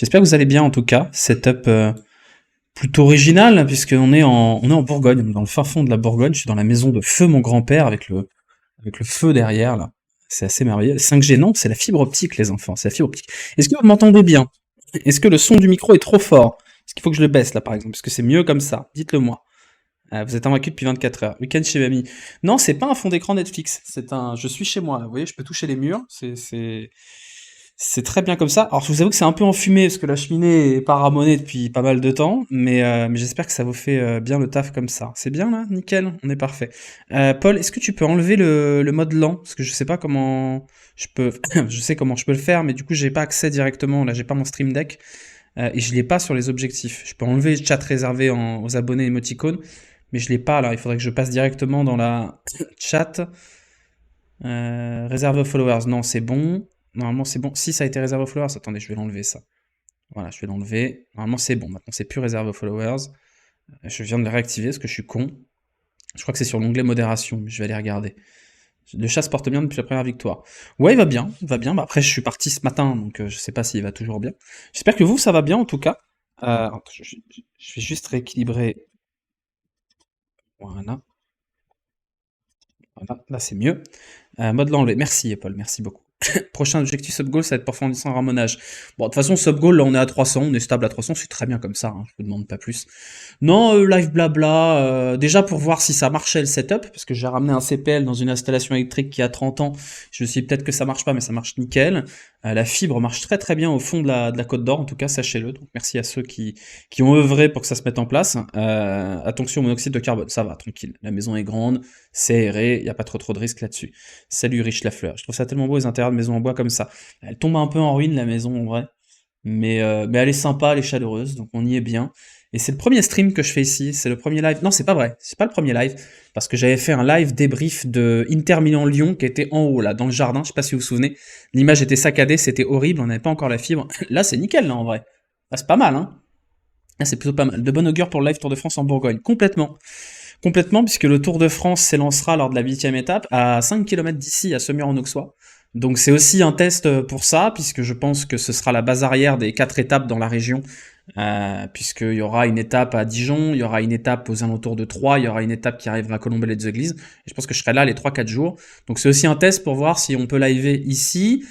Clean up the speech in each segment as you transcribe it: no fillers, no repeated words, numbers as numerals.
J'espère que vous allez bien en tout cas. Setup plutôt original puisqu'on est en Bourgogne, on est dans le fin fond de la Bourgogne. Je suis dans la maison de feu mon grand-père avec le feu derrière là. C'est assez merveilleux. 5G non, c'est la fibre optique les enfants, c'est la fibre optique. Est-ce que vous m'entendez bien? Est-ce que le son du micro est trop fort? Est-ce qu'il faut que je le baisse là par exemple? Est-ce que c'est mieux comme ça? Dites-le moi. Vous êtes invaincu depuis 24 heures. Week-end chez mamie. Non, c'est pas un fond d'écran Netflix. Je suis chez moi. Là. Vous voyez, je peux toucher les murs. C'est très bien comme ça. Alors, je vous avoue que c'est un peu enfumé parce que la cheminée est pas ramonée depuis pas mal de temps, mais j'espère que ça vous fait bien le taf comme ça. C'est bien là, nickel, on est parfait. Paul, est-ce que tu peux enlever le mode lent parce que je sais pas comment je peux. Je sais comment je peux le faire, mais du coup, j'ai pas accès directement. Là, j'ai pas mon Stream Deck et je l'ai pas sur les objectifs. Je peux enlever le chat réservé aux abonnés émoticônes, mais je l'ai pas là. Il faudrait que je passe directement dans la chat. Réservé aux followers, non, c'est bon. Normalement, c'est bon. Si ça a été réservé aux followers, attendez, je vais l'enlever ça. Voilà, je vais l'enlever. Normalement, c'est bon. Maintenant, c'est plus réservé aux followers. Je viens de le réactiver parce que je suis con. Je crois que c'est sur l'onglet modération, mais je vais aller regarder. Le chat se porte bien depuis la première victoire. Ouais, il va bien, il va bien. Bah, après, je suis parti ce matin, donc je sais pas s'il va toujours bien. J'espère que vous, ça va bien en tout cas. Je vais juste rééquilibrer. Voilà, voilà. Là, c'est mieux. Mode l'enlever. Merci, Paul, merci beaucoup. Prochain objectif sub-goal, ça va être performance en ramonage. Bon, de toute façon, sub-goal, là, on est à 300, on est stable à 300, c'est très bien comme ça, hein, je vous demande pas plus. Non, live blabla, déjà pour voir si ça marchait le setup, parce que j'ai ramené un CPL dans une installation électrique qui a 30 ans, je me suis dit peut-être que ça marche pas, mais ça marche nickel. La fibre marche très très bien au fond de la Côte d'Or, en tout cas, sachez-le, donc merci à ceux qui ont œuvré pour que ça se mette en place. Attention au monoxyde de carbone, ça va, tranquille, la maison est grande, c'est aéré, il n'y a pas trop de risques là-dessus. Salut Rich Lafleur, je trouve ça tellement beau les intérieurs de maison en bois comme ça. Elle tombe un peu en ruine la maison en vrai, mais elle est sympa, elle est chaleureuse, donc on y est bien. Et c'est le premier stream que je fais ici, c'est le premier live. Non, c'est pas vrai, c'est pas le premier live, parce que j'avais fait un live débrief de Inter Milan-Lyon qui était en haut là, dans le jardin, je sais pas si vous vous souvenez. L'image était saccadée, c'était horrible, on n'avait pas encore la fibre. Là, c'est nickel là en vrai. Là, c'est pas mal, hein. Là, c'est plutôt pas mal. De bon augure pour le live Tour de France en Bourgogne, complètement. Complètement, puisque le Tour de France s'élancera lors de la 8e étape à 5 km d'ici, à Semur-en-Auxois. Donc c'est aussi un test pour ça, puisque je pense que ce sera la base arrière des 4 étapes dans la région, puisqu'il y aura une étape à Dijon, il y aura une étape aux alentours de Troyes, il y aura une étape qui arrivera à Colombey-les-Églises, et je pense que je serai là les 3-4 jours. Donc c'est aussi un test pour voir si on peut liver ici.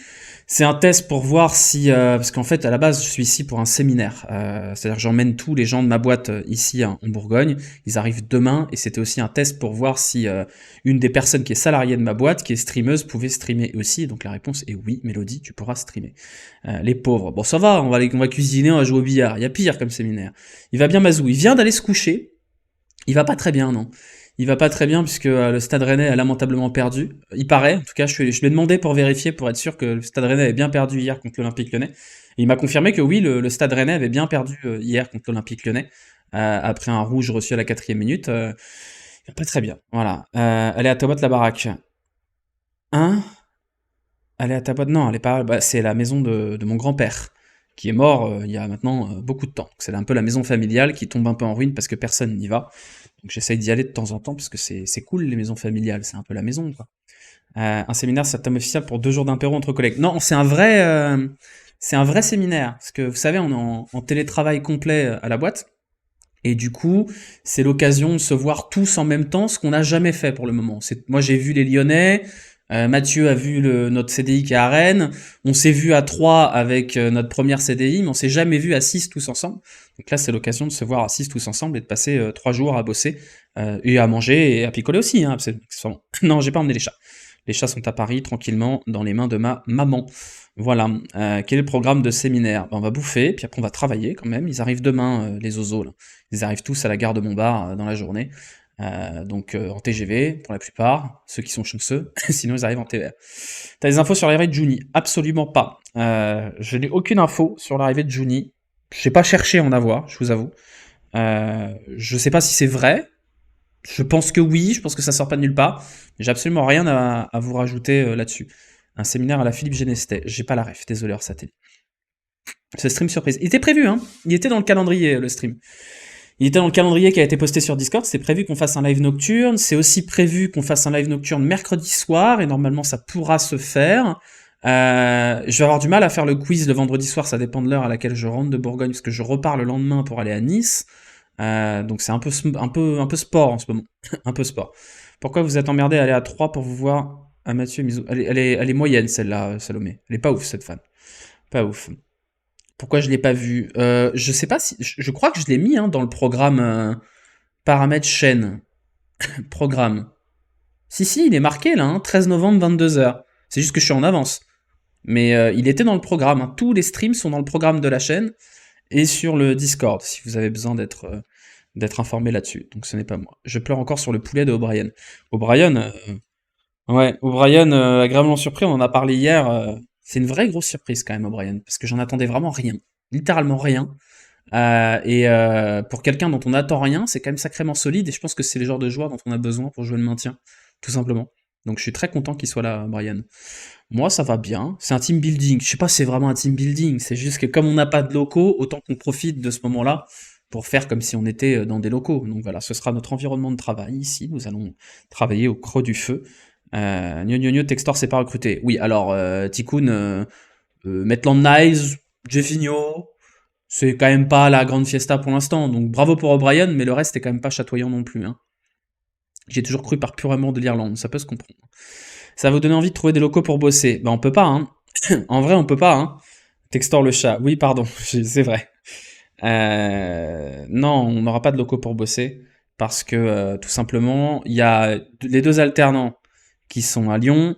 C'est un test pour voir si... parce qu'en fait, à la base, je suis ici pour un séminaire. C'est-à-dire que j'emmène tous les gens de ma boîte ici en Bourgogne. Ils arrivent demain et c'était aussi un test pour voir si une des personnes qui est salariée de ma boîte, qui est streameuse, pouvait streamer aussi. Donc la réponse est oui, Mélodie, tu pourras streamer. Les pauvres. Bon, ça va, on va cuisiner, on va jouer au billard. Il y a pire comme séminaire. Il va bien Mazou. Il vient d'aller se coucher. Il va pas très bien, non. Il va pas très bien puisque le Stade Rennais a lamentablement perdu. Il paraît, en tout cas, je lui ai demandé pour vérifier, pour être sûr que le Stade Rennais avait bien perdu hier contre l'Olympique Lyonnais. Et il m'a confirmé que oui, le Stade Rennais avait bien perdu hier contre l'Olympique Lyonnais, après un rouge reçu à la 4e minute. Il va pas très bien, voilà. Elle est à ta boîte la baraque. Hein? Elle est à ta boîte? Non, elle est pas... Bah, c'est la maison de mon grand-père, qui est mort il y a maintenant beaucoup de temps. C'est un peu la maison familiale qui tombe un peu en ruine parce que personne n'y va. Donc j'essaye d'y aller de temps en temps parce que c'est cool les maisons familiales, c'est un peu la maison quoi. Un séminaire, c'est un thème officiel pour 2 jours d'impéro entre collègues. Non, c'est un vrai séminaire parce que vous savez, on est en télétravail complet à la boîte et du coup, c'est l'occasion de se voir tous en même temps, ce qu'on n'a jamais fait pour le moment. Moi, j'ai vu les Lyonnais. Mathieu a vu notre CDI qui est à Rennes. On s'est vu à 3 avec notre première CDI, mais on s'est jamais vu à 6 tous ensemble. Donc là, c'est l'occasion de se voir à 6 tous ensemble et de passer 3 jours à bosser et à manger et à picoler aussi. Hein, non, j'ai pas emmené les chats. Les chats sont à Paris, tranquillement, dans les mains de ma maman. Voilà. Quel est le programme de séminaire? On va bouffer, puis après on va travailler quand même. Ils arrivent demain, les oiseaux. Là. Ils arrivent tous à la gare de Montbard dans la journée. Donc en TGV pour la plupart, ceux qui sont chanceux, sinon ils arrivent en TER. T'as des infos sur l'arrivée de Juni? Absolument pas. Je n'ai aucune info sur l'arrivée de Juni. J'ai pas cherché à en avoir, je vous avoue. Je sais pas si c'est vrai. Je pense que oui, je pense que ça sort pas de nulle part. J'ai absolument rien à vous rajouter là-dessus. Un séminaire à la Philippe Genestet. J'ai pas la ref, désolé hors satellite. Ce stream surprise. Il était prévu, hein. Il était dans le calendrier, le stream. Il était dans le calendrier qui a été posté sur Discord, c'est prévu qu'on fasse un live nocturne, c'est aussi prévu qu'on fasse un live nocturne mercredi soir, et normalement ça pourra se faire. Je vais avoir du mal à faire le quiz le vendredi soir, ça dépend de l'heure à laquelle je rentre de Bourgogne, parce que je repars le lendemain pour aller à Nice. Donc c'est un peu sport en ce moment. Un peu sport. Pourquoi vous êtes emmerdé à aller à 3 pour vous voir à Mathieu et Mizou? Elle est moyenne celle-là, Salomé. Elle est pas ouf cette fan. Pas ouf. Pourquoi je l'ai pas vue? Je sais pas si. Je crois que je l'ai mis hein, dans le programme paramètres chaîne. Programme. Si, il est marqué là, hein, 13 novembre 22h. C'est juste que je suis en avance. Mais il était dans le programme. Hein. Tous les streams sont dans le programme de la chaîne et sur le Discord, si vous avez besoin d'être informé là-dessus. Donc ce n'est pas moi. Je pleure encore sur le poulet de O'Brien. O'Brien, ouais, O'Brien, agréablement surpris, on en a parlé hier. C'est une vraie grosse surprise quand même, O'Brien, parce que j'en attendais vraiment rien. Littéralement rien. Pour quelqu'un dont on n'attend rien, c'est quand même sacrément solide et je pense que c'est le genre de joueur dont on a besoin pour jouer le maintien, tout simplement. Donc je suis très content qu'il soit là, Brian. Moi, ça va bien. C'est un team building. Je sais pas si c'est vraiment un team building. C'est juste que comme on n'a pas de locaux, autant qu'on profite de ce moment-là pour faire comme si on était dans des locaux. Donc voilà, ce sera notre environnement de travail ici. Nous allons travailler au creux du feu. Textor, c'est pas recruté. Oui, alors, Tikkun, Maitland Niles, Jeffinho, c'est quand même pas la grande fiesta pour l'instant. Donc bravo pour O'Brien, mais le reste est quand même pas chatoyant non plus. Hein. J'ai toujours cru par pur amour de l'Irlande, ça peut se comprendre. Ça va vous donner envie de trouver des locaux pour bosser. Ben on peut pas, hein. En vrai, on peut pas, hein. Textor le chat. Oui, pardon, c'est vrai. Non, on n'aura pas de locaux pour bosser parce que tout simplement, il y a les deux alternants qui sont à Lyon,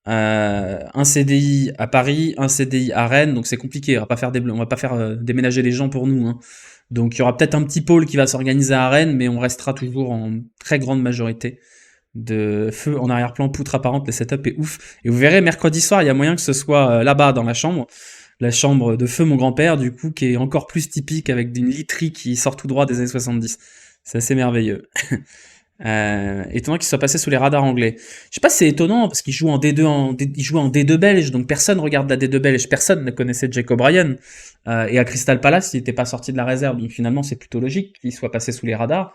un CDI à Paris, un CDI à Rennes, donc c'est compliqué. On va pas faire déménager les gens pour nous. Hein. Donc il y aura peut-être un petit pôle qui va s'organiser à Rennes, mais on restera toujours en très grande majorité de feu en arrière-plan, poutre apparente, le setup est ouf. Et vous verrez, mercredi soir, il y a moyen que ce soit là-bas dans la chambre de feu mon grand-père, du coup, qui est encore plus typique avec une literie qui sort tout droit des années 70. C'est assez merveilleux. Étonnant qu'il soit passé sous les radars anglais. Je sais pas si c'est étonnant, parce qu'il joue en D2, il jouait en D2 belge, donc personne regarde la D2 belge, personne ne connaissait Jake O'Brien. Et à Crystal Palace, il n'était pas sorti de la réserve, donc finalement c'est plutôt logique qu'il soit passé sous les radars.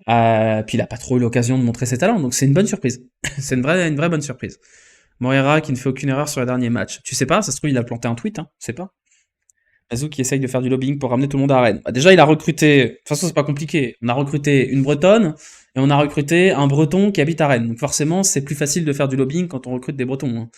Puis il a pas trop eu l'occasion de montrer ses talents, donc c'est une bonne surprise. C'est une vraie bonne surprise. Moreira qui ne fait aucune erreur sur le dernier match. Tu sais pas, ça se trouve il a planté un tweet, hein, tu sais pas. Azou qui essaye de faire du lobbying pour ramener tout le monde à Rennes. Bah, déjà il a recruté, de toute façon c'est pas compliqué, on a recruté une Bretonne, et on a recruté un Breton qui habite à Rennes. Donc forcément c'est plus facile de faire du lobbying quand on recrute des Bretons.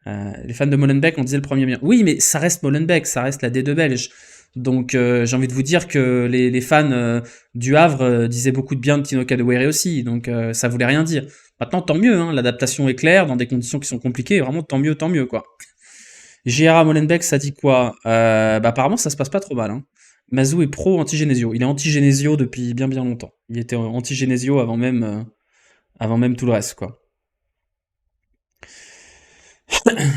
Hein. Les fans de Molenbeek, on disait le premier bien. Oui, mais ça reste Molenbeek, ça reste la D2 belge. Donc j'ai envie de vous dire que les fans du Havre disaient beaucoup de bien de Tino Kadewere aussi, donc ça voulait rien dire. Maintenant, tant mieux, hein, l'adaptation est claire, dans des conditions qui sont compliquées, vraiment tant mieux, quoi. JRA Molenbeek, ça dit quoi? Bah apparemment ça se passe pas trop mal. Hein. Mazou est pro anti-Genesio. Il est anti-Genesio depuis bien longtemps. Il était anti-Genesio avant même tout le reste, quoi.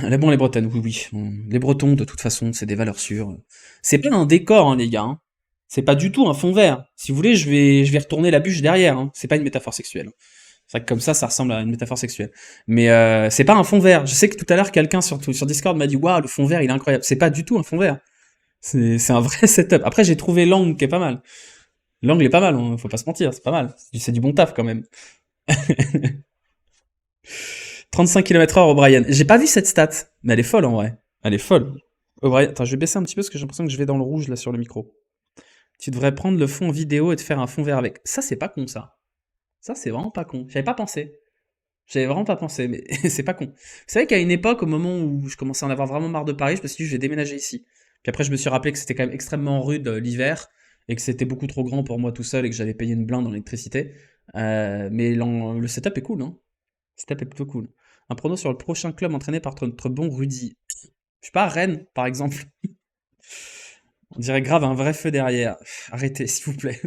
Elle est bon les Bretonnes, oui. Bon, les Bretons, de toute façon, c'est des valeurs sûres. C'est pas un décor, hein, les gars. Hein. C'est pas du tout un fond vert. Si vous voulez, je vais retourner la bûche derrière. Hein. C'est pas une métaphore sexuelle. C'est vrai que comme ça ressemble à une métaphore sexuelle. Mais c'est pas un fond vert. Je sais que tout à l'heure, quelqu'un sur Discord m'a dit waouh, le fond vert, il est incroyable. C'est pas du tout un fond vert. C'est un vrai setup. Après, j'ai trouvé l'angle qui est pas mal. L'angle est pas mal, hein, faut pas se mentir, c'est pas mal. C'est du bon taf quand même. 35 km/h O'Brien. J'ai pas vu cette stat, mais elle est folle en vrai. Elle est folle. O'Brien, attends, je vais baisser un petit peu parce que j'ai l'impression que je vais dans le rouge là sur le micro. Tu devrais prendre le fond vidéo et te faire un fond vert avec. Ça, c'est pas con ça. Ça, c'est vraiment pas con. J'avais pas pensé. J'avais vraiment pas pensé, mais c'est pas con. Vous savez qu'à une époque, au moment où je commençais à en avoir vraiment marre de Paris, je me suis dit, je vais déménager ici. Puis après, je me suis rappelé que c'était quand même extrêmement rude l'hiver et que c'était beaucoup trop grand pour moi tout seul et que j'avais payé une blinde en électricité. Mais le setup est cool, hein. Le setup est plutôt cool. Un prono sur le prochain club entraîné par notre bon Rudy. Je sais pas, Rennes, par exemple. On dirait grave un vrai feu derrière. Arrêtez, s'il vous plaît.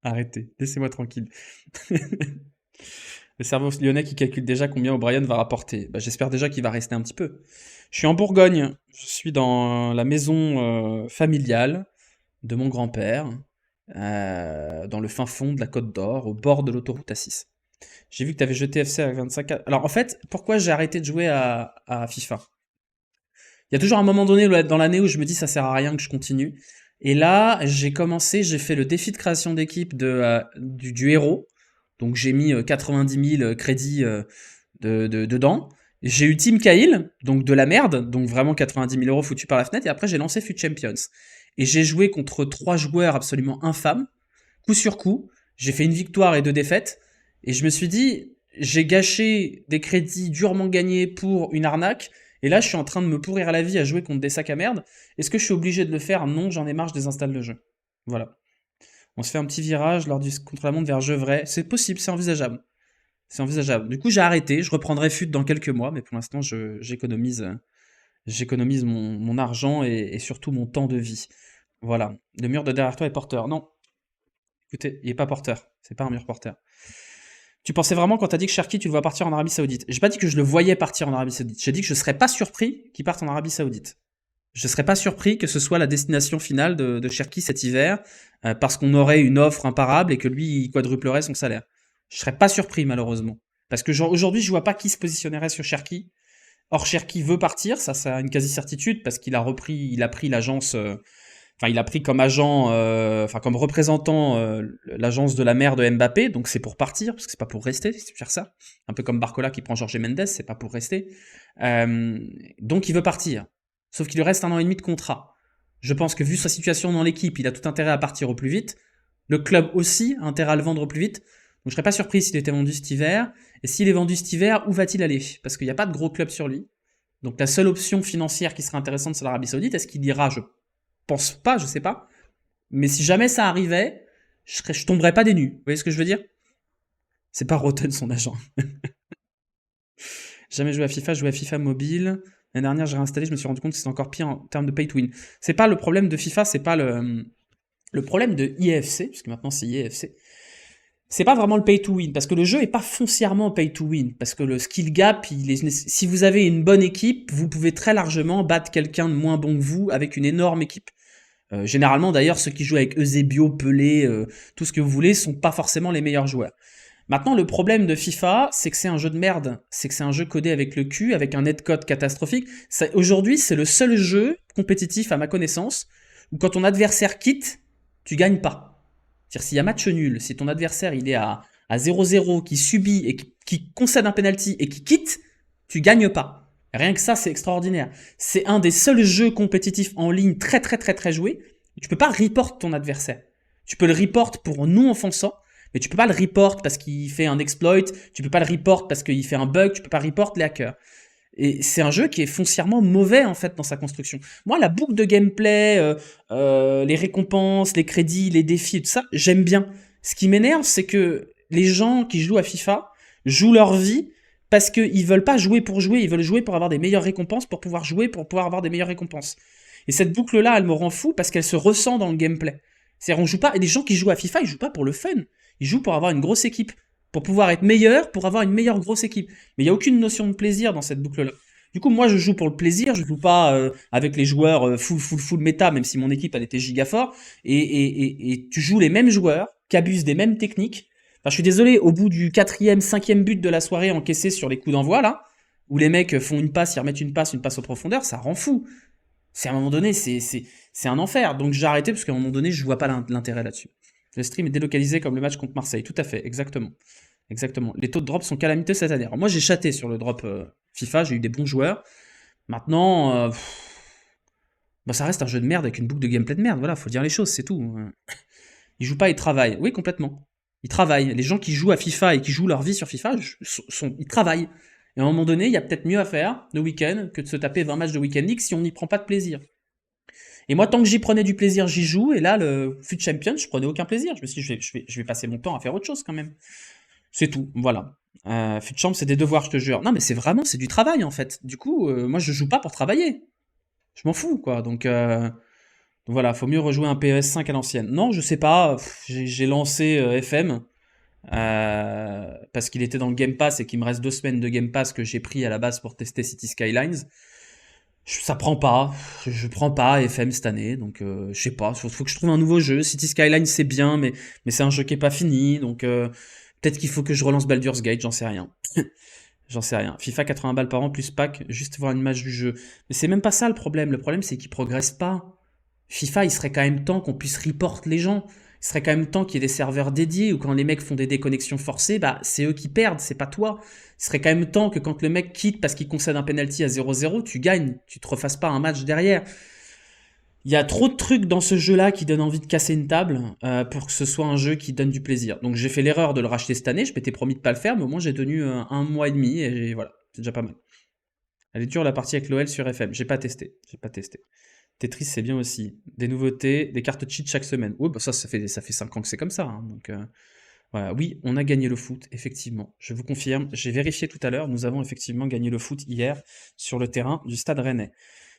Arrêtez, laissez-moi tranquille. Le cerveau lyonnais qui calcule déjà combien O'Brien va rapporter. Bah, j'espère déjà qu'il va rester un petit peu. Je suis en Bourgogne. Je suis dans la maison familiale de mon grand-père, dans le fin fond de la Côte d'Or, au bord de l'autoroute A6. J'ai vu que tu avais jeté FC avec 25. Alors en fait, pourquoi j'ai arrêté de jouer à FIFA? Il y a toujours un moment donné dans l'année où je me dis ça sert à rien que je continue. Et là, j'ai fait le défi de création d'équipe du héros. Donc j'ai mis 90 000 crédits dedans. J'ai eu Team Kail, donc de la merde, donc vraiment 90 000 € foutus par la fenêtre, et après j'ai lancé FUT Champions. Et j'ai joué contre 3 joueurs absolument infâmes, coup sur coup. J'ai fait une victoire et 2 défaites, et je me suis dit, j'ai gâché des crédits durement gagnés pour une arnaque, et là je suis en train de me pourrir la vie à jouer contre des sacs à merde. Est-ce que je suis obligé de le faire? Non, j'en ai marre, je désinstalle le jeu. Voilà. On se fait un petit virage lors du contre-la-montre vers jeu vrai. C'est possible, c'est envisageable. C'est envisageable. Du coup, j'ai arrêté. Je reprendrai FUT dans quelques mois, mais pour l'instant, j'économise mon argent et surtout mon temps de vie. Voilà. Le mur de derrière toi est porteur. Non, écoutez, il est pas porteur. C'est pas un mur porteur. Tu pensais vraiment quand t'as dit que Cherki, tu le vois partir en Arabie Saoudite? J'ai pas dit que je le voyais partir en Arabie Saoudite. J'ai dit que je serais pas surpris qu'il parte en Arabie Saoudite. Je serais pas surpris que ce soit la destination finale de Cherki cet hiver, parce qu'on aurait une offre imparable et que lui, il quadruplerait son salaire. Je serais pas surpris, malheureusement. Parce que aujourd'hui, je vois pas qui se positionnerait sur Cherki. Or, Cherki veut partir, ça a une quasi-certitude, parce il a pris l'agence, enfin, il a pris comme agent, enfin, comme représentant l'agence de la mère de Mbappé, donc c'est pour partir, parce que c'est pas pour rester, c'est faire ça. Un peu comme Barcola qui prend Jorge Mendes, c'est pas pour rester. Donc, il veut partir. Sauf qu'il lui reste 1 an et demi de contrat. Je pense que vu sa situation dans l'équipe, il a tout intérêt à partir au plus vite. Le club aussi a intérêt à le vendre au plus vite. Donc je serais pas surpris s'il était vendu cet hiver. Et s'il est vendu cet hiver, où va-t-il aller? Parce qu'il n'y a pas de gros club sur lui. Donc la seule option financière qui serait intéressante, c'est l'Arabie Saoudite. Est-ce qu'il ira? Je pense pas, je sais pas. Mais si jamais ça arrivait, je tomberais pas des nues. Vous voyez ce que je veux dire? C'est pas Rotten son agent. Jamais joué à FIFA, je jouais à FIFA mobile. L'année dernière, j'ai réinstallé, je me suis rendu compte que c'était encore pire en termes de pay to win. C'est pas le problème de FIFA, c'est pas le problème de IFC, puisque maintenant c'est IFC. C'est pas vraiment le pay to win, parce que le jeu est pas foncièrement pay to win, parce que le skill gap, si vous avez une bonne équipe, vous pouvez très largement battre quelqu'un de moins bon que vous avec une énorme équipe. Généralement, d'ailleurs, ceux qui jouent avec Eusebio, Pelé, tout ce que vous voulez, sont pas forcément les meilleurs joueurs. Maintenant, le problème de FIFA, c'est que c'est un jeu de merde. C'est que c'est un jeu codé avec le cul, avec un netcode catastrophique. Aujourd'hui, c'est le seul jeu compétitif, à ma connaissance, où quand ton adversaire quitte, tu gagnes pas. C'est-à-dire, s'il y a match nul, si ton adversaire il est à 0-0, qui subit et qui concède un penalty et qui quitte, tu gagnes pas. Rien que ça, c'est extraordinaire. C'est un des seuls jeux compétitifs en ligne très très très très joués. Tu peux pas report ton adversaire. Tu peux le report pour non-offensant, mais tu peux pas le report parce qu'il fait un exploit, tu peux pas le report parce qu'il fait un bug, tu peux pas report les hackers. Et c'est un jeu qui est foncièrement mauvais en fait dans sa construction. Moi, la boucle de gameplay, les récompenses, les crédits, les défis, tout ça, j'aime bien. Ce qui m'énerve, c'est que les gens qui jouent à FIFA jouent leur vie parce qu'ils veulent pas jouer pour jouer, ils veulent jouer pour avoir des meilleures récompenses, pour pouvoir jouer, pour pouvoir avoir des meilleures récompenses. Et cette boucle-là, elle me rend fou parce qu'elle se ressent dans le gameplay. C'est-à-dire, on joue pas, et les gens qui jouent à FIFA, ils jouent pas pour le fun. Ils jouent pour avoir une grosse équipe. Pour pouvoir être meilleur, pour avoir une meilleure grosse équipe. Mais il n'y a aucune notion de plaisir dans cette boucle-là. Du coup, moi, je joue pour le plaisir, je joue pas avec les joueurs full méta, même si mon équipe, elle était giga fort. Et tu joues les mêmes joueurs, qui abusent des mêmes techniques. Enfin, je suis désolé, au bout du 4e, 5e but de la soirée encaissé sur les coups d'envoi, là, où les mecs font une passe, ils remettent une passe aux profondeurs, ça rend fou. C'est à un moment donné, c'est un enfer. Donc j'ai arrêté parce qu'à un moment donné, je vois pas l'intérêt là-dessus. Le stream est délocalisé comme le match contre Marseille. Tout à fait, exactement. Exactement. Les taux de drop sont calamiteux cette année. Alors moi, j'ai chaté sur le drop FIFA, j'ai eu des bons joueurs. Maintenant, bah, ça reste un jeu de merde avec une boucle de gameplay de merde. Voilà, faut dire les choses, c'est tout. Ils jouent pas, ils travaillent. Oui, complètement. Ils travaillent. Les gens qui jouent à FIFA et qui jouent leur vie sur FIFA, ils travaillent. Et à un moment donné, il y a peut-être mieux à faire le week-end que de se taper 20 matchs de Weekend League si on n'y prend pas de plaisir. Et moi, tant que j'y prenais du plaisir, j'y joue. Et là, le FUT Champions, je prenais aucun plaisir. Je me suis dit, je vais passer mon temps à faire autre chose quand même. C'est tout, voilà. FUT Champ, c'est des devoirs, je te jure. Non, mais c'est du travail en fait. Du coup, moi, je joue pas pour travailler. Je m'en fous, quoi. Donc voilà, faut mieux rejouer un PES5 à l'ancienne. Non, je sais pas. J'ai lancé FM parce qu'il était dans le Game Pass et qu'il me reste 2 semaines de Game Pass que j'ai pris à la base pour tester City Skylines. Ça prend pas, je prends pas FM cette année, donc je sais pas, faut que je trouve un nouveau jeu. City Skylines c'est bien, mais c'est un jeu qui est pas fini, donc peut-être qu'il faut que je relance Baldur's Gate, j'en sais rien. J'en sais rien. FIFA 80 balles par an plus pack, juste voir une match du jeu. Mais c'est même pas ça le problème c'est qu'ils progressent pas. FIFA, il serait quand même temps qu'on puisse report les gens. Il serait quand même temps qu'il y ait des serveurs dédiés, ou quand les mecs font des déconnexions forcées, bah c'est eux qui perdent, c'est pas toi. Il serait quand même temps que quand le mec quitte parce qu'il concède un penalty à 0-0, tu gagnes, tu te refasses pas un match derrière. Il y a trop de trucs dans ce jeu-là qui donnent envie de casser une table pour que ce soit un jeu qui donne du plaisir. Donc j'ai fait l'erreur de le racheter cette année, je m'étais promis de pas le faire, mais au moins j'ai tenu un mois et demi et voilà, c'est déjà pas mal. Elle est dure la partie avec l'OL sur FM, j'ai pas testé, j'ai pas testé. Tetris c'est bien aussi, des nouveautés, des cartes cheat chaque semaine. Oui, bah ça fait 5 ans que c'est comme ça, hein, donc voilà. Oui, on a gagné le foot, effectivement, je vous confirme, j'ai vérifié tout à l'heure, nous avons effectivement gagné le foot hier sur le terrain du Stade Rennais.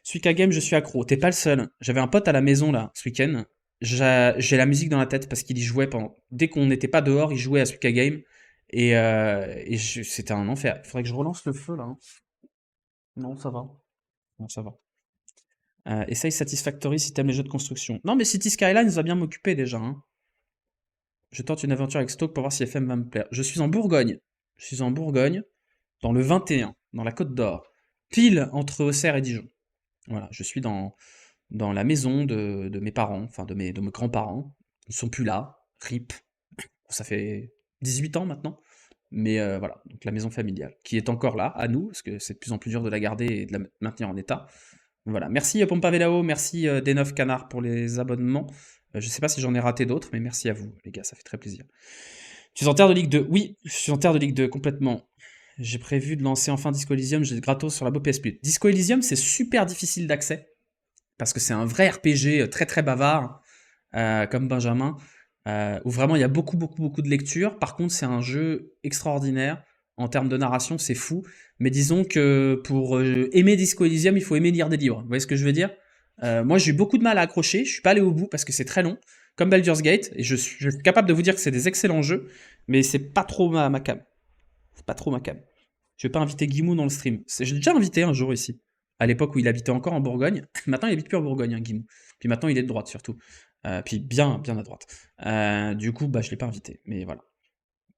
Suika Game, je suis accro. T'es pas le seul. J'avais un pote à la maison là, ce week-end. J'ai la musique dans la tête parce qu'il y jouait pendant. Dès qu'on n'était pas dehors, il jouait à Suika Game. C'était un enfer. Il faudrait que je relance le feu là, hein. Non, ça va. Non, ça va. Essaye Satisfactory si t'aimes les jeux de construction. Non, mais City Skylines va bien m'occuper déjà, hein. Je tente une aventure avec Stoke pour voir si FM va me plaire. Je suis en Bourgogne. Je suis en Bourgogne, dans le 21, dans la Côte d'Or. Pile entre Auxerre et Dijon. Voilà, je suis dans la maison de mes parents, enfin de mes grands-parents. Ils sont plus là, RIP. Ça fait 18 ans maintenant. Mais voilà, donc la maison familiale, qui est encore là, à nous, parce que c'est de plus en plus dur de la garder et de la maintenir en état. Voilà, merci Pompavelao, merci D9 Canard pour les abonnements. Je sais pas si j'en ai raté d'autres, mais merci à vous, les gars, ça fait très plaisir. Tu es en terre de Ligue 2? Oui, je suis en terre de Ligue 2, complètement. J'ai prévu de lancer enfin Disco Elysium, j'ai gratos sur la Beau PS Plus. Disco Elysium, c'est super difficile d'accès parce que c'est un vrai RPG très très bavard, comme Benjamin, où vraiment il y a beaucoup beaucoup beaucoup de lecture. Par contre, c'est un jeu extraordinaire en termes de narration, c'est fou. Mais disons que pour aimer Disco Elysium, il faut aimer lire des livres. Vous voyez ce que je veux dire? Moi, j'ai eu beaucoup de mal à accrocher. Je suis pas allé au bout parce que c'est très long, comme Baldur's Gate, et je suis capable de vous dire que c'est des excellents jeux, mais c'est pas trop ma cam. C'est pas trop ma cam. Je vais pas inviter Guimou dans le stream. J'ai déjà invité un jour ici, à l'époque où il habitait encore en Bourgogne. Maintenant, il habite plus en Bourgogne, hein, Guimou. Puis maintenant, il est de droite surtout. Puis bien, bien à droite. Du coup, bah, je l'ai pas invité. Mais voilà.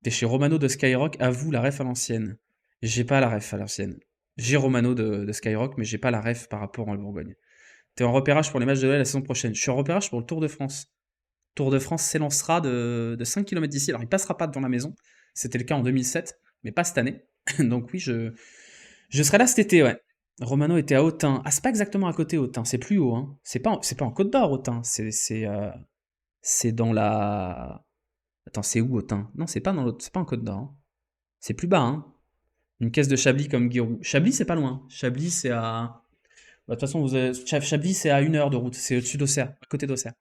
T'es chez Romano de Skyrock, avoue la ref à l'ancienne. J'ai pas la ref à l'ancienne. J'ai Romano de Skyrock, mais j'ai pas la ref par rapport en Bourgogne. T'es en repérage pour les matchs de l'OL la saison prochaine. Je suis en repérage pour le Tour de France. Tour de France s'élancera de 5 km d'ici. Alors, il passera pas devant la maison. C'était le cas en 2007, mais pas cette année. Donc oui, je serai là cet été, ouais. Romano était à Autun. Ah, c'est pas exactement à côté, Autun. C'est plus haut, hein. C'est pas en Côte d'Or, Autun. C'est dans la... Attends, c'est où, Autun? Non, c'est pas dans l'autre... C'est pas en Côte d'Or, hein. C'est plus bas, hein. Une caisse de Chablis comme Guérou. Chablis, c'est pas loin. Chablis, c'est à... Bah, de toute façon, Chablis, c'est à 1 heure de route. C'est au-dessus d'Auxerre, à côté d'Auxerre.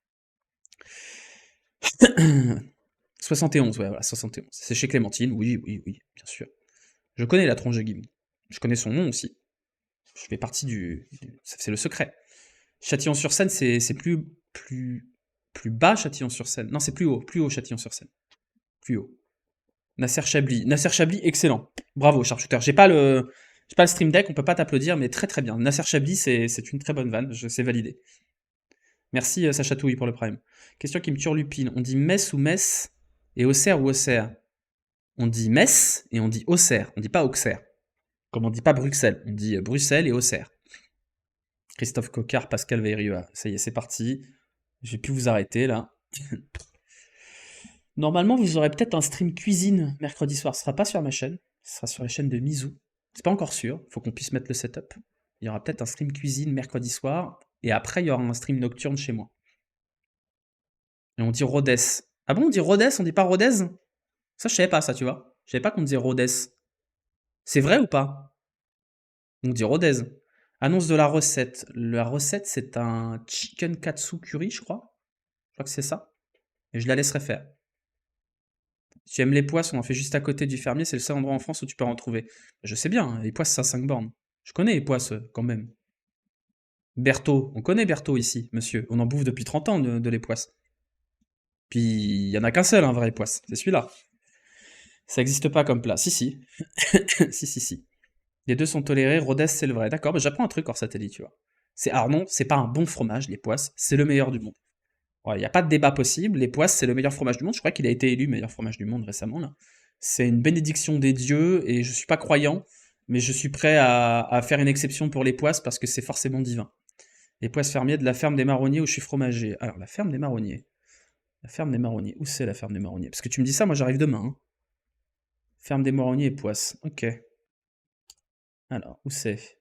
71, ouais, voilà, 71. C'est chez Clémentine, oui, oui, oui, bien sûr. Je connais la tronche de Guim. Je connais son nom aussi. Je fais partie c'est le secret. Châtillon-sur-Seine, c'est plus bas Châtillon-sur-Seine. Non, c'est plus haut Châtillon-sur-Seine. Plus haut. Nasser Chablis. Nasser Chablis, excellent. Bravo, sharpshooter. J'ai pas le stream deck, on peut pas t'applaudir, mais très très bien. Nasser Chablis, c'est une très bonne vanne, c'est validé. Merci Sacha Touille pour le prime. Question qui me turlupine. On dit Metz ou Metz et Auxerre ou Auxerre? On dit Metz et on dit Auxerre. On dit pas Auxerre. Comme on dit pas Bruxelles. On dit Bruxelles et Auxerre. Christophe Coquard, Pascal Veirieux. Ça y est, c'est parti. Je vais plus vous arrêter là. Normalement, vous aurez peut-être un stream cuisine mercredi soir. Ce sera pas sur ma chaîne. Ce sera sur la chaîne de Mizou. C'est pas encore sûr. Faut qu'on puisse mettre le setup. Il y aura peut-être un stream cuisine mercredi soir. Et après, il y aura un stream nocturne chez moi. Et on dit Rhodes. Ah bon, on dit Rhodes, on dit pas Rodez? Ça, je savais pas ça, tu vois. Je savais pas qu'on disait Rhodes. C'est vrai ou pas? On dit Rodez. Annonce de la recette. La recette, c'est un chicken katsu curry, je crois. Je crois que c'est ça. Et je la laisserai faire. Si tu aimes les poisses, on en fait juste à côté du fermier. C'est le seul endroit en France où tu peux en trouver. Je sais bien, hein, les poisses, ça a 5 bornes. Je connais les poisses, quand même. Berthaud. On connaît Berthaud ici, monsieur. On en bouffe depuis 30 ans de les poisses. Puis, il y en a qu'un seul, un vrai poisse. C'est celui-là. Ça n'existe pas comme plat. Si, si. si. Les deux sont tolérés, Rhodes c'est le vrai. D'accord, mais j'apprends un truc hors satellite, tu vois. Alors non, c'est pas un bon fromage, les poisses, c'est le meilleur du monde. Il n'y a pas de débat possible, les poisses c'est le meilleur fromage du monde, je crois qu'il a été élu meilleur fromage du monde récemment, là. C'est une bénédiction des dieux, et je suis pas croyant, mais je suis prêt à faire une exception pour les poisses, parce que c'est forcément divin. Les poisses fermiers de la ferme des marronniers où je suis fromager. Alors, la ferme des marronniers. La ferme des marronniers. Où c'est la ferme des marronniers? Parce que tu me dis ça, moi j'arrive demain. Hein. Ferme des marronniers et Poisse. Ok. Alors, où c'est?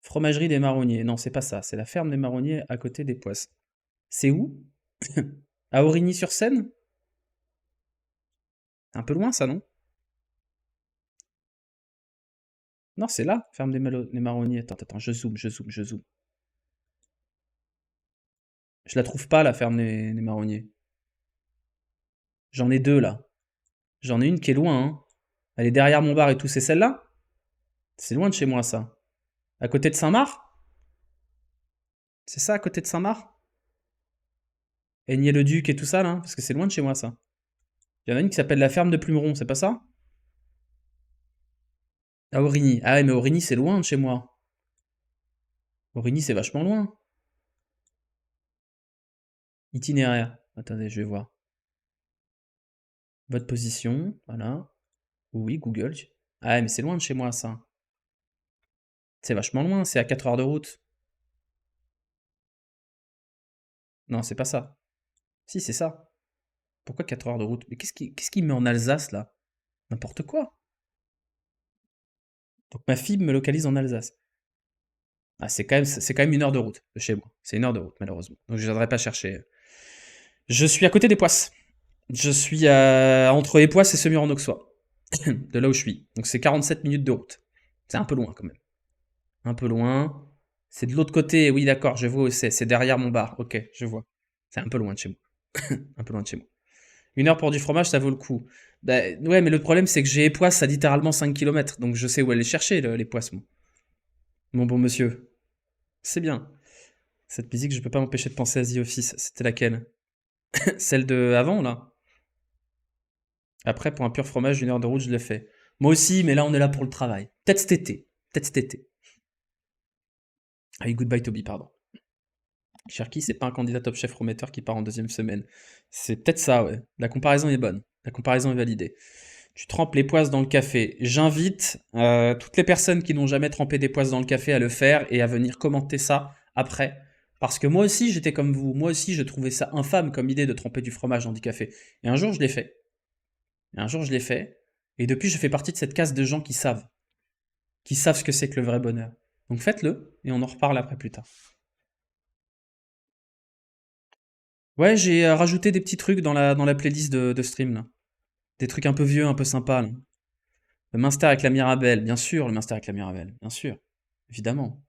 Fromagerie des marronniers. Non, c'est pas ça. C'est la ferme des marronniers à côté des Poisses. C'est où? À Origny-sur-Seine? C'est un peu loin ça, non? Non, c'est là, ferme des marronniers. Attends, je zoome, je zoome, je zoome. Je la trouve pas, la ferme des marronniers. J'en ai deux là. J'en ai une qui est loin, hein. Elle est derrière mon bar et tout, c'est celle-là? C'est loin de chez moi ça. À côté de Saint-Marc? C'est ça, à côté de Saint-Marc? Aigné-le-Duc et tout ça là? Parce que c'est loin de chez moi ça. Il y en a une qui s'appelle la ferme de Plumeron, c'est pas ça? À Origny. Ah ouais, mais Origny c'est loin de chez moi. Origny c'est vachement loin. Itinéraire. Attendez, je vais voir. Votre position, voilà. Oui, Google. Ah ouais, mais c'est loin de chez moi ça. C'est vachement loin, c'est à 4 heures de route. Non, c'est pas ça. Si, c'est ça. Pourquoi 4 heures de route? Mais qu'est-ce qui me met en Alsace là? N'importe quoi. Donc ma fille me localise en Alsace. Ah, c'est quand même 1 heure de route de chez moi. C'est 1 heure de route, malheureusement. Donc je ne viendrai pas chercher. Je suis à côté des Poisses. Je suis entre les Poisses et Semur-en-Auxois, de là où je suis. Donc c'est 47 minutes de route. C'est un peu loin quand même. Un peu loin. C'est de l'autre côté, oui d'accord, je vois où c'est derrière mon bar. Ok, je vois. C'est un peu loin de chez moi. Un peu loin de chez moi. 1 heure pour du fromage, ça vaut le coup. Bah, ouais, mais le problème, c'est que j'ai les poisses à littéralement 5 kilomètres. Donc je sais où aller chercher, les poisses, moi. Mon bon monsieur. C'est bien. Cette musique, je peux pas m'empêcher de penser à The Office. C'était laquelle? Celle de avant, là? Après, pour un pur fromage, 1 heure de route, je l'ai fait. Moi aussi, mais là, on est là pour le travail. Peut-être cet été. Peut-être cet été. Ah oui, Goodbye Toby, pardon. Cherki, c'est pas un candidat top chef prometteur qui part en deuxième semaine. C'est peut-être ça, ouais. La comparaison est bonne. La comparaison est validée. Tu trempes les poisses dans le café. J'invite toutes les personnes qui n'ont jamais trempé des poisses dans le café à le faire et à venir commenter ça après. Parce que moi aussi, j'étais comme vous. Moi aussi, je trouvais ça infâme comme idée de tremper du fromage dans du café. Et un jour, je l'ai fait. Et un jour, je l'ai fait. Et depuis, je fais partie de cette caste de gens qui savent. Qui savent ce que c'est que le vrai bonheur. Donc faites-le et on en reparle après plus tard. Ouais, j'ai rajouté des petits trucs dans la playlist de stream, là. Des trucs un peu vieux, un peu sympas, là. Le Minster avec la Mirabelle, bien sûr, le Minster avec la Mirabelle, bien sûr. Évidemment.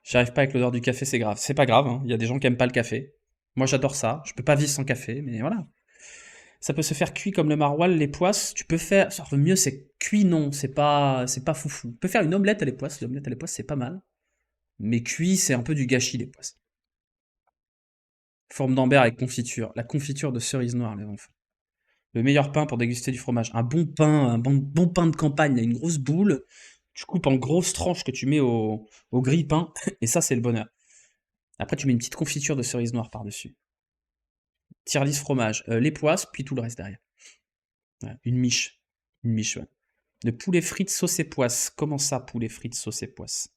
J'arrive pas avec l'odeur du café, c'est grave. C'est pas grave, hein. Il y a des gens qui aiment pas le café. Moi, j'adore ça. Je peux pas vivre sans café, mais voilà. Ça peut se faire cuit comme le maroilles, les poisses. Tu peux faire. Enfin, le mieux, c'est cuit, non. C'est pas foufou. Tu peux faire une omelette à les poisses. L'omelette à les poisses, c'est pas mal. Mais cuit, c'est un peu du gâchis, les poisses. Forme d'Ambert avec confiture. La confiture de cerise noire, les enfants. Le meilleur pain pour déguster du fromage. Un bon pain, un bon pain de campagne, une grosse boule. Tu coupes en grosses tranches que tu mets au grille-pain. Et ça, c'est le bonheur. Après, tu mets une petite confiture de cerise noire par-dessus. Tier-list fromage. Les poisses, puis tout le reste derrière. Voilà, une miche. Une miche, ouais. De poulet frites sauce et poisses. Comment ça, poulet frites sauce et poisses?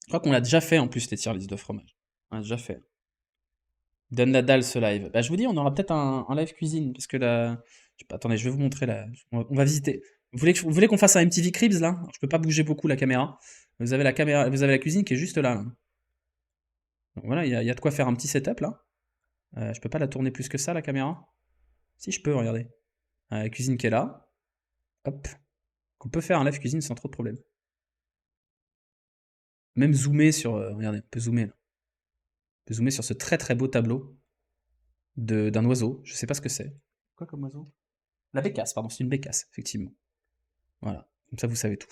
Je crois qu'on l'a déjà fait en plus, les tier-list de fromage. On l'a déjà fait. Donne la dalle ce live. Bah, je vous dis, on aura peut-être un live cuisine. Parce que là. Attendez, je vais vous montrer là. On va visiter. Vous voulez qu'on fasse un MTV Cribs là? Alors, je peux pas bouger beaucoup la caméra. Vous avez la caméra, vous avez la cuisine qui est juste là. Donc voilà, il y a de quoi faire un petit setup là. Je peux pas la tourner plus que ça la caméra. Si je peux, regardez. La cuisine qui est là. Hop. On peut faire un live cuisine sans trop de problème. Même zoomer sur. Regardez, on peut zoomer là. On peut zoomer sur ce très très beau tableau d'un oiseau. Je sais pas ce que c'est. Quoi comme oiseau? La bécasse, pardon, c'est une bécasse, effectivement. Voilà, comme ça vous savez tout.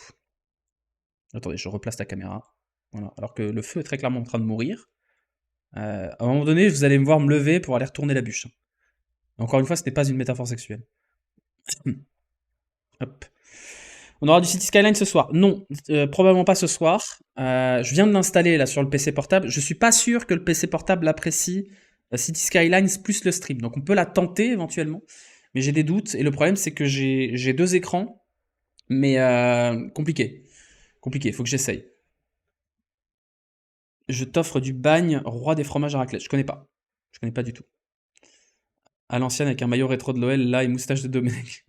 Attendez, je replace la caméra. Voilà, alors que le feu est très clairement en train de mourir. À un moment donné, vous allez me voir me lever pour aller retourner la bûche. Encore une fois, ce n'est pas une métaphore sexuelle. Hop. On aura du City Skyline ce soir. Non, probablement pas ce soir. Je viens de l'installer là sur le PC portable. Je suis pas sûr que le PC portable apprécie City Skylines plus le stream. Donc on peut la tenter éventuellement. Mais j'ai des doutes. Et le problème, c'est que j'ai 2 écrans. Mais compliqué. Compliqué, faut que j'essaye. Je t'offre du bagne, roi des fromages à raclette. Je connais pas. Je connais pas du tout. À l'ancienne, avec un maillot rétro de l'OL, là, et moustache de Domenech.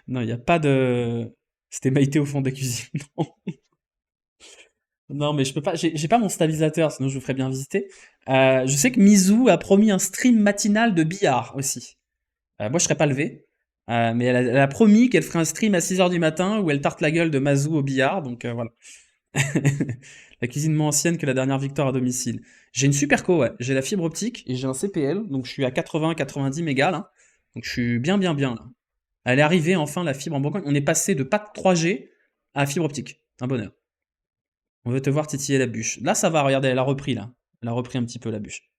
Non, il n'y a pas de... C'était Maïté au fond des cuisines. Non, non, mais je peux pas. J'ai pas mon stabilisateur, sinon je vous ferais bien visiter. Je sais que Mizou a promis un stream matinal de billard aussi. Moi, je serais pas levé. Mais elle a promis qu'elle ferait un stream à 6 heures du matin où elle tarte la gueule de Mazou au billard. Donc voilà. La cuisine moins ancienne que la dernière victoire à domicile. J'ai une super co, ouais. J'ai la fibre optique et j'ai un CPL. Donc je suis à 80-90 mégas là. Donc je suis bien là. Elle est arrivée enfin la fibre en Bourgogne. On est passé de pas de 3G à fibre optique. Un bonheur. On veut te voir titiller la bûche. Là ça va, regardez, elle a repris là. Elle a repris un petit peu la bûche.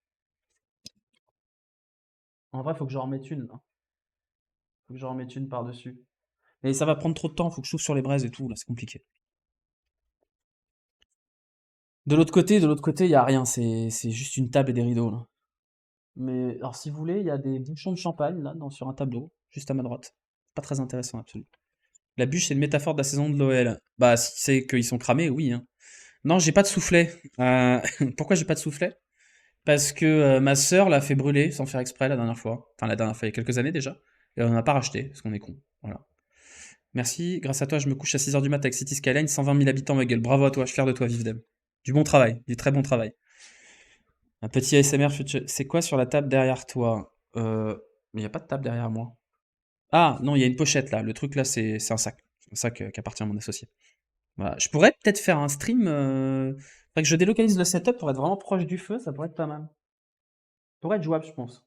En vrai, faut que j'en remette une là. Faut que j'en remette une par-dessus. Mais ça va prendre trop de temps, faut que je souffle sur les braises et tout, là c'est compliqué. De l'autre côté, il y a rien, c'est juste une table et des rideaux là. Mais alors si vous voulez, il y a des bouchons de champagne là sur un tableau, juste à ma droite. Pas très intéressant absolument. La bûche, c'est une métaphore de la saison de l'OL. Bah si c'est qu'ils sont cramés, oui, hein. Non, j'ai pas de soufflet. Pourquoi j'ai pas de soufflet? Parce que ma sœur l'a fait brûler sans faire exprès la dernière fois. Enfin la dernière fois, il y a quelques années déjà. Et on n'a pas racheté, parce qu'on est con. Voilà. Merci, grâce à toi, je me couche à 6 heures du mat avec City Skyline, 120 000 habitants, ma gueule. Bravo à toi, je suis fier de toi, Vivdem. Du bon travail, du très bon travail. Un petit ASMR, c'est quoi sur la table derrière toi? Mais il n'y a pas de table derrière moi. Ah, non, il y a une pochette là. Le truc là, c'est un sac. C'est un sac qui appartient à mon associé. Voilà. Je pourrais peut-être faire un stream. Faudrait que je délocalise le setup pour être vraiment proche du feu, ça pourrait être pas mal. Ça pourrait être jouable, je pense.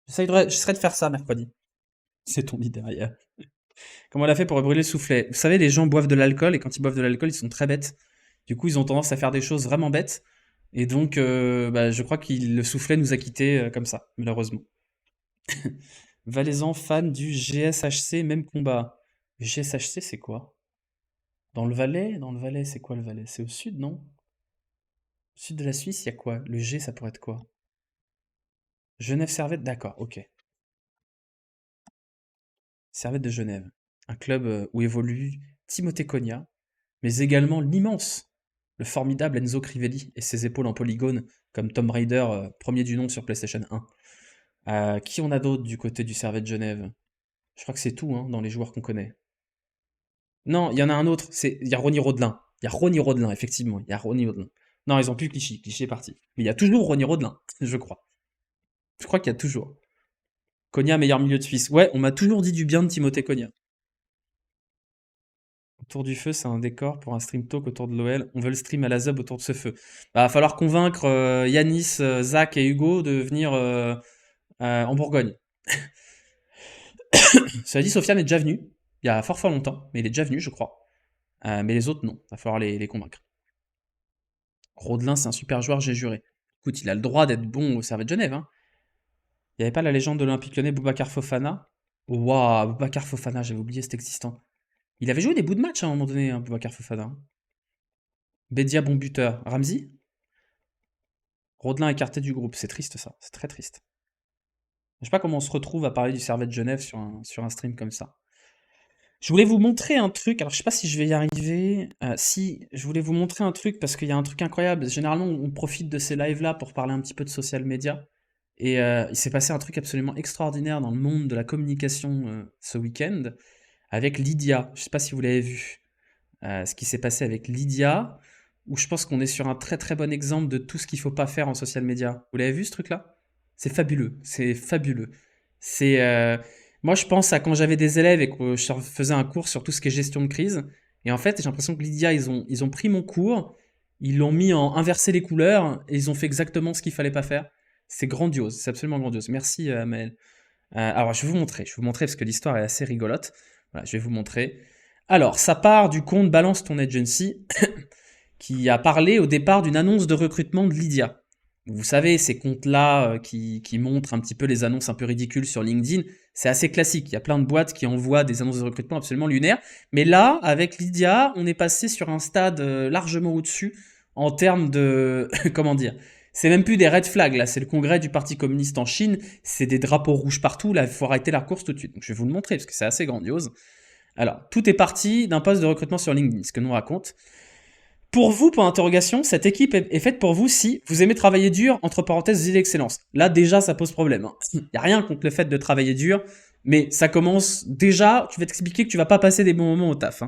J'essaierai de faire ça mercredi. C'est ton lit derrière. Comment elle a fait pour brûler le soufflet? Vous savez, les gens boivent de l'alcool et quand ils boivent de l'alcool, ils sont très bêtes. Du coup, ils ont tendance à faire des choses vraiment bêtes. Et donc, bah, je crois que le soufflet nous a quittés comme ça, malheureusement. Valaisan, fan du GSHC, même combat. GSHC, c'est quoi? Dans le Valais? Dans le Valais, c'est quoi le Valais? C'est au sud, non? Au sud de la Suisse, il y a quoi? Le G, ça pourrait être quoi? Genève Servette, d'accord, ok. Servette de Genève. Un club où évolue Timothée Cogna, mais également l'immense, le formidable Enzo Crivelli et ses épaules en polygone, comme Tomb Raider, premier du nom sur PlayStation 1. Qui on a d'autres du côté du Servette Genève? Je crois que c'est tout hein, dans les joueurs qu'on connaît. Non, il y en a un autre, il y a Ronny Rodelin. Il y a Ronny Rodelin, effectivement, il y a Ronny Rodelin. Non, ils ont plus Clichy, Clichy est parti. Mais il y a toujours Ronny Rodelin, je crois. Je crois qu'il y a toujours. Cogna, meilleur milieu de Suisse. Ouais, on m'a toujours dit du bien de Timothée Cogna. Autour du feu, c'est un décor pour un stream talk autour de l'OL. On veut le stream à la ZUB autour de ce feu. Bah, va falloir convaincre Yanis, Zach et Hugo de venir en Bourgogne. Cela dit, Sofiane est déjà venu. Il y a fort longtemps, mais il est déjà venu, je crois. Mais les autres, non. Va falloir les convaincre. Rodelin, c'est un super joueur, j'ai juré. Écoute, il a le droit d'être bon au Servette Genève. Hein. Il n'y avait pas la légende de l'Olympique Lyonnais, Boubacar Fofana. Waouh, Boubacar Fofana, j'avais oublié, c'est existant. Il avait joué des bouts de match à un moment donné, hein, Boubacar Fofana. Bédia, bon buteur. Ramsey? Rodelin écarté du groupe. C'est triste ça, c'est très triste. Je sais pas comment on se retrouve à parler du Servette Genève sur un stream comme ça. Je voulais vous montrer un truc, alors je sais pas si je vais y arriver. Si, je voulais vous montrer un truc parce qu'il y a un truc incroyable. Généralement, on profite de ces lives-là pour parler un petit peu de social media. Et il s'est passé un truc absolument extraordinaire dans le monde de la communication ce week-end avec Lydia. Je sais pas si vous l'avez vu. Ce qui s'est passé avec Lydia, où je pense qu'on est sur un très très bon exemple de tout ce qu'il faut pas faire en social media. Vous l'avez vu ce truc-là? C'est fabuleux, c'est fabuleux. C'est moi je pense à quand j'avais des élèves et que je faisais un cours sur tout ce qui est gestion de crise. Et en fait, j'ai l'impression que Lydia, ils ont pris mon cours, ils l'ont mis en inverser les couleurs et ils ont fait exactement ce qu'il fallait pas faire. C'est grandiose, c'est absolument grandiose. Merci Maël. Alors je vais vous montrer parce que l'histoire est assez rigolote. Voilà, je vais vous montrer. Alors, ça part du compte Balance ton Agency qui a parlé au départ d'une annonce de recrutement de Lydia. Vous savez, ces comptes-là qui montrent un petit peu les annonces un peu ridicules sur LinkedIn, c'est assez classique. Il y a plein de boîtes qui envoient des annonces de recrutement absolument lunaires. Mais là, avec Lydia, on est passé sur un stade largement au-dessus en termes de... comment dire? C'est même plus des red flags, là, c'est le congrès du Parti communiste en Chine, c'est des drapeaux rouges partout, là, il faut arrêter la course tout de suite. Donc je vais vous le montrer, parce que c'est assez grandiose. Alors, tout est parti d'un poste de recrutement sur LinkedIn, ce que nous raconte. Pour vous, point d'interrogation, cette équipe est faite pour vous si vous aimez travailler dur, entre parenthèses, idée d'excellence. Là, déjà, ça pose problème. Il n'y a rien contre le fait de travailler dur, mais ça commence déjà, tu vas t'expliquer que tu vas pas passer des bons moments au taf.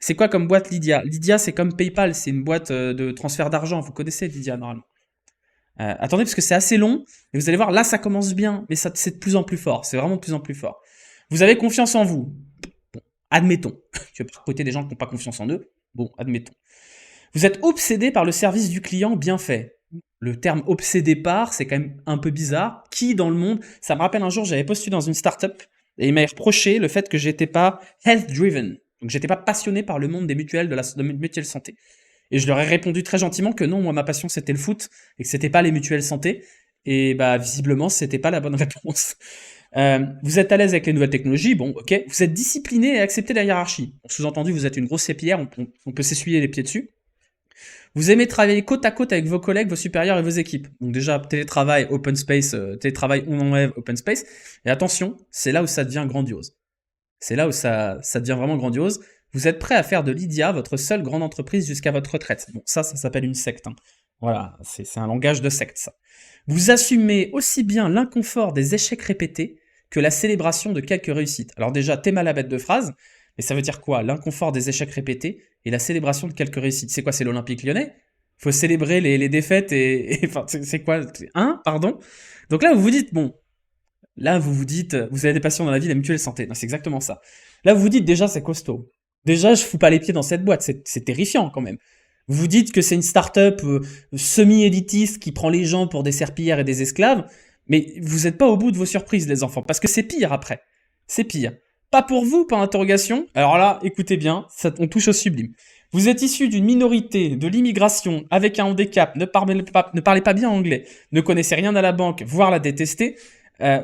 C'est quoi comme boîte Lydia? Lydia, c'est comme PayPal, c'est une boîte de transfert d'argent. Vous connaissez Lydia, normalement. Attendez, parce que c'est assez long, et vous allez voir, là, ça commence bien, mais ça, c'est de plus en plus fort. C'est vraiment de plus en plus fort. Vous avez confiance en vous. Bon, admettons. Tu vas pas recruter des gens qui n'ont pas confiance en eux. Bon, admettons. Vous êtes obsédé par le service du client bien fait. Le terme obsédé par, c'est quand même un peu bizarre. Qui dans le monde? Ça me rappelle un jour, j'avais postulé dans une startup et il m'a reproché le fait que j'étais pas health driven. Donc j'étais pas passionné par le monde des mutuelles, de mutuelle santé. Et je leur ai répondu très gentiment que non, moi ma passion c'était le foot et que c'était pas les mutuelles santé. Et bah visiblement c'était pas la bonne réponse. Vous êtes à l'aise avec les nouvelles technologies, bon ok. Vous êtes discipliné et acceptez la hiérarchie. Sous-entendu, vous êtes une grosse sépière, on peut s'essuyer les pieds dessus. Vous aimez travailler côte à côte avec vos collègues, vos supérieurs et vos équipes. Donc déjà, télétravail, open space, télétravail, on enlève, open space. Et attention, c'est là où ça devient grandiose. C'est là où ça devient vraiment grandiose. Vous êtes prêt à faire de Lydia votre seule grande entreprise jusqu'à votre retraite. Bon, ça s'appelle une secte. Voilà, c'est un langage de secte, ça. Vous assumez aussi bien l'inconfort des échecs répétés que la célébration de quelques réussites. Alors déjà, t'es mal à bête de phrase, mais ça veut dire quoi? L'inconfort des échecs répétés et la célébration de quelques réussites. C'est quoi? C'est l'Olympique Lyonnais? Faut célébrer les défaites et enfin, c'est quoi? Pardon? Donc là, vous vous dites, bon, là, vous vous dites, vous avez des passions dans la vie, la mutuelle santé. Non, c'est exactement ça. Là, vous vous dites, déjà, c'est costaud. Déjà, je fous pas les pieds dans cette boîte. C'est terrifiant, quand même. Vous vous dites que c'est une start-up semi-élitiste qui prend les gens pour des serpillères et des esclaves. Mais vous êtes pas au bout de vos surprises, les enfants. Parce que c'est pire après. C'est pire. Pas pour vous, par interrogation. Alors là, écoutez bien, on touche au sublime. Vous êtes issu d'une minorité de l'immigration avec un handicap, ne parlez pas bien anglais, ne connaissez rien à la banque, voire la détestez.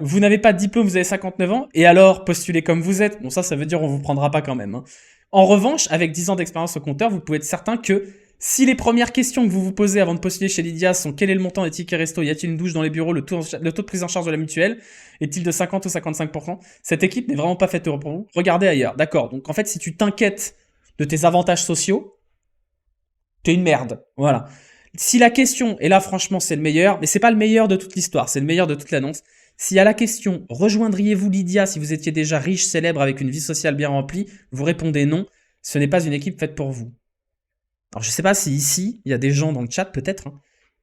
Vous n'avez pas de diplôme, vous avez 59 ans, et alors postulez comme vous êtes. Bon, ça veut dire on vous prendra pas quand même. En revanche, avec 10 ans d'expérience au compteur, vous pouvez être certain que si les premières questions que vous vous posez avant de postuler chez Lydia sont quel est le montant des tickets resto, y a-t-il une douche dans les bureaux, le taux de prise en charge de la mutuelle, est-il de 50 ou 55%, cette équipe n'est vraiment pas faite pour vous. Regardez ailleurs. D'accord. Donc en fait, si tu t'inquiètes de tes avantages sociaux, t'es une merde. Voilà. Si la question, et là franchement c'est le meilleur, mais c'est pas le meilleur de toute l'histoire, c'est le meilleur de toute l'annonce. Si à la question, rejoindriez-vous Lydia si vous étiez déjà riche, célèbre, avec une vie sociale bien remplie, vous répondez non, ce n'est pas une équipe faite pour vous. Alors je sais pas si ici, il y a des gens dans le chat peut-être,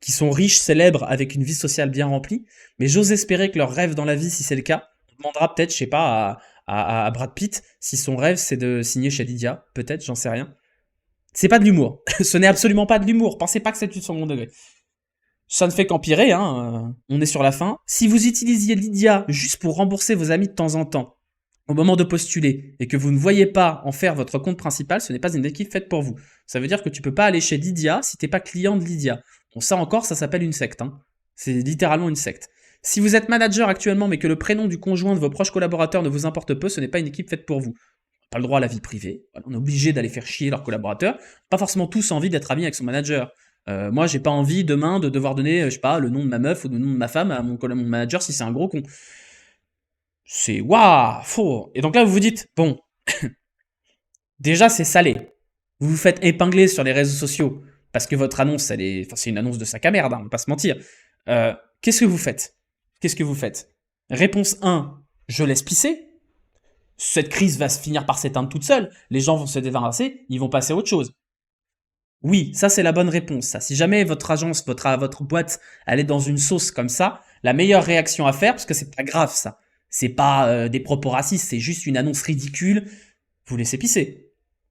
qui sont riches, célèbres, avec une vie sociale bien remplie, mais j'ose espérer que leur rêve dans la vie, si c'est le cas, on demandera peut-être, je sais pas, à Brad Pitt, si son rêve c'est de signer chez Lydia, peut-être, j'en sais rien. C'est pas de l'humour, ce n'est absolument pas de l'humour, pensez pas que c'est du second degré. Ça ne fait qu'empirer, on est sur la fin. Si vous utilisiez Lydia juste pour rembourser vos amis de temps en temps, au moment de postuler, et que vous ne voyez pas en faire votre compte principal, ce n'est pas une équipe faite pour vous. Ça veut dire que tu peux pas aller chez Lydia si t'es pas client de Lydia. Bon, ça encore, ça s'appelle une secte. C'est littéralement une secte. Si vous êtes manager actuellement, mais que le prénom du conjoint de vos proches collaborateurs ne vous importe peu, ce n'est pas une équipe faite pour vous. Pas le droit à la vie privée. On est obligé d'aller faire chier leurs collaborateurs. Pas forcément tous envie d'être amis avec son manager. Moi, j'ai pas envie demain de devoir donner, je sais pas, le nom de ma meuf ou le nom de ma femme à mon manager si c'est un gros con. C'est waouh, faux. Et donc là, vous vous dites, bon, déjà c'est salé. Vous vous faites épingler sur les réseaux sociaux parce que votre annonce, c'est une annonce de sac à merde, on va pas se mentir. Qu'est-ce que vous faites? Qu'est-ce que vous faites? Réponse 1, je laisse pisser. Cette crise va se finir par s'éteindre toute seule. Les gens vont se débarrasser, ils vont passer à autre chose. Oui, ça c'est la bonne réponse. Ça. Si jamais votre agence, votre boîte, elle est dans une sauce comme ça, la meilleure réaction à faire, parce que c'est pas grave ça, c'est pas des propos racistes, c'est juste une annonce ridicule, vous laissez pisser.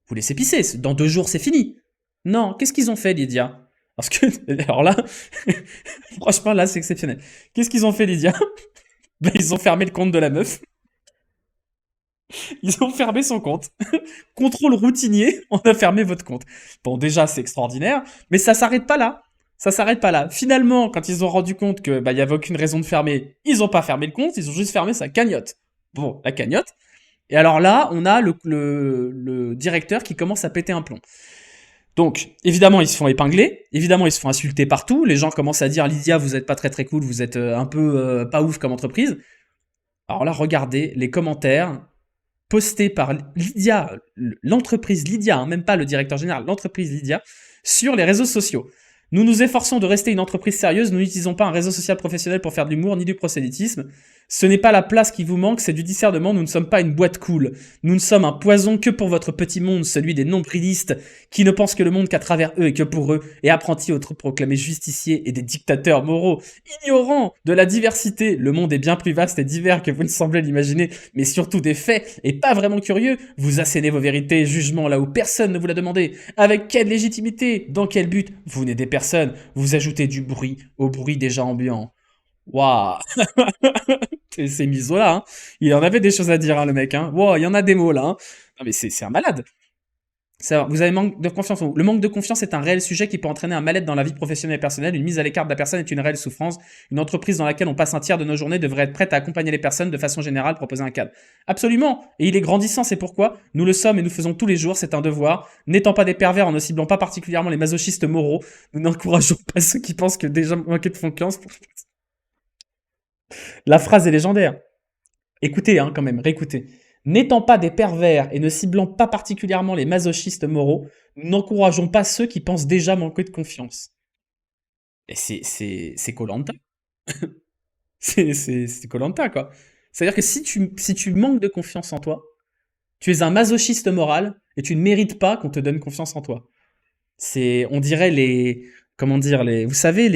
Vous laissez pisser, dans 2 jours c'est fini. Non, qu'est-ce qu'ils ont fait Lydia? Parce que, alors là, franchement là c'est exceptionnel. Qu'est-ce qu'ils ont fait Lydia? Ben, ils ont fermé le compte de la meuf. Ils ont fermé son compte. Contrôle routinier, on a fermé votre compte. Bon, déjà, c'est extraordinaire, mais ça s'arrête pas là. Ça s'arrête pas là. Finalement, quand ils ont rendu compte que il y avait aucune raison de fermer, ils ont pas fermé le compte, ils ont juste fermé sa cagnotte. Bon, la cagnotte. Et alors là, on a le directeur qui commence à péter un plomb. Donc, évidemment, ils se font épingler, évidemment, ils se font insulter partout, les gens commencent à dire « Lydia, vous êtes pas très très cool, vous êtes un peu pas ouf comme entreprise ». Alors là, regardez les commentaires. postée par Lydia, l'entreprise Lydia, hein, même pas le directeur général, l'entreprise Lydia, sur les réseaux sociaux. Nous nous efforçons de rester une entreprise sérieuse, nous n'utilisons pas un réseau social professionnel pour faire de l'humour ni du prosélytisme. Ce n'est pas la place qui vous manque, c'est du discernement, nous ne sommes pas une boîte cool. Nous ne sommes un poison que pour votre petit monde, celui des nombrilistes qui ne pensent que le monde qu'à travers eux et que pour eux, et apprentis autoproclamés justiciers et des dictateurs moraux, ignorants de la diversité. Le monde est bien plus vaste et divers que vous ne semblez l'imaginer, mais surtout des faits, et pas vraiment curieux. Vous assénez vos vérités et jugements là où personne ne vous l'a demandé. Avec quelle légitimité? Dans quel but? Vous n'aidez personne, vous ajoutez du bruit au bruit déjà ambiant. Waouh. C'est Misola, hein. Il en avait des choses à dire, hein, le mec, hein. Wow, il y en a des mots, là, hein. Non, mais c'est un malade. Vous avez manque de confiance en vous. Le manque de confiance est un réel sujet qui peut entraîner un mal-être dans la vie professionnelle et personnelle. Une mise à l'écart de la personne est une réelle souffrance. Une entreprise dans laquelle on passe un tiers de nos journées devrait être prête à accompagner les personnes de façon générale, proposer un cadre. Absolument. Et il est grandissant, c'est pourquoi nous le sommes et nous faisons tous les jours. C'est un devoir. N'étant pas des pervers en ne ciblant pas particulièrement les masochistes moraux, nous n'encourageons pas ceux qui pensent que déjà manquer de confiance. La phrase est légendaire. Écoutez, hein, quand même, réécoutez. N'étant pas des pervers et ne ciblant pas particulièrement les masochistes moraux, nous n'encourageons pas ceux qui pensent déjà manquer de confiance. Et c'est Koh-Lanta. C'est Koh-Lanta, quoi. C'est-à-dire que si tu manques de confiance en toi, tu es un masochiste moral et tu ne mérites pas qu'on te donne confiance en toi. On dirait comment dire, vous savez,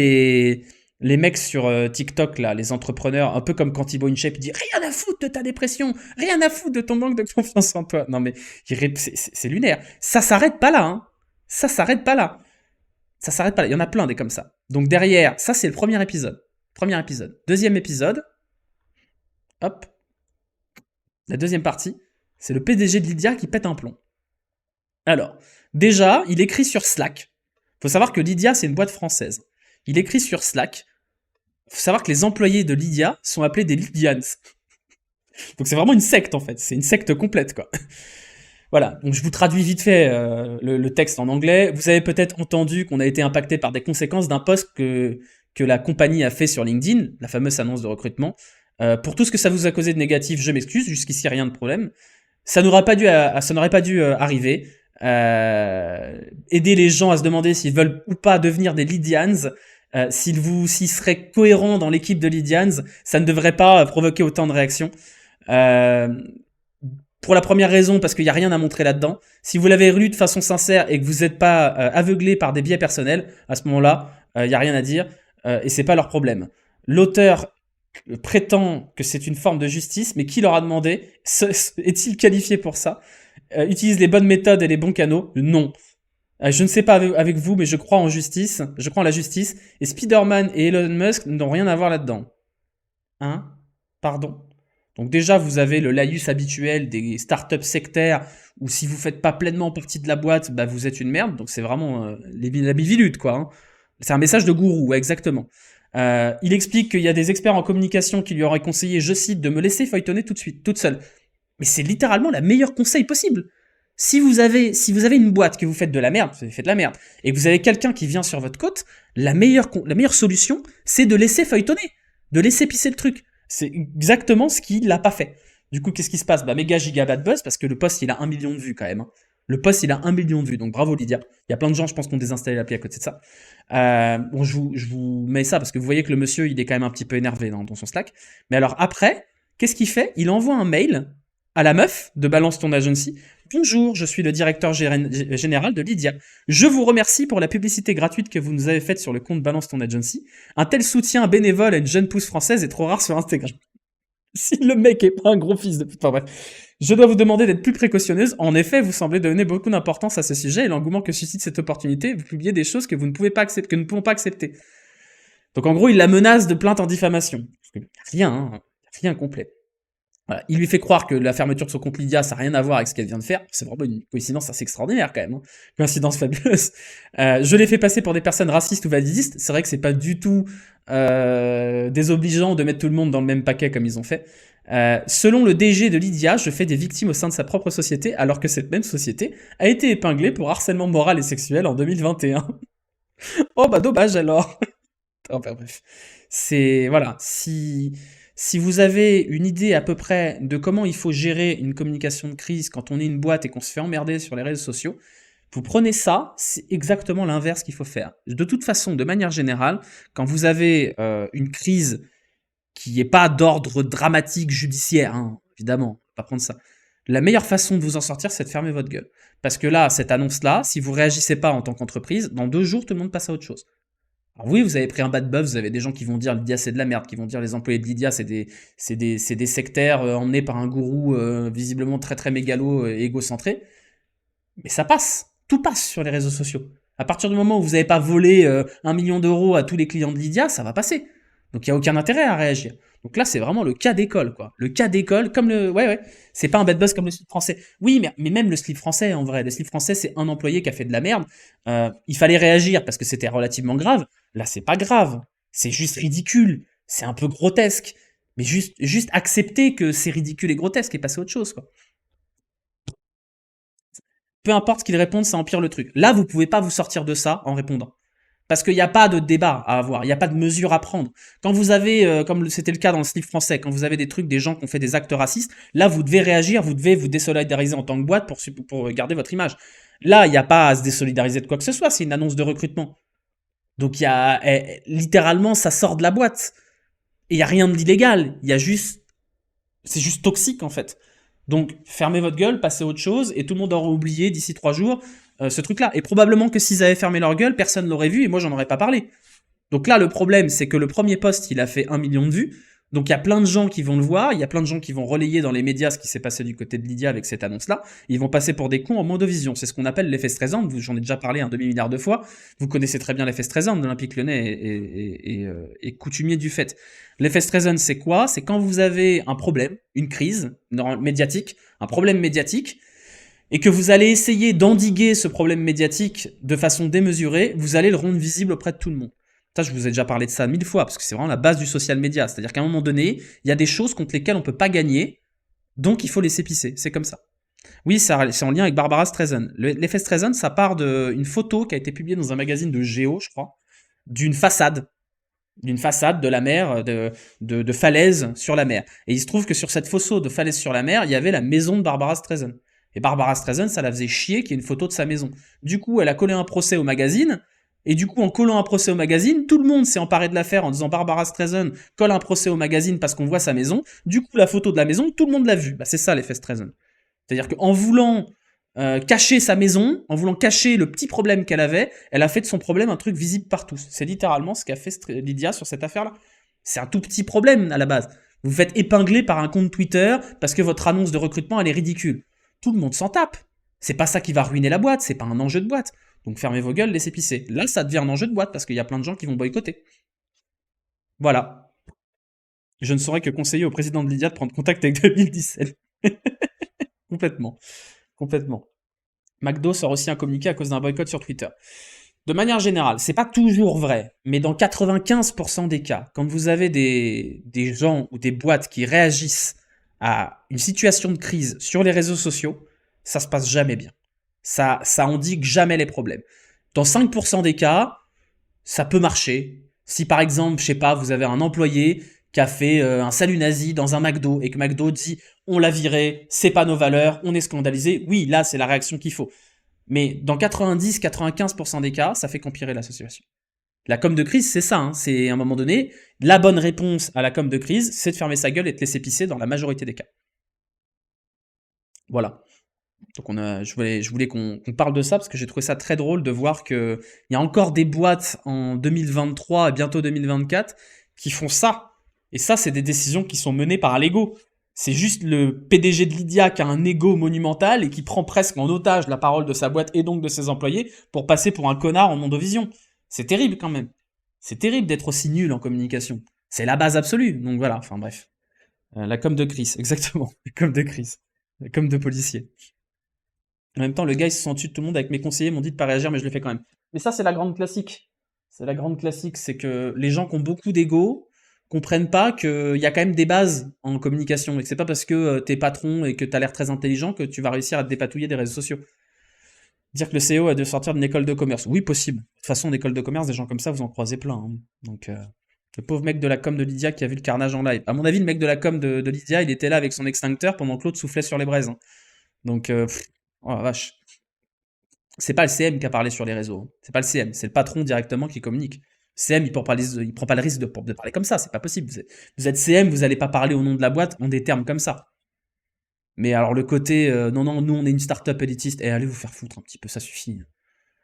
les mecs sur TikTok, là, les entrepreneurs, un peu comme quand Thibaut InShape, il dit rien à foutre de ta dépression, rien à foutre de ton manque de confiance en toi. Non, mais c'est lunaire. Ça s'arrête pas là, hein. Ça s'arrête pas là. Ça s'arrête pas là. Il y en a plein des comme ça. Donc derrière, ça c'est le premier épisode. Premier épisode. Deuxième épisode, hop, la deuxième partie, c'est le PDG de Lydia qui pète un plomb. Alors, déjà, il écrit sur Slack. Faut savoir que Lydia, c'est une boîte française. Il écrit sur Slack. Faut savoir que les employés de Lydia sont appelés des Lydians. Donc c'est vraiment une secte en fait. C'est une secte complète quoi. Voilà, donc je vous traduis vite fait le texte en anglais. Vous avez peut-être entendu qu'on a été impacté par des conséquences d'un post que la compagnie a fait sur LinkedIn, la fameuse annonce de recrutement. Pour tout ce que ça vous a causé de négatif, je m'excuse. Jusqu'ici, rien de problème. Ça n'aurait pas dû arriver. Aider les gens à se demander s'ils veulent ou pas devenir des Lydians. S'ils seraient cohérents dans l'équipe de Lydians, ça ne devrait pas provoquer autant de réactions. Pour la première raison, parce qu'il n'y a rien à montrer là-dedans. Si vous l'avez lu de façon sincère et que vous n'êtes pas aveuglé par des biais personnels, à ce moment-là, il n'y a rien à dire et c'est pas leur problème. L'auteur prétend que c'est une forme de justice, mais qui leur a demandé? Est-il qualifié pour ça? Utilise les bonnes méthodes et les bons canaux? Non. Je ne sais pas avec vous, mais je crois en justice. Je crois en la justice. Et Spider-Man et Elon Musk n'ont rien à voir là-dedans. Hein? Pardon? Donc déjà, vous avez le laïus habituel des startups sectaires, où si vous faites pas pleinement partie de la boîte, bah vous êtes une merde. Donc c'est vraiment la bivilude, quoi. Hein. C'est un message de gourou, ouais, exactement. Il explique qu'il y a des experts en communication qui lui auraient conseillé, je cite, de me laisser feuilletonner tout de suite, toute seule. Mais c'est littéralement la meilleure conseil possible. Si vous avez une boîte que vous faites de la merde, vous faites de la merde, et que vous avez quelqu'un qui vient sur votre côte, la meilleure solution, c'est de laisser feuilletonner, de laisser pisser le truc. C'est exactement ce qu'il n'a pas fait. Du coup, qu'est-ce qui se passe? Bah, méga giga bad buzz, parce que le post, il a 1 million de vues quand même. Hein. Le post, il a 1 million de vues, donc bravo Lydia. Il y a plein de gens, je pense, qui ont désinstallé l'appli à côté de ça. Bon, je vous mets ça, parce que vous voyez que le monsieur, il est quand même un petit peu énervé dans son Slack. Mais alors après, qu'est-ce qu'il fait? Il envoie un mail à la meuf de Balance Ton Agency. Bonjour, je suis le directeur général de Lydia. Je vous remercie pour la publicité gratuite que vous nous avez faite sur le compte Balance Ton Agency. Un tel soutien bénévole à une jeune pousse française est trop rare sur Instagram. Si le mec est pas un gros fils de pute, enfin bref. Je dois vous demander d'être plus précautionneuse. En effet, vous semblez donner beaucoup d'importance à ce sujet et l'engouement que suscite cette opportunité, vous publiez des choses que vous ne pouvez pas accepter, que nous ne pouvons pas accepter. Donc en gros, il la menace de plainte en diffamation. Rien complet. Voilà. Il lui fait croire que la fermeture de son compte Lydia, ça n'a rien à voir avec ce qu'elle vient de faire. C'est vraiment une coïncidence assez extraordinaire quand même. Hein. Coïncidence fabuleuse. Je l'ai fait passer pour des personnes racistes ou validistes. C'est vrai que c'est pas du tout désobligeant de mettre tout le monde dans le même paquet comme ils ont fait. Selon le DG de Lydia, je fais des victimes au sein de sa propre société, alors que cette même société a été épinglée pour harcèlement moral et sexuel en 2021. Oh bah dommage alors. Enfin bref. C'est... Voilà. Si vous avez une idée à peu près de comment il faut gérer une communication de crise quand on est une boîte et qu'on se fait emmerder sur les réseaux sociaux, vous prenez ça, c'est exactement l'inverse qu'il faut faire. De toute façon, de manière générale, quand vous avez une crise qui n'est pas d'ordre dramatique judiciaire, hein, évidemment, on va pas prendre ça. La meilleure façon de vous en sortir, c'est de fermer votre gueule. Parce que là, cette annonce-là, si vous réagissez pas en tant qu'entreprise, dans 2 jours, tout le monde passe à autre chose. Alors oui, vous avez pris un bad buzz, vous avez des gens qui vont dire Lydia c'est de la merde, qui vont dire les employés de Lydia c'est des sectaires emmenés par un gourou visiblement très très mégalo et égocentré. Mais ça passe, tout passe sur les réseaux sociaux. À partir du moment où vous n'avez pas volé 1 million d'euros à tous les clients de Lydia, ça va passer. Donc il n'y a aucun intérêt à réagir. Donc là, c'est vraiment le cas d'école, quoi. Le cas d'école, comme le. Ouais, ouais. C'est pas un bad buzz comme le slip français. Oui, mais même le slip français, en vrai. Le slip français, c'est un employé qui a fait de la merde. Il fallait réagir parce que c'était relativement grave. Là, c'est pas grave. C'est juste ridicule. C'est un peu grotesque. Mais juste accepter que c'est ridicule et grotesque et passer à autre chose, quoi. Peu importe ce qu'ils répondent, ça empire le truc. Là, vous pouvez pas vous sortir de ça en répondant. Parce qu'il n'y a pas de débat à avoir, il n'y a pas de mesure à prendre. Quand vous avez, comme c'était le cas dans le slip français, quand vous avez des trucs, des gens qui ont fait des actes racistes, là vous devez réagir, vous devez vous désolidariser en tant que boîte pour garder votre image. Là, il n'y a pas à se désolidariser de quoi que ce soit, c'est une annonce de recrutement. Donc il y a, littéralement, ça sort de la boîte. Et il n'y a rien d'illégal, il y a juste, c'est juste toxique en fait. Donc fermez votre gueule, passez à autre chose, et tout le monde aura oublié d'ici 3 jours ce truc-là. Et probablement que s'ils avaient fermé leur gueule, personne l'aurait vu, et moi j'en aurais pas parlé. Donc là, le problème, c'est que le premier post, il a fait 1 million de vues. Donc il y a plein de gens qui vont le voir, il y a plein de gens qui vont relayer dans les médias ce qui s'est passé du côté de Lydia avec cette annonce-là. Ils vont passer pour des cons en Mondovision. C'est ce qu'on appelle l'effet Streisand. J'en ai déjà parlé un demi-milliard de fois. Vous connaissez très bien l'effet Streisand de l'Olympique Lyonnais et coutumier du fait. L'effet Streisand, c'est quoi? C'est quand vous avez un problème, une crise médiatique, un problème médiatique, et que vous allez essayer d'endiguer ce problème médiatique de façon démesurée, vous allez le rendre visible auprès de tout le monde. Ça, je vous ai déjà parlé de ça 1000 fois, parce que c'est vraiment la base du social media. C'est-à-dire qu'à un moment donné, il y a des choses contre lesquelles on peut pas gagner, donc il faut laisser pisser. C'est comme ça. Oui, c'est en lien avec Barbara Streisand. L'effet Streisand, ça part d'une photo qui a été publiée dans un magazine de Géo, je crois, d'une façade de la mer, de falaise sur la mer. Et il se trouve que sur cette photo de falaise sur la mer, il y avait la maison de Barbara Streisand. Et Barbara Streisand, ça la faisait chier qu'il y ait une photo de sa maison. Du coup, elle a collé un procès au magazine, et du coup, en collant un procès au magazine, tout le monde s'est emparé de l'affaire en disant Barbara Streisand colle un procès au magazine parce qu'on voit sa maison. Du coup, la photo de la maison, tout le monde l'a vue. Bah, c'est ça l'effet Streisand. C'est-à-dire qu'en voulant cacher sa maison, en voulant cacher le petit problème qu'elle avait, elle a fait de son problème un truc visible par tous. C'est littéralement ce qu'a fait Lydia sur cette affaire-là. C'est un tout petit problème à la base. Vous vous faites épingler par un compte Twitter parce que votre annonce de recrutement elle est ridicule. Tout le monde s'en tape. C'est pas ça qui va ruiner la boîte, c'est pas un enjeu de boîte. Donc fermez vos gueules, laissez pisser. Là, ça devient un enjeu de boîte parce qu'il y a plein de gens qui vont boycotter. Voilà. Je ne saurais que conseiller au président de Lydia de prendre contact avec 2017. Complètement. Complètement. McDo sort aussi un communiqué à cause d'un boycott sur Twitter. De manière générale, c'est pas toujours vrai, mais dans 95% des cas, quand vous avez des gens ou des boîtes qui réagissent à une situation de crise sur les réseaux sociaux, ça se passe jamais bien. Ça indique jamais les problèmes. Dans 5% des cas, ça peut marcher. Si par exemple, je sais pas, vous avez un employé qui a fait un salut nazi dans un McDo et que McDo dit on l'a viré, c'est pas nos valeurs, on est scandalisé, oui, là c'est la réaction qu'il faut. Mais dans 90-95% des cas, ça fait qu'empirer la situation. La com de crise, c'est ça, hein. C'est à un moment donné, la bonne réponse à la com de crise, c'est de fermer sa gueule et de laisser pisser dans la majorité des cas. Voilà. Donc je voulais qu'on parle de ça parce que j'ai trouvé ça très drôle de voir qu'il y a encore des boîtes en 2023 et bientôt 2024 qui font ça. Et ça, c'est des décisions qui sont menées par l'ego. C'est juste le PDG de Lydia qui a un ego monumental et qui prend presque en otage la parole de sa boîte et donc de ses employés pour passer pour un connard en Mondovision. C'est terrible quand même. C'est terrible d'être aussi nul en communication. C'est la base absolue. Donc voilà, enfin bref. La com de crise, exactement. La com de crise. La com de policier. En même temps, le gars, il se sent dessus de tout le monde avec mes conseillers, m'ont dit de pas réagir, mais je le fais quand même. Mais ça, c'est la grande classique. C'est la grande classique, c'est que les gens qui ont beaucoup d'ego comprennent pas qu'il y a quand même des bases en communication et que c'est pas parce que t'es patron et que t'as l'air très intelligent que tu vas réussir à te dépatouiller des réseaux sociaux. Dire que le CEO a dû sortir d'une école de commerce, oui, possible. De toute façon, une école de commerce, des gens comme ça, vous en croisez plein. Hein. Donc, Le pauvre mec de la com de Lydia qui a vu le carnage en live. À mon avis, le mec de la com de Lydia, il était là avec son extincteur pendant que l'autre soufflait sur les braises, hein. Donc, oh la vache. C'est pas le CM qui a parlé sur les réseaux. C'est pas le CM, c'est le patron directement qui communique. Le CM, il prend pas le risque de parler comme ça, c'est pas possible. Vous êtes CM, vous allez pas parler au nom de la boîte en des termes comme ça. Mais alors le côté, non, non, nous on est une start-up élitiste, et allez vous faire foutre un petit peu, ça suffit.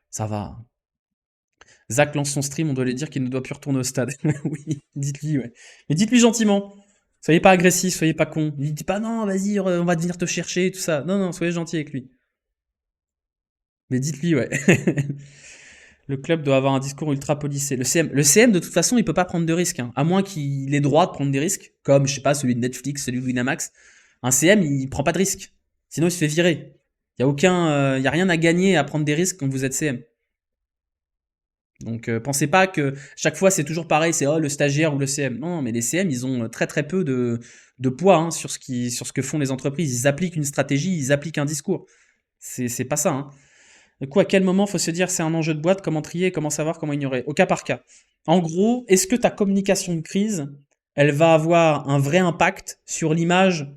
Ça va. Zach lance son stream, on doit lui dire qu'il ne doit plus retourner au stade. Oui, dites-lui, ouais. Mais dites-lui gentiment. Soyez pas agressif, soyez pas con. Il dit pas non, vas-y, on va venir te chercher, tout ça. Non, non, soyez gentil avec lui. Mais dites-lui, ouais. Le club doit avoir un discours ultra policé. Le CM, de toute façon, il peut pas prendre de risques, hein, à moins qu'il ait droit de prendre des risques, comme, je sais pas, celui de Netflix, celui de Winamax. Un CM, il prend pas de risques. Sinon, il se fait virer. Il y a rien à gagner à prendre des risques quand vous êtes CM. Donc, pensez pas que chaque fois c'est toujours pareil, c'est oh, le stagiaire ou le CM. Non, mais les CM, ils ont très très peu de poids, hein, sur ce que font les entreprises. Ils appliquent une stratégie, ils appliquent un discours. C'est pas ça, hein. Du coup, à quel moment faut se dire c'est un enjeu de boîte, comment trier, comment savoir, comment ignorer? Au cas par cas. En gros, est-ce que ta communication de crise, elle va avoir un vrai impact sur l'image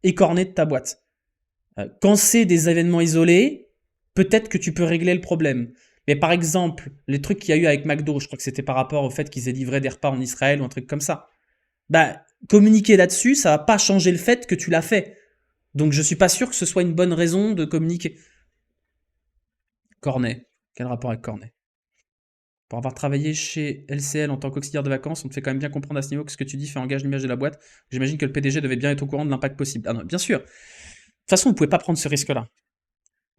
écornée de ta boîte? Quand c'est des événements isolés, peut-être que tu peux régler le problème. Mais par exemple, les trucs qu'il y a eu avec McDo, je crois que c'était par rapport au fait qu'ils aient livré des repas en Israël ou un truc comme ça. Bah, communiquer là-dessus, ça va pas changer le fait que tu l'as fait. Donc je suis pas sûr que ce soit une bonne raison de communiquer. Cornet. Quel rapport avec Cornet? Pour avoir travaillé chez LCL en tant qu'auxiliaire de vacances, on te fait quand même bien comprendre à ce niveau que ce que tu dis fait engage l'image de la boîte. J'imagine que le PDG devait bien être au courant de l'impact possible. Ah non, bien sûr. De toute façon, vous pouvez pas prendre ce risque-là.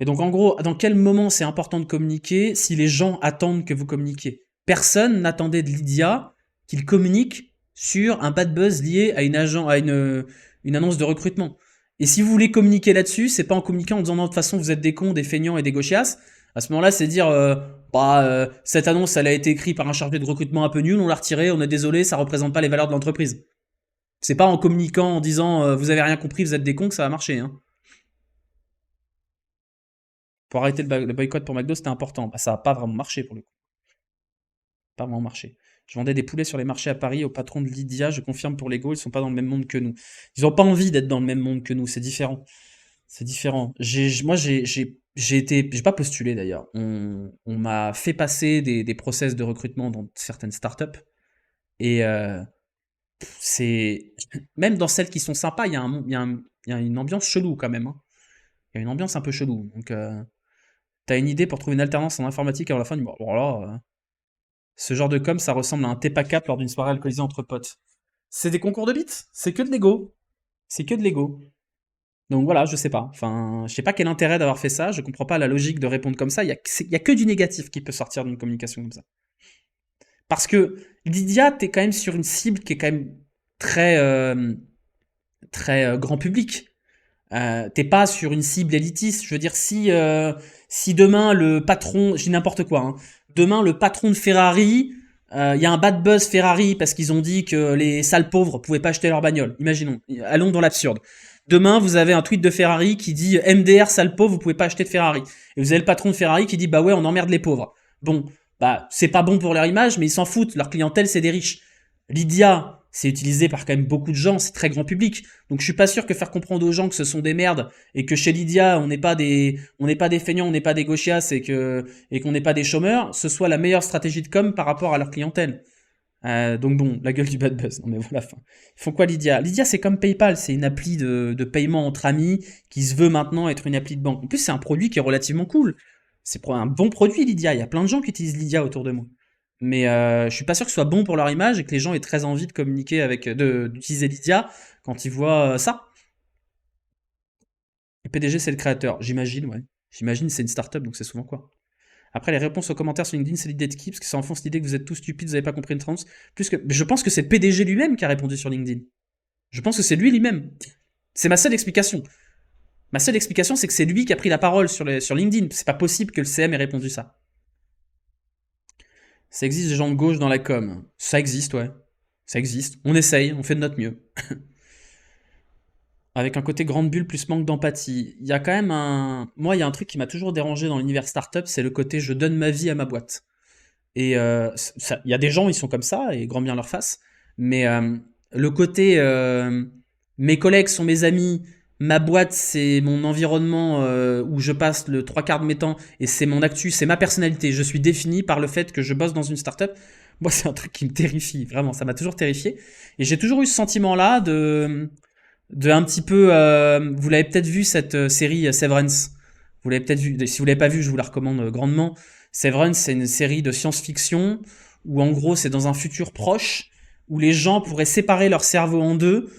Et donc, en gros, dans quel moment c'est important de communiquer si les gens attendent que vous communiquiez? Personne n'attendait de Lydia qu'il communique sur un bad buzz lié à une annonce de recrutement. Et si vous voulez communiquer là-dessus, c'est pas en communiquant en disant non, de toute façon, vous êtes des cons, des feignants et des gauchias. À ce moment-là, c'est dire cette annonce, elle a été écrite par un chargé de recrutement un peu nul, on l'a retirée, on est désolé, ça représente pas les valeurs de l'entreprise. C'est pas en communiquant en disant vous avez rien compris, vous êtes des cons que ça va marcher, hein. Pour arrêter le boycott pour McDo, c'était important. Bah, ça n'a pas vraiment marché pour le coup. Pas vraiment marché. Je vendais des poulets sur les marchés à Paris au patron de Lydia. Je confirme pour l'ego, ils sont pas dans le même monde que nous. Ils ont pas envie d'être dans le même monde que nous. C'est différent. C'est différent. Moi, j'ai pas postulé d'ailleurs. On m'a fait passer des process de recrutement dans certaines startups. Et c'est. Même dans celles qui sont sympas, il y a une ambiance chelou quand même, hein. Il y a une ambiance un peu chelou. Donc, t'as une idée pour trouver une alternance en informatique avant la fin du mois. Alors là, ce genre de com, ça ressemble à un TEPACAP lors d'une soirée alcoolisée entre potes. C'est des concours de bits, c'est que de l'ego. C'est que de l'ego. Donc voilà, je sais pas. Enfin, je sais pas quel intérêt d'avoir fait ça, je comprends pas la logique de répondre comme ça. Il y a que du négatif qui peut sortir d'une communication comme ça. Parce que Lydia, t'es quand même sur une cible qui est quand même très, très grand public. T'es pas sur une cible élitiste. Je veux dire, si demain le patron, je dis n'importe quoi, hein, demain le patron de Ferrari, il y a un bad buzz Ferrari parce qu'ils ont dit que les sales pauvres pouvaient pas acheter leur bagnole. Imaginons, allons dans l'absurde. Demain, vous avez un tweet de Ferrari qui dit MDR sale pauvre, vous pouvez pas acheter de Ferrari. Et vous avez le patron de Ferrari qui dit bah ouais, on emmerde les pauvres. Bon, bah c'est pas bon pour leur image, mais ils s'en foutent. Leur clientèle, c'est des riches. Lydia, c'est utilisé par quand même beaucoup de gens, c'est très grand public. Donc je suis pas sûr que faire comprendre aux gens que ce sont des merdes et que chez Lydia on n'est pas des feignants, on n'est pas des gauchias et qu'on n'est pas des chômeurs, ce soit la meilleure stratégie de com par rapport à leur clientèle. Donc bon, la gueule du bad buzz. Non mais voilà. Fin. Ils font quoi Lydia? Lydia c'est comme PayPal, c'est une appli de paiement entre amis qui se veut maintenant être une appli de banque. En plus c'est un produit qui est relativement cool. C'est un bon produit Lydia. Il y a plein de gens qui utilisent Lydia autour de moi. Mais je suis pas sûr que ce soit bon pour leur image et que les gens aient très envie de communiquer d'utiliser Lydia quand ils voient ça. Le PDG c'est le créateur, j'imagine, ouais. J'imagine c'est une startup donc c'est souvent quoi. Après les réponses aux commentaires sur LinkedIn c'est l'idée de qui parce que ça enfonce l'idée que vous êtes tous stupides, vous avez pas compris une trans. Je pense que c'est le PDG lui-même qui a répondu sur LinkedIn. Je pense que c'est lui-même. C'est ma seule explication. Ma seule explication c'est que c'est lui qui a pris la parole sur LinkedIn. C'est pas possible que le CM ait répondu ça. Ça existe des gens de gauche dans la com. Ça existe, ouais. Ça existe. On essaye, on fait de notre mieux. Avec un côté grande bulle plus manque d'empathie. Il y a quand même Moi, il y a un truc qui m'a toujours dérangé dans l'univers startup, c'est le côté je donne ma vie à ma boîte. Et il y a des gens, ils sont comme ça, et grand bien leur face. Mais le côté, mes collègues sont mes amis, ma boîte, c'est mon environnement où je passe le trois quarts de mes temps, et c'est mon actu, c'est ma personnalité. Je suis défini par le fait que je bosse dans une startup. Moi, c'est un truc qui me terrifie, vraiment, ça m'a toujours terrifié. Et j'ai toujours eu ce sentiment-là de un petit peu. Vous l'avez peut-être vu cette série Severance. Vous l'avez peut-être vu. Si vous l'avez pas vu, je vous la recommande grandement. Severance, c'est une série de science-fiction où en gros c'est dans un futur proche où les gens pourraient séparer leur cerveau en deux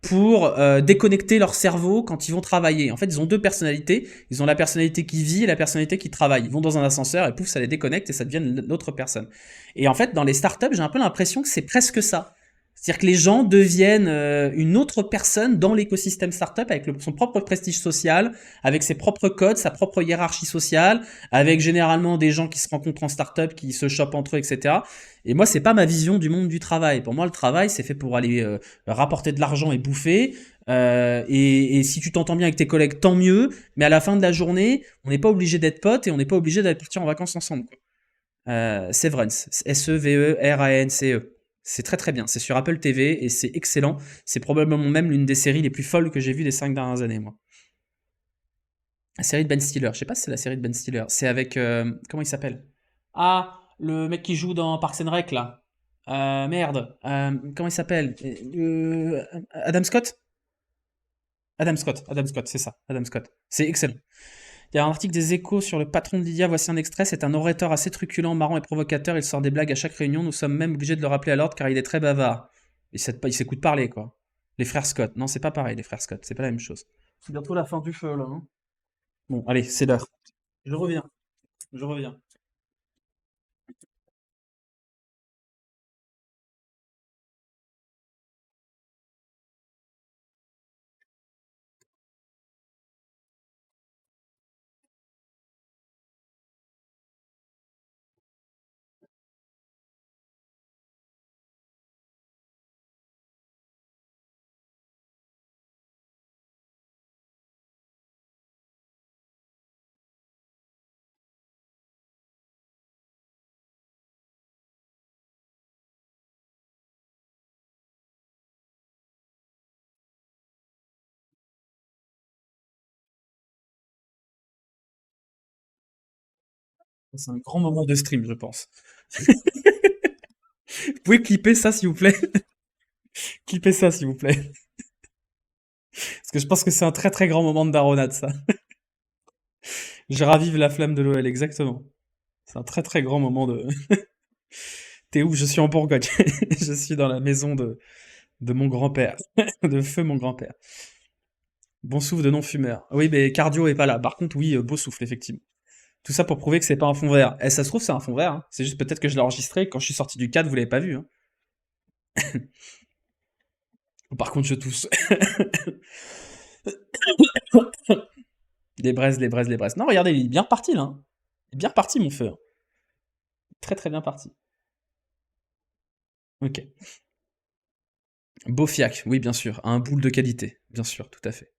pour déconnecter leur cerveau quand ils vont travailler. En fait, ils ont deux personnalités. Ils ont la personnalité qui vit et la personnalité qui travaille. Ils vont dans un ascenseur et pouf, ça les déconnecte et ça devient l'autre personne. Et en fait, dans les startups, j'ai un peu l'impression que c'est presque ça. C'est-à-dire que les gens deviennent une autre personne dans l'écosystème startup avec son propre prestige social, avec ses propres codes, sa propre hiérarchie sociale, avec généralement des gens qui se rencontrent en startup, qui se chopent entre eux, etc. Et moi, c'est pas ma vision du monde du travail. Pour moi, le travail, c'est fait pour aller rapporter de l'argent et bouffer. Et si tu t'entends bien avec tes collègues, tant mieux. Mais à la fin de la journée, on n'est pas obligé d'être potes et on n'est pas obligé d'aller partir en vacances ensemble, quoi. Severance, Severance. C'est très très bien. C'est sur Apple TV et c'est excellent. C'est probablement même l'une des séries les plus folles que j'ai vues des 5 dernières années, moi. La série de Ben Stiller. Je sais pas si c'est la série de Ben Stiller. C'est avec. Comment il s'appelle? Ah, le mec qui joue dans Parks and Rec, là. Merde. Comment il s'appelle? Adam Scott? Adam Scott, c'est ça. Adam Scott. C'est excellent. Il y a un article des Échos sur le patron de Lydia, voici un extrait. C'est un orateur assez truculent, marrant et provocateur. Il sort des blagues à chaque réunion. Nous sommes même obligés de le rappeler à l'ordre car il est très bavard. Il s'écoute parler, quoi. Les frères Scott. Non, c'est pas pareil, les frères Scott. C'est pas la même chose. C'est bientôt la fin du feu, là, hein. Bon, allez, c'est l'heure. Je reviens. Je reviens. C'est un grand moment de stream, je pense. Vous pouvez clipper ça, s'il vous plaît? Clipper ça, s'il vous plaît. Parce que je pense que c'est un très très grand moment de daronade, ça. Je ravive la flamme de l'OL, exactement. C'est un très très grand moment de. T'es où? Je suis en Bourgogne. Je suis dans la maison de mon grand-père. De feu mon grand-père. Bon souffle de non-fumeur. Oui, mais cardio est pas là. Par contre, oui, beau souffle, effectivement. Tout ça pour prouver que c'est pas un fond vert. Et ça se trouve, c'est un fond vert, hein. C'est juste peut-être que je l'ai enregistré. Quand je suis sorti du cadre, vous l'avez pas vu, hein. Par contre, je tousse. Les braises, les braises, les braises. Non, regardez, il est bien reparti, là, hein. Il est bien reparti, mon feu, hein. Très, très bien parti. Ok. Beau fiac, oui, bien sûr. Un boule de qualité. Bien sûr, tout à fait.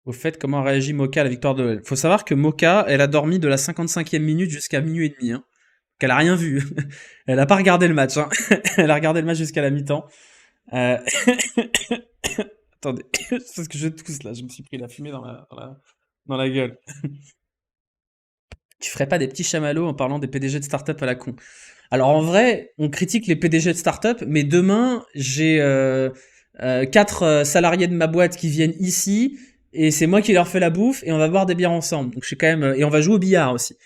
Au fait, comment réagit Moka à la victoire de l'OL? Faut savoir que Moka, elle a dormi de la 55e minute jusqu'à minuit et demi, hein. Qu'elle a rien vu. Elle a pas regardé le match, hein. Elle a regardé le match jusqu'à la mi-temps. Euh, Attendez, c'est parce que je tousse là, je me suis pris la fumée dans la gueule. Tu ferais pas des petits chamallows en parlant des PDG de start-up à la con? Alors en vrai, on critique les PDG de start-up, mais demain, j'ai 4 salariés de ma boîte qui viennent ici, et c'est moi qui leur fais la bouffe, et on va boire des bières ensemble. Donc je suis quand même, et on va jouer au billard aussi.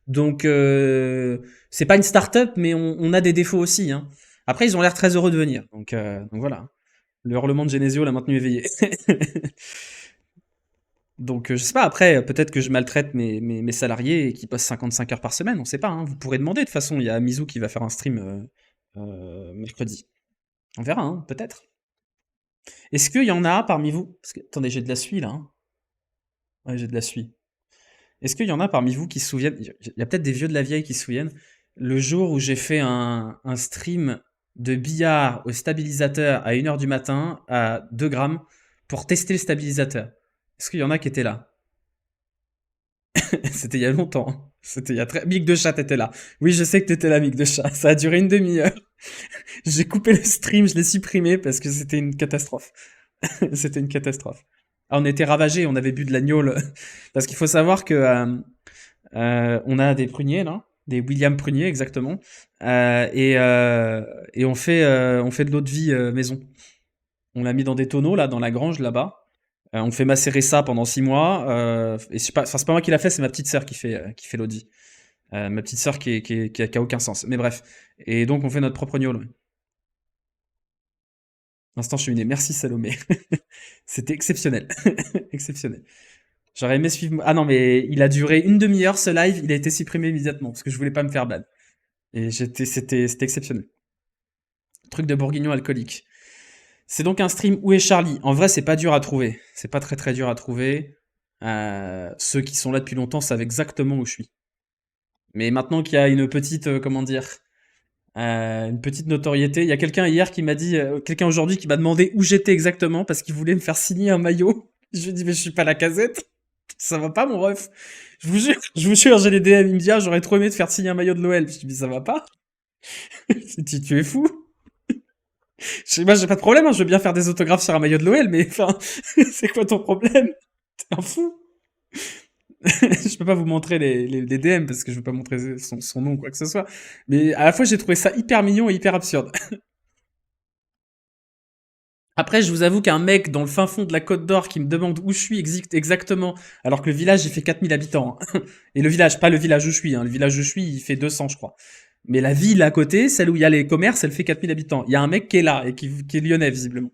Donc c'est pas une start-up, mais on a des défauts aussi, hein. Après, ils ont l'air très heureux de venir. Donc voilà. Le hurlement de Genesio l'a maintenu éveillé. Donc, je sais pas, après, peut-être que je maltraite mes salariés et qui passent 55 heures par semaine, on sait pas, hein. Vous pourrez demander, de toute façon, il y a Mizu qui va faire un stream mercredi. On verra, hein, peut-être. Est-ce qu'il y en a parmi vous? Parce que, attendez, j'ai de la suie là, hein. Ouais, j'ai de la suie. Est-ce qu'il y en a parmi vous qui se souviennent? Il y a peut-être des vieux de la vieille qui se souviennent. Le jour où j'ai fait un stream de billard au stabilisateur à 1 heure du matin à 2 grammes pour tester le stabilisateur. Est-ce qu'il y en a qui étaient là? C'était il y a longtemps, hein. C'était il y a très... Mick de chat était là. Oui, je sais que t'étais là, Mick de chat. Ça a duré une demi-heure. J'ai coupé le stream, je l'ai supprimé parce que c'était une catastrophe. C'était une catastrophe. Ah, on était ravagés, on avait bu de l'agneau. Parce qu'il faut savoir que on a des pruniers là, des William pruniers exactement, Euh, et, euh, et on fait de l'eau de vie maison. On l'a mis dans des tonneaux là, dans la grange là-bas. On fait macérer ça pendant 6 mois. Et c'est pas, enfin, c'est pas moi qui l'a fait, c'est ma petite sœur qui fait l'eau de vie. Ma petite sœur qui a aucun sens. Mais bref. Et donc on fait notre propre gnôle. Instant cheminée. Merci Salomé. C'était exceptionnel. Exceptionnel. J'aurais aimé suivre. Ah non, mais il a duré une demi-heure ce live. Il a été supprimé immédiatement parce que je voulais pas me faire ban. Et c'était exceptionnel. Truc de bourguignon alcoolique. C'est donc un stream Où est Charlie? En vrai, c'est pas dur à trouver. C'est pas très très dur à trouver. Ceux qui sont là depuis longtemps savent exactement où je suis. Mais maintenant qu'il y a une petite, comment dire, une petite notoriété, il y a quelqu'un hier qui m'a dit, quelqu'un aujourd'hui qui m'a demandé où j'étais exactement parce qu'il voulait me faire signer un maillot. Je lui ai dit, mais je suis pas la casette. Ça va pas, mon ref. Je vous jure, j'ai les DM. Il me dit, ah, j'aurais trop aimé te faire signer un maillot de l'OL. Je lui dis, ça va pas. Tu es fou. Moi, j'ai pas de problème, hein, je veux bien faire des autographes sur un maillot de l'OL, mais enfin, c'est quoi ton problème? T'es un fou? Je peux pas vous montrer les DM parce que je veux pas montrer son nom ou quoi que ce soit. Mais à la fois, j'ai trouvé ça hyper mignon et hyper absurde. Après, je vous avoue qu'un mec dans le fin fond de la Côte d'Or qui me demande où je suis exactement, alors que le village, il fait 4000 habitants. Hein. Et le village, pas le village où je suis, hein. Le village où je suis, il fait 200, je crois. Mais la ville à côté, celle où il y a les commerces, elle fait 4000 habitants. Il y a un mec qui est là et qui est lyonnais, visiblement.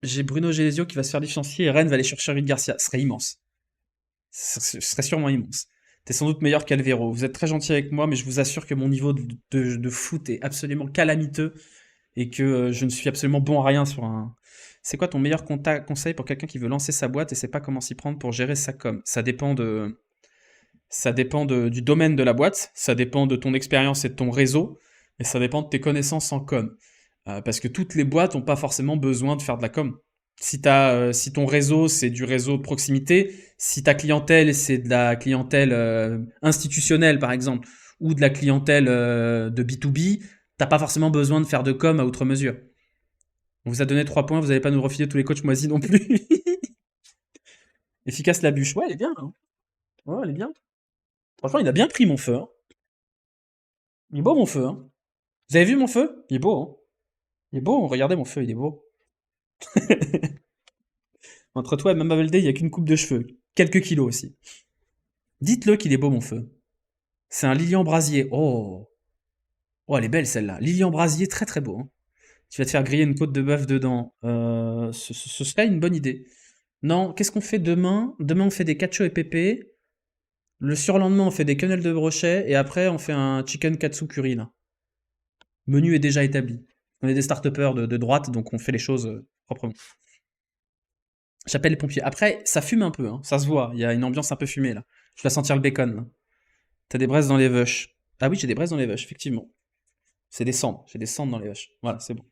J'ai Bruno Genesio qui va se faire licencier et Rennes va aller chercher Rudy Garcia. Ce serait immense. Ce serait sûrement immense. T'es sans doute meilleur qu'Alvero. Vous êtes très gentil avec moi, mais je vous assure que mon niveau de foot est absolument calamiteux et que je ne suis absolument bon à rien sur un. C'est quoi ton meilleur conseil pour quelqu'un qui veut lancer sa boîte et sait pas comment s'y prendre pour gérer sa com? Du domaine de la boîte, ça dépend de ton expérience et de ton réseau, et ça dépend de tes connaissances en com. Parce que toutes les boîtes n'ont pas forcément besoin de faire de la com. Si ton réseau c'est du réseau de proximité, si ta clientèle c'est de la clientèle institutionnelle par exemple, ou de la clientèle de B2B, t'as pas forcément besoin de faire de com à outre mesure. On vous a donné 3 points, vous n'allez pas nous refiler tous les coachs moisis non plus. Efficace la bûche, ouais, elle est bien. Hein. Ouais, elle est bien. Franchement, il a bien pris mon feu. Hein. Il est beau mon feu. Hein. Vous avez vu mon feu? Il est beau. Hein. Il est beau, regardez mon feu, il est beau. Entre toi et Mama Valdé, il n'y a qu'une coupe de cheveux. Quelques kilos aussi. Dites-le qu'il est beau mon feu. C'est un Lilian Brasier. Oh. Oh, elle est belle celle-là. Lilian Brasier, très très beau. Hein. Tu vas te faire griller une côte de bœuf dedans. Ce serait une bonne idée. Non, qu'est-ce qu'on fait demain? Demain, on fait des cacio et pépé. Le surlendemain, on fait des quenelles de brochet. Et après, on fait un chicken katsu curry, là. Menu est déjà établi. On est des start de droite, donc on fait les choses proprement. J'appelle les pompiers. Après, ça fume un peu, hein. Ça se voit. Il y a une ambiance un peu fumée, là. Je dois sentir le bacon, là. T'as des braises dans les vaches. Ah oui, j'ai des braises dans les vaches, effectivement. C'est des cendres. J'ai des cendres dans les vaches. Voilà, c'est bon.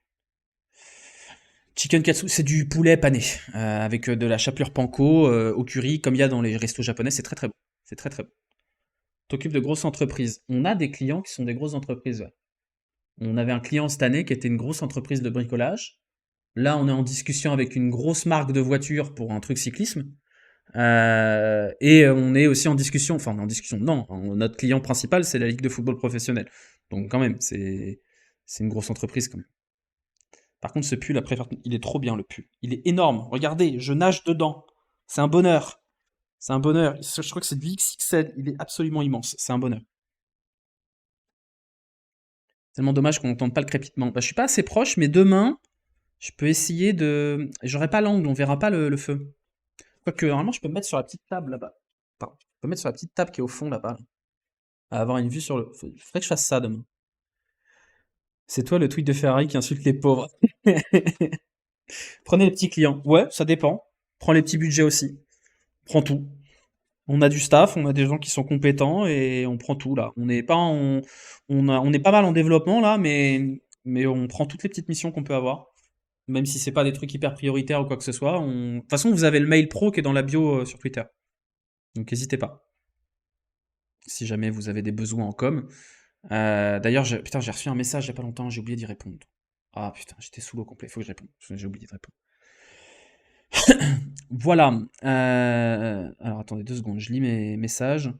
Chicken katsu, c'est du poulet pané, avec de la chapelure panko au curry, comme il y a dans les restos japonais. C'est très très bon. C'est très très bon. T'occupes de grosses entreprises. On a des clients qui sont des grosses entreprises, ouais. On avait un client cette année qui était une grosse entreprise de bricolage. Là, on est en discussion avec une grosse marque de voiture pour un truc cyclisme. Et on est aussi en discussion, enfin en discussion, non, notre client principal c'est la Ligue de football professionnel. Donc quand même, c'est une grosse entreprise quand même. Par contre, ce pull, après, il est trop bien le pull. Il est énorme. Regardez, je nage dedans. C'est un bonheur. C'est un bonheur. Je crois que c'est du XXL. Il est absolument immense. C'est un bonheur. Tellement dommage qu'on n'entende pas le crépitement. Bah, je suis pas assez proche, mais demain, je peux essayer de. J'aurai pas l'angle, on verra pas le feu. Quoique, normalement, je peux me mettre sur la petite table là-bas. Pardon. Je peux me mettre sur la petite table qui est au fond là-bas. Là. À avoir une vue sur le. Faudrait que je fasse ça demain. C'est toi le tweet de Ferrari qui insulte les pauvres. Prenez les petits clients. Ouais, ça dépend. Prends les petits budgets aussi. Prends tout. On a du staff, on a des gens qui sont compétents et on prend tout là. On est pas mal en développement là, mais on prend toutes les petites missions qu'on peut avoir. Même si c'est pas des trucs hyper prioritaires ou quoi que ce soit. De toute façon, vous avez le mail pro qui est dans la bio sur Twitter. Donc n'hésitez pas. Si jamais vous avez des besoins en com. D'ailleurs, putain, j'ai reçu un message il y a pas longtemps, j'ai oublié d'y répondre. Ah putain, j'étais sous l'eau complet, faut que je réponde. J'ai oublié de répondre. Voilà. Alors attendez 2 secondes, je lis mes messages.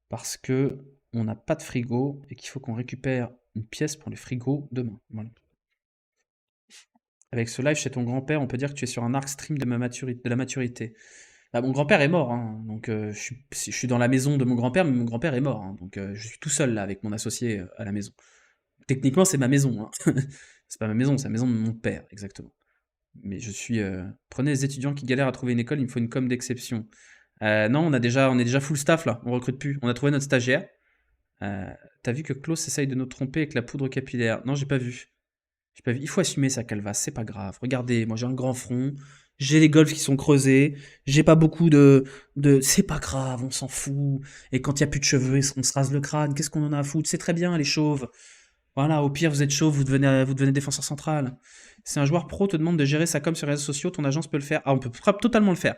Parce que on n'a pas de frigo et qu'il faut qu'on récupère une pièce pour le frigo demain. Voilà. Avec ce live chez ton grand-père, on peut dire que tu es sur un arc stream de la maturité. Bah, mon grand-père est mort, hein, donc je suis dans la maison de mon grand-père, mais mon grand-père est mort, hein, donc je suis tout seul là avec mon associé à la maison. Techniquement, c'est ma maison, hein. C'est pas ma maison, c'est la maison de mon père, exactement. Mais je suis. Prenez les étudiants qui galèrent à trouver une école, il me faut une com d'exception. Non, on est déjà full staff là, on recrute plus. On a trouvé notre stagiaire. Euh, T'as vu que Klaus essaye de nous tromper avec la poudre capillaire? Non, j'ai pas vu. J'ai pas vu. Il faut assumer sa calvasse, c'est pas grave. Regardez, moi j'ai un grand front, j'ai les golfs qui sont creusés, j'ai pas beaucoup de. C'est pas grave, on s'en fout. Et quand il y a plus de cheveux, on se rase le crâne, qu'est-ce qu'on en a à foutre? C'est très bien, les chauves. Voilà, au pire, vous êtes chauve, vous devenez défenseur central. Si un joueur pro te demande de gérer sa com sur les réseaux sociaux, ton agence peut le faire. Ah, on peut totalement le faire.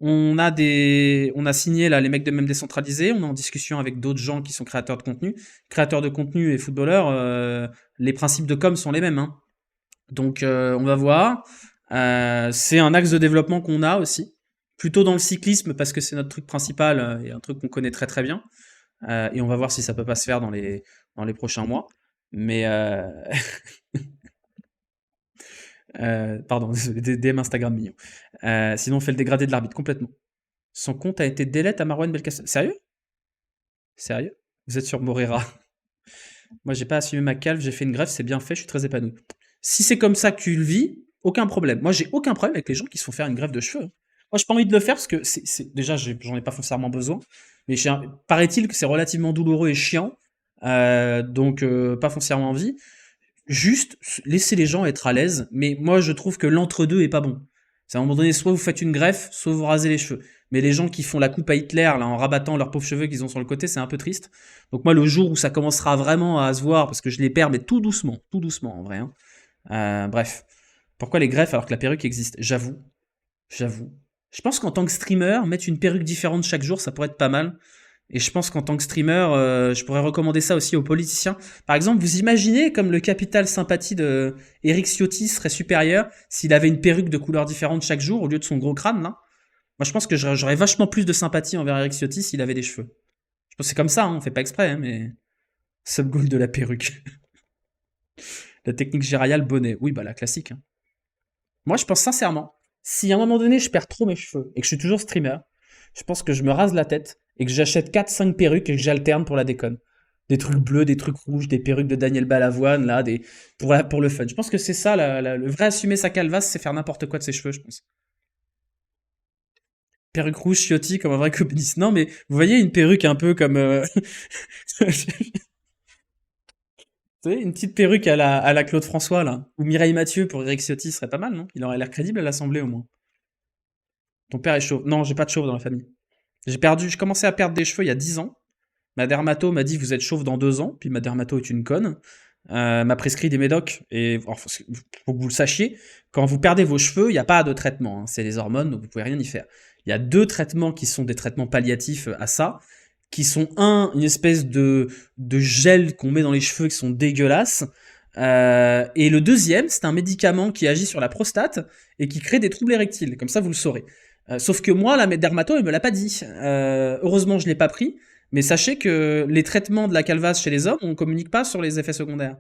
On a signé là les mecs de même décentralisé, on est en discussion avec d'autres gens qui sont créateurs de contenu. Créateurs de contenu et footballeurs, les principes de com sont les mêmes, hein. Donc on va voir. C'est un axe de développement qu'on a aussi. Plutôt dans le cyclisme parce que c'est notre truc principal et un truc qu'on connaît très très bien. Et on va voir si ça peut pas se faire dans les prochains mois. Mais pardon, désolé, des DM Instagram mignon. Sinon on fait le dégradé de l'arbitre complètement. Son compte a été delete à Marwan Belkacem. Sérieux? Sérieux? Vous êtes sur Morera. Moi, j'ai pas assumé ma calve, j'ai fait une greffe, c'est bien fait, je suis très épanoui. Si c'est comme ça que tu le vis, aucun problème. Moi, j'ai aucun problème avec les gens qui se font faire une greffe de cheveux. Moi, j'ai pas envie de le faire parce que déjà, j'en ai pas foncièrement besoin. Mais paraît-il que c'est relativement douloureux et chiant. Donc, pas foncièrement envie. Juste, laissez les gens être à l'aise. Mais moi, je trouve que l'entre-deux est pas bon. C'est à un moment donné, soit vous faites une greffe, soit vous rasez les cheveux. Mais les gens qui font la coupe à Hitler, là, en rabattant leurs pauvres cheveux qu'ils ont sur le côté, c'est un peu triste. Donc moi, le jour où ça commencera vraiment à se voir, parce que je les perds, mais tout doucement en vrai, hein. Bref. Pourquoi les greffes alors que la perruque existe? J'avoue. Je pense qu'en tant que streamer, mettre une perruque différente chaque jour, ça pourrait être pas mal. Et je pense qu'en tant que streamer, je pourrais recommander ça aussi aux politiciens. Par exemple, vous imaginez comme le capital sympathie de Eric Ciotti serait supérieur s'il avait une perruque de couleur différente chaque jour au lieu de son gros crâne, là? Moi, je pense que j'aurais vachement plus de sympathie envers Eric Ciotti s'il avait des cheveux. Je pense que c'est comme ça, hein, on fait pas exprès, hein, mais. Subgoal de la perruque. La technique gérayal bonnet. Oui, bah la classique, hein. Moi, je pense sincèrement, si à un moment donné je perds trop mes cheveux et que je suis toujours streamer, je pense que je me rase la tête et que j'achète 4-5 perruques et que j'alterne pour la déconne. Des trucs bleus, des trucs rouges, des perruques de Daniel Balavoine, là, pour le fun. Je pense que c'est ça, le vrai assumer sa calvasse, c'est faire n'importe quoi de ses cheveux, je pense. Perruque rouge, Ciotti, comme un vrai communiste. Non, mais vous voyez une perruque un peu comme... Vous savez, une petite perruque à la Claude François, là. Ou Mireille Mathieu pour Eric Ciotti serait pas mal, non? Il aurait l'air crédible à l'Assemblée, au moins. Ton père est chauve. Non, j'ai pas de chauve dans la famille. Je commençais à perdre des cheveux il y a 10 ans. Ma dermato m'a dit vous êtes chauve dans 2 ans, puis ma dermato est une conne. M'a prescrit des médocs, et enfin, faut que vous le sachiez, quand vous perdez vos cheveux, il n'y a pas de traitement, hein. C'est les hormones, donc vous pouvez rien y faire. Il y a 2 traitements qui sont des traitements palliatifs à ça, qui sont une espèce de gel qu'on met dans les cheveux qui sont dégueulasses, et le deuxième, c'est un médicament qui agit sur la prostate et qui crée des troubles érectiles, comme ça vous le saurez. Sauf que moi, la dermato, elle me l'a pas dit. Heureusement, je l'ai pas pris. Mais sachez que les traitements de la calvasse chez les hommes, on communique pas sur les effets secondaires.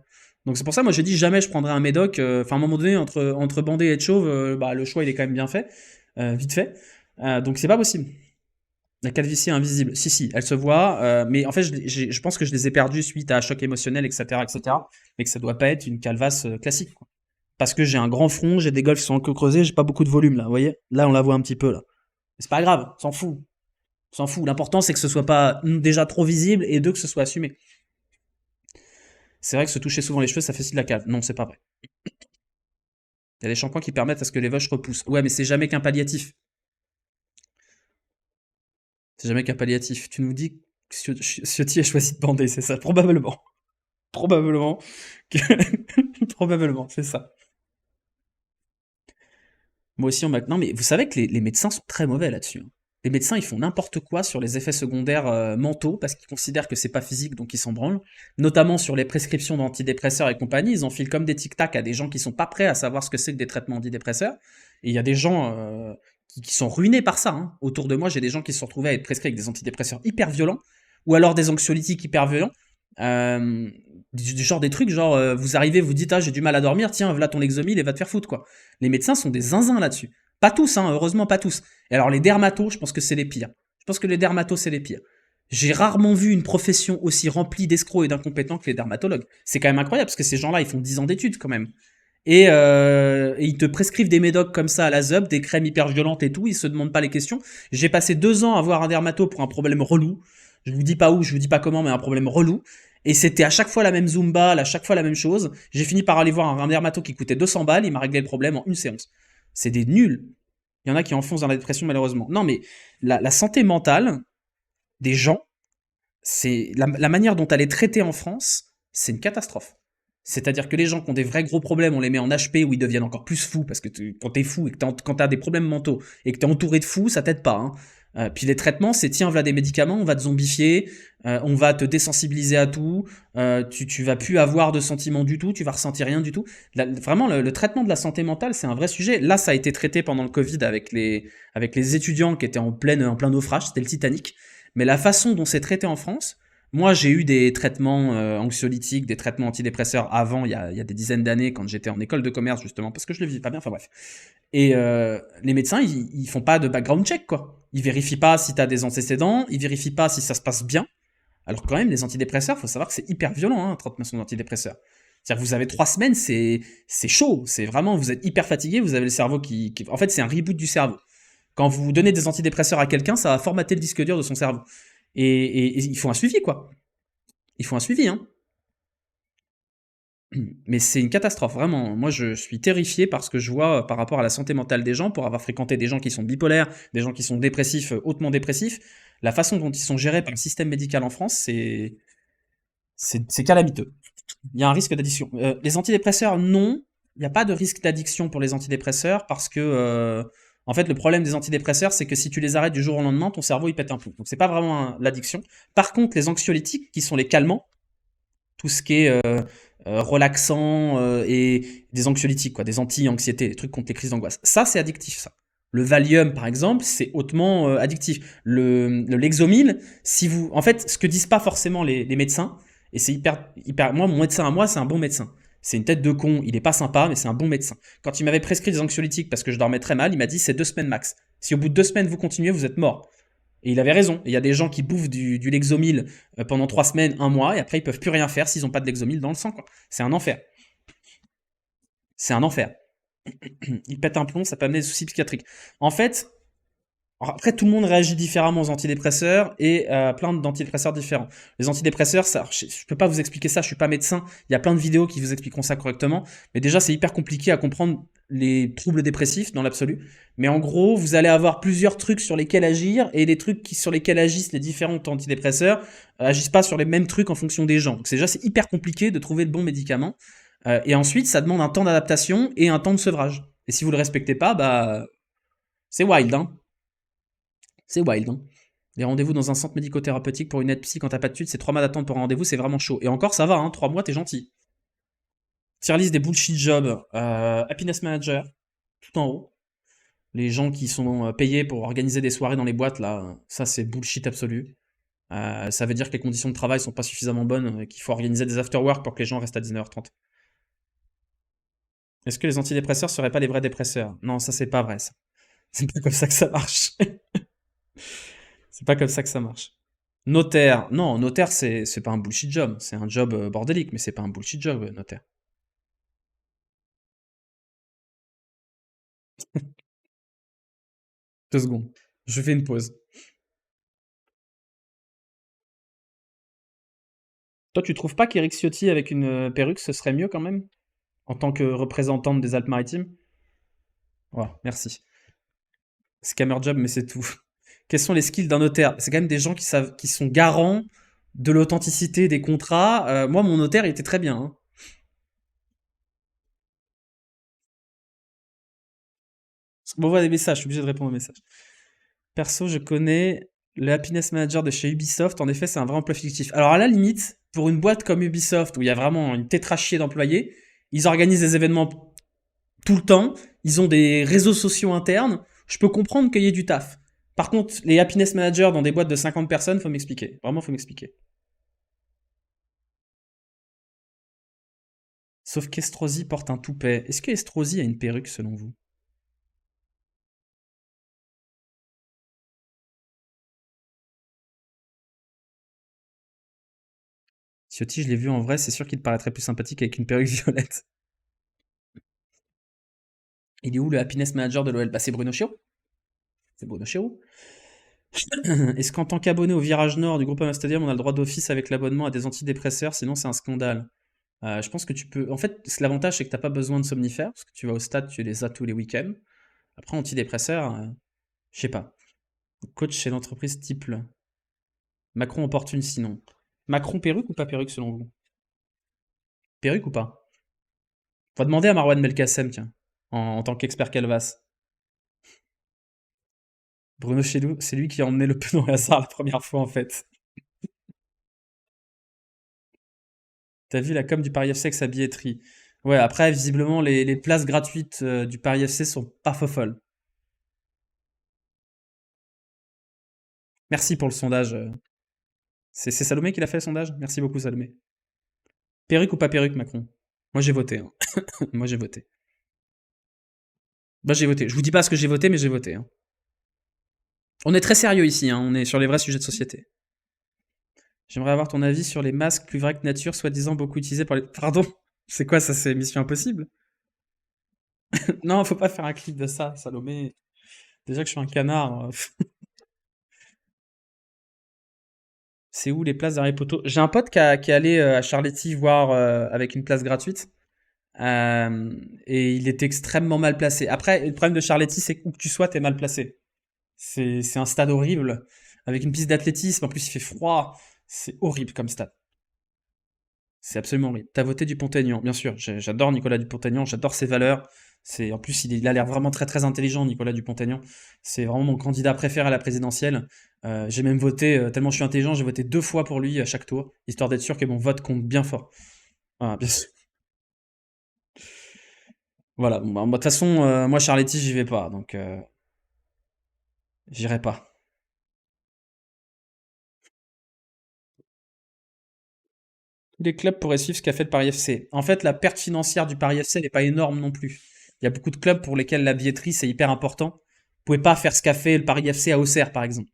Donc c'est pour ça, moi j'ai dit jamais je prendrai un médoc. Enfin, à un moment donné, entre bandé et être chauve, bah, le choix il est quand même bien fait, vite fait. Donc c'est pas possible. La calvitie invisible, si, elle se voit, mais en fait, je pense que je les ai perdus suite à un choc émotionnel, etc., etc., mais que ça doit pas être une calvasse classique, quoi. Parce que j'ai un grand front, j'ai des golfs qui sont un peu creusés, j'ai pas beaucoup de volume, là, vous voyez? Là, on la voit un petit peu, là. Mais c'est pas grave, on s'en fout. On s'en fout. L'important, c'est que ce soit pas déjà trop visible et deux, que ce soit assumé. C'est vrai que se toucher souvent les cheveux, ça facilite la calve. Non, c'est pas vrai. Il y a des shampoings qui permettent à ce que les vaches repoussent. Ouais, mais c'est jamais qu'un palliatif. C'est jamais qu'un palliatif. Tu nous dis que Ciotti a choisi de bander, c'est ça? Probablement. Probablement. Probablement, c'est ça. Moi aussi, on m'a... Non, mais vous savez que les médecins sont très mauvais là-dessus, hein. Les médecins, ils font n'importe quoi sur les effets secondaires mentaux parce qu'ils considèrent que c'est pas physique, donc ils s'en branlent. Notamment sur les prescriptions d'antidépresseurs et compagnie, ils enfilent comme des tic-tac à des gens qui sont pas prêts à savoir ce que c'est que des traitements antidépresseurs. Et il y a des gens qui sont ruinés par ça, hein. Autour de moi, j'ai des gens qui se sont retrouvés à être prescrits avec des antidépresseurs hyper violents ou alors des anxiolytiques hyper violents. Euh, du genre des trucs, genre vous arrivez, vous dites ah j'ai du mal à dormir, tiens voilà ton Lexomil et va te faire foutre quoi. Les médecins sont des zinzins là-dessus. Pas tous, hein, heureusement pas tous. Et alors les dermatos, je pense que c'est les pires. Je pense que les dermatos c'est les pires. J'ai rarement vu une profession aussi remplie d'escrocs et d'incompétents que les dermatologues. C'est quand même incroyable parce que ces gens-là ils font 10 ans d'études quand même. Et ils te prescrivent des médocs comme ça à la zeub, des crèmes hyper violentes et tout, ils se demandent pas les questions. J'ai passé 2 ans à voir un dermato pour un problème relou. Je vous dis pas où, je vous dis pas comment, mais un problème relou. Et c'était à chaque fois la même Zumba, à chaque fois la même chose. J'ai fini par aller voir un dermato qui coûtait 200 balles, il m'a réglé le problème en une séance. C'est des nuls. Il y en a qui enfoncent dans la dépression malheureusement. Non mais la santé mentale des gens, c'est la manière dont elle est traitée en France, c'est une catastrophe. C'est-à-dire que les gens qui ont des vrais gros problèmes, on les met en HP où ils deviennent encore plus fous, parce que quand t'es fou et que quand t'as des problèmes mentaux et que t'es entouré de fous, ça t'aide pas, hein. Puis les traitements, c'est tiens, voilà des médicaments, on va te zombifier, on va te désensibiliser à tout, tu vas plus avoir de sentiments du tout, tu vas ressentir rien du tout. Vraiment, le traitement de la santé mentale, c'est un vrai sujet. Là, ça a été traité pendant le Covid avec les étudiants qui étaient en plein naufrage, c'était le Titanic. Mais la façon dont c'est traité en France, moi, j'ai eu des traitements anxiolytiques, des traitements antidépresseurs avant, il y a des dizaines d'années, quand j'étais en école de commerce, justement, parce que je le vivais pas bien, enfin bref. Et les médecins, ils font pas de background check, quoi. Ils vérifient pas si t'as des antécédents, ils vérifient pas si ça se passe bien. Alors quand même, les antidépresseurs, faut savoir que c'est hyper violent, hein, un traitement d'antidépresseurs. C'est-à-dire que vous avez 3 semaines, c'est chaud. C'est vraiment, vous êtes hyper fatigué, vous avez le cerveau En fait, c'est un reboot du cerveau. Quand vous donnez des antidépresseurs à quelqu'un, ça va formater le disque dur de son cerveau. Et il faut un suivi, quoi. Il faut un suivi, hein. Mais c'est une catastrophe, vraiment. Moi, je suis terrifié par ce que je vois par rapport à la santé mentale des gens, pour avoir fréquenté des gens qui sont bipolaires, des gens qui sont dépressifs, hautement dépressifs. La façon dont ils sont gérés par le système médical en France, c'est calamiteux. Il y a un risque d'addiction. Les antidépresseurs, non. Il n'y a pas de risque d'addiction pour les antidépresseurs parce que, en fait, le problème des antidépresseurs, c'est que si tu les arrêtes du jour au lendemain, ton cerveau il pète un plomb. Donc c'est pas vraiment l'addiction. Par contre, les anxiolytiques, qui sont les calmants, tout ce qui est relaxant et des anxiolytiques, quoi, des anti-anxiété, des trucs contre les crises d'angoisse. Ça, c'est addictif, ça. Le Valium, par exemple, c'est hautement addictif. Le Lexomil, si vous, en fait, ce que disent pas forcément les médecins, et c'est hyper, moi, mon médecin à moi, c'est un bon médecin. C'est une tête de con, il est pas sympa, mais c'est un bon médecin. Quand il m'avait prescrit des anxiolytiques parce que je dormais très mal, il m'a dit c'est 2 semaines max. Si au bout de 2 semaines vous continuez, vous êtes mort. Et il avait raison. Il y a des gens qui bouffent du Lexomil pendant 3 semaines, un mois, et après ils peuvent plus rien faire s'ils n'ont pas de Lexomil dans le sang, quoi. C'est un enfer. C'est un enfer. Ils pètent un plomb, ça peut amener des soucis psychiatriques. En fait, après, tout le monde réagit différemment aux antidépresseurs et à plein d'antidépresseurs différents. Les antidépresseurs, ça, je peux pas vous expliquer ça, je suis pas médecin. Il y a plein de vidéos qui vous expliqueront ça correctement. Mais déjà, c'est hyper compliqué à comprendre les troubles dépressifs dans l'absolu. Mais en gros, vous allez avoir plusieurs trucs sur lesquels agir et les trucs sur lesquels agissent les différents antidépresseurs agissent pas sur les mêmes trucs en fonction des gens. Donc déjà, c'est hyper compliqué de trouver le bon médicament. Et ensuite, ça demande un temps d'adaptation et un temps de sevrage. Et si vous le respectez pas, bah, c'est wild, hein. C'est wild, hein. Les rendez-vous dans un centre médico-thérapeutique pour une aide psy quand t'as pas de suite, c'est 3 mois d'attente pour un rendez-vous, c'est vraiment chaud. Et encore, ça va, hein, 3 mois, t'es gentil. Tier list des bullshit jobs. Happiness manager, tout en haut. Les gens qui sont payés pour organiser des soirées dans les boîtes, là, ça c'est bullshit absolu. Ça veut dire que les conditions de travail sont pas suffisamment bonnes, qu'il faut organiser des after-work pour que les gens restent à 19h30. Est-ce que les antidépresseurs seraient pas les vrais dépresseurs? Non, ça c'est pas vrai, ça. C'est pas comme ça que ça marche. C'est pas comme ça que ça marche. Notaire, non, notaire c'est pas un bullshit job, c'est un job bordélique, mais c'est pas un bullshit job, notaire. 2 secondes. Je fais une pause. Toi, tu trouves pas qu'Eric Ciotti avec une perruque, ce serait mieux quand même? En tant que représentante des Alpes-Maritimes? Ouais, merci. Scammer job, mais c'est tout. Quels sont les skills d'un notaire? C'est quand même des gens qui savent, qui sont garants de l'authenticité des contrats. Moi, mon notaire, il était très bien, hein. On m'envoie des messages, je suis obligé de répondre aux messages. Perso, je connais le Happiness Manager de chez Ubisoft. En effet, c'est un vrai emploi fictif. Alors, à la limite, pour une boîte comme Ubisoft, où il y a vraiment une tétrachie d'employés, ils organisent des événements tout le temps. Ils ont des réseaux sociaux internes. Je peux comprendre qu'il y ait du taf. Par contre, les Happiness Managers dans des boîtes de 50 personnes, faut m'expliquer. Vraiment, faut m'expliquer. Sauf qu'Estrosi porte un toupet. Est-ce que Estrosi a une perruque selon vous? Ciotti, je l'ai vu en vrai, c'est sûr qu'il paraîtrait plus sympathique avec une perruque violette. Il est où le Happiness Manager de l'OL? Bah, c'est Bruno Chéreau. C'est Bruno Chéreau. Est-ce qu'en tant qu'abonné au Virage Nord du groupe Ama Stadium, on a le droit d'office avec l'abonnement à des antidépresseurs? Sinon, c'est un scandale. Je pense que tu peux. En fait, l'avantage, c'est que t'as pas besoin de somnifères, parce que tu vas au stade, tu les as tous les week-ends. Après, antidépresseurs, je sais pas. Coach chez l'entreprise Tiple. Macron opportune sinon. Macron perruque ou pas perruque selon vous? Perruque ou pas? On va demander à Marwan Belkacem, tiens, en tant qu'expert Calvas. Bruno Chédou, c'est lui qui a emmené le peu dans le hasard la première fois en fait. T'as vu la com du Paris FC avec sa billetterie? Ouais, après, visiblement, les places gratuites du Paris FC sont pas folles. Merci pour le sondage. C'est Salomé qui l'a fait le sondage? Merci beaucoup, Salomé. Perruque ou pas perruque, Macron? Moi, j'ai voté, hein. Moi, j'ai voté. Bah, j'ai voté. Je vous dis pas ce que j'ai voté, mais j'ai voté, hein. On est très sérieux ici, hein. On est sur les vrais sujets de société. J'aimerais avoir ton avis sur les masques plus vrais que nature, soi-disant beaucoup utilisés par les. Pardon? C'est quoi ça? C'est Mission Impossible? Non, faut pas faire un clip de ça, Salomé. Déjà que je suis un canard. C'est où les places d'Harry Potter? J'ai un pote qui est allé à Charletti voir avec une place gratuite. Et il était extrêmement mal placé. Après, le problème de Charletti, c'est que où que tu sois, t'es mal placé. C'est un stade horrible. Avec une piste d'athlétisme, en plus il fait froid. C'est horrible comme stade. C'est absolument horrible. T'as voté Dupont-Aignan, bien sûr. J'adore Nicolas Dupont-Aignan, j'adore ses valeurs. En plus, il a l'air vraiment très très intelligent, Nicolas Dupont-Aignan. C'est vraiment mon candidat préféré à la présidentielle. J'ai même voté, tellement je suis intelligent, j'ai voté 2 fois pour lui à chaque tour, histoire d'être sûr que mon vote compte bien fort. Voilà, bien sûr. Voilà, bon, bah, de toute façon, moi Charletti, j'y vais pas, donc j'irai pas. Tous les clubs pourraient suivre ce qu'a fait le Paris FC. En fait, la perte financière du Paris FC n'est pas énorme non plus. Il y a beaucoup de clubs pour lesquels la billetterie c'est hyper important. Vous pouvez pas faire ce qu'a fait le Paris FC à Auxerre, par exemple.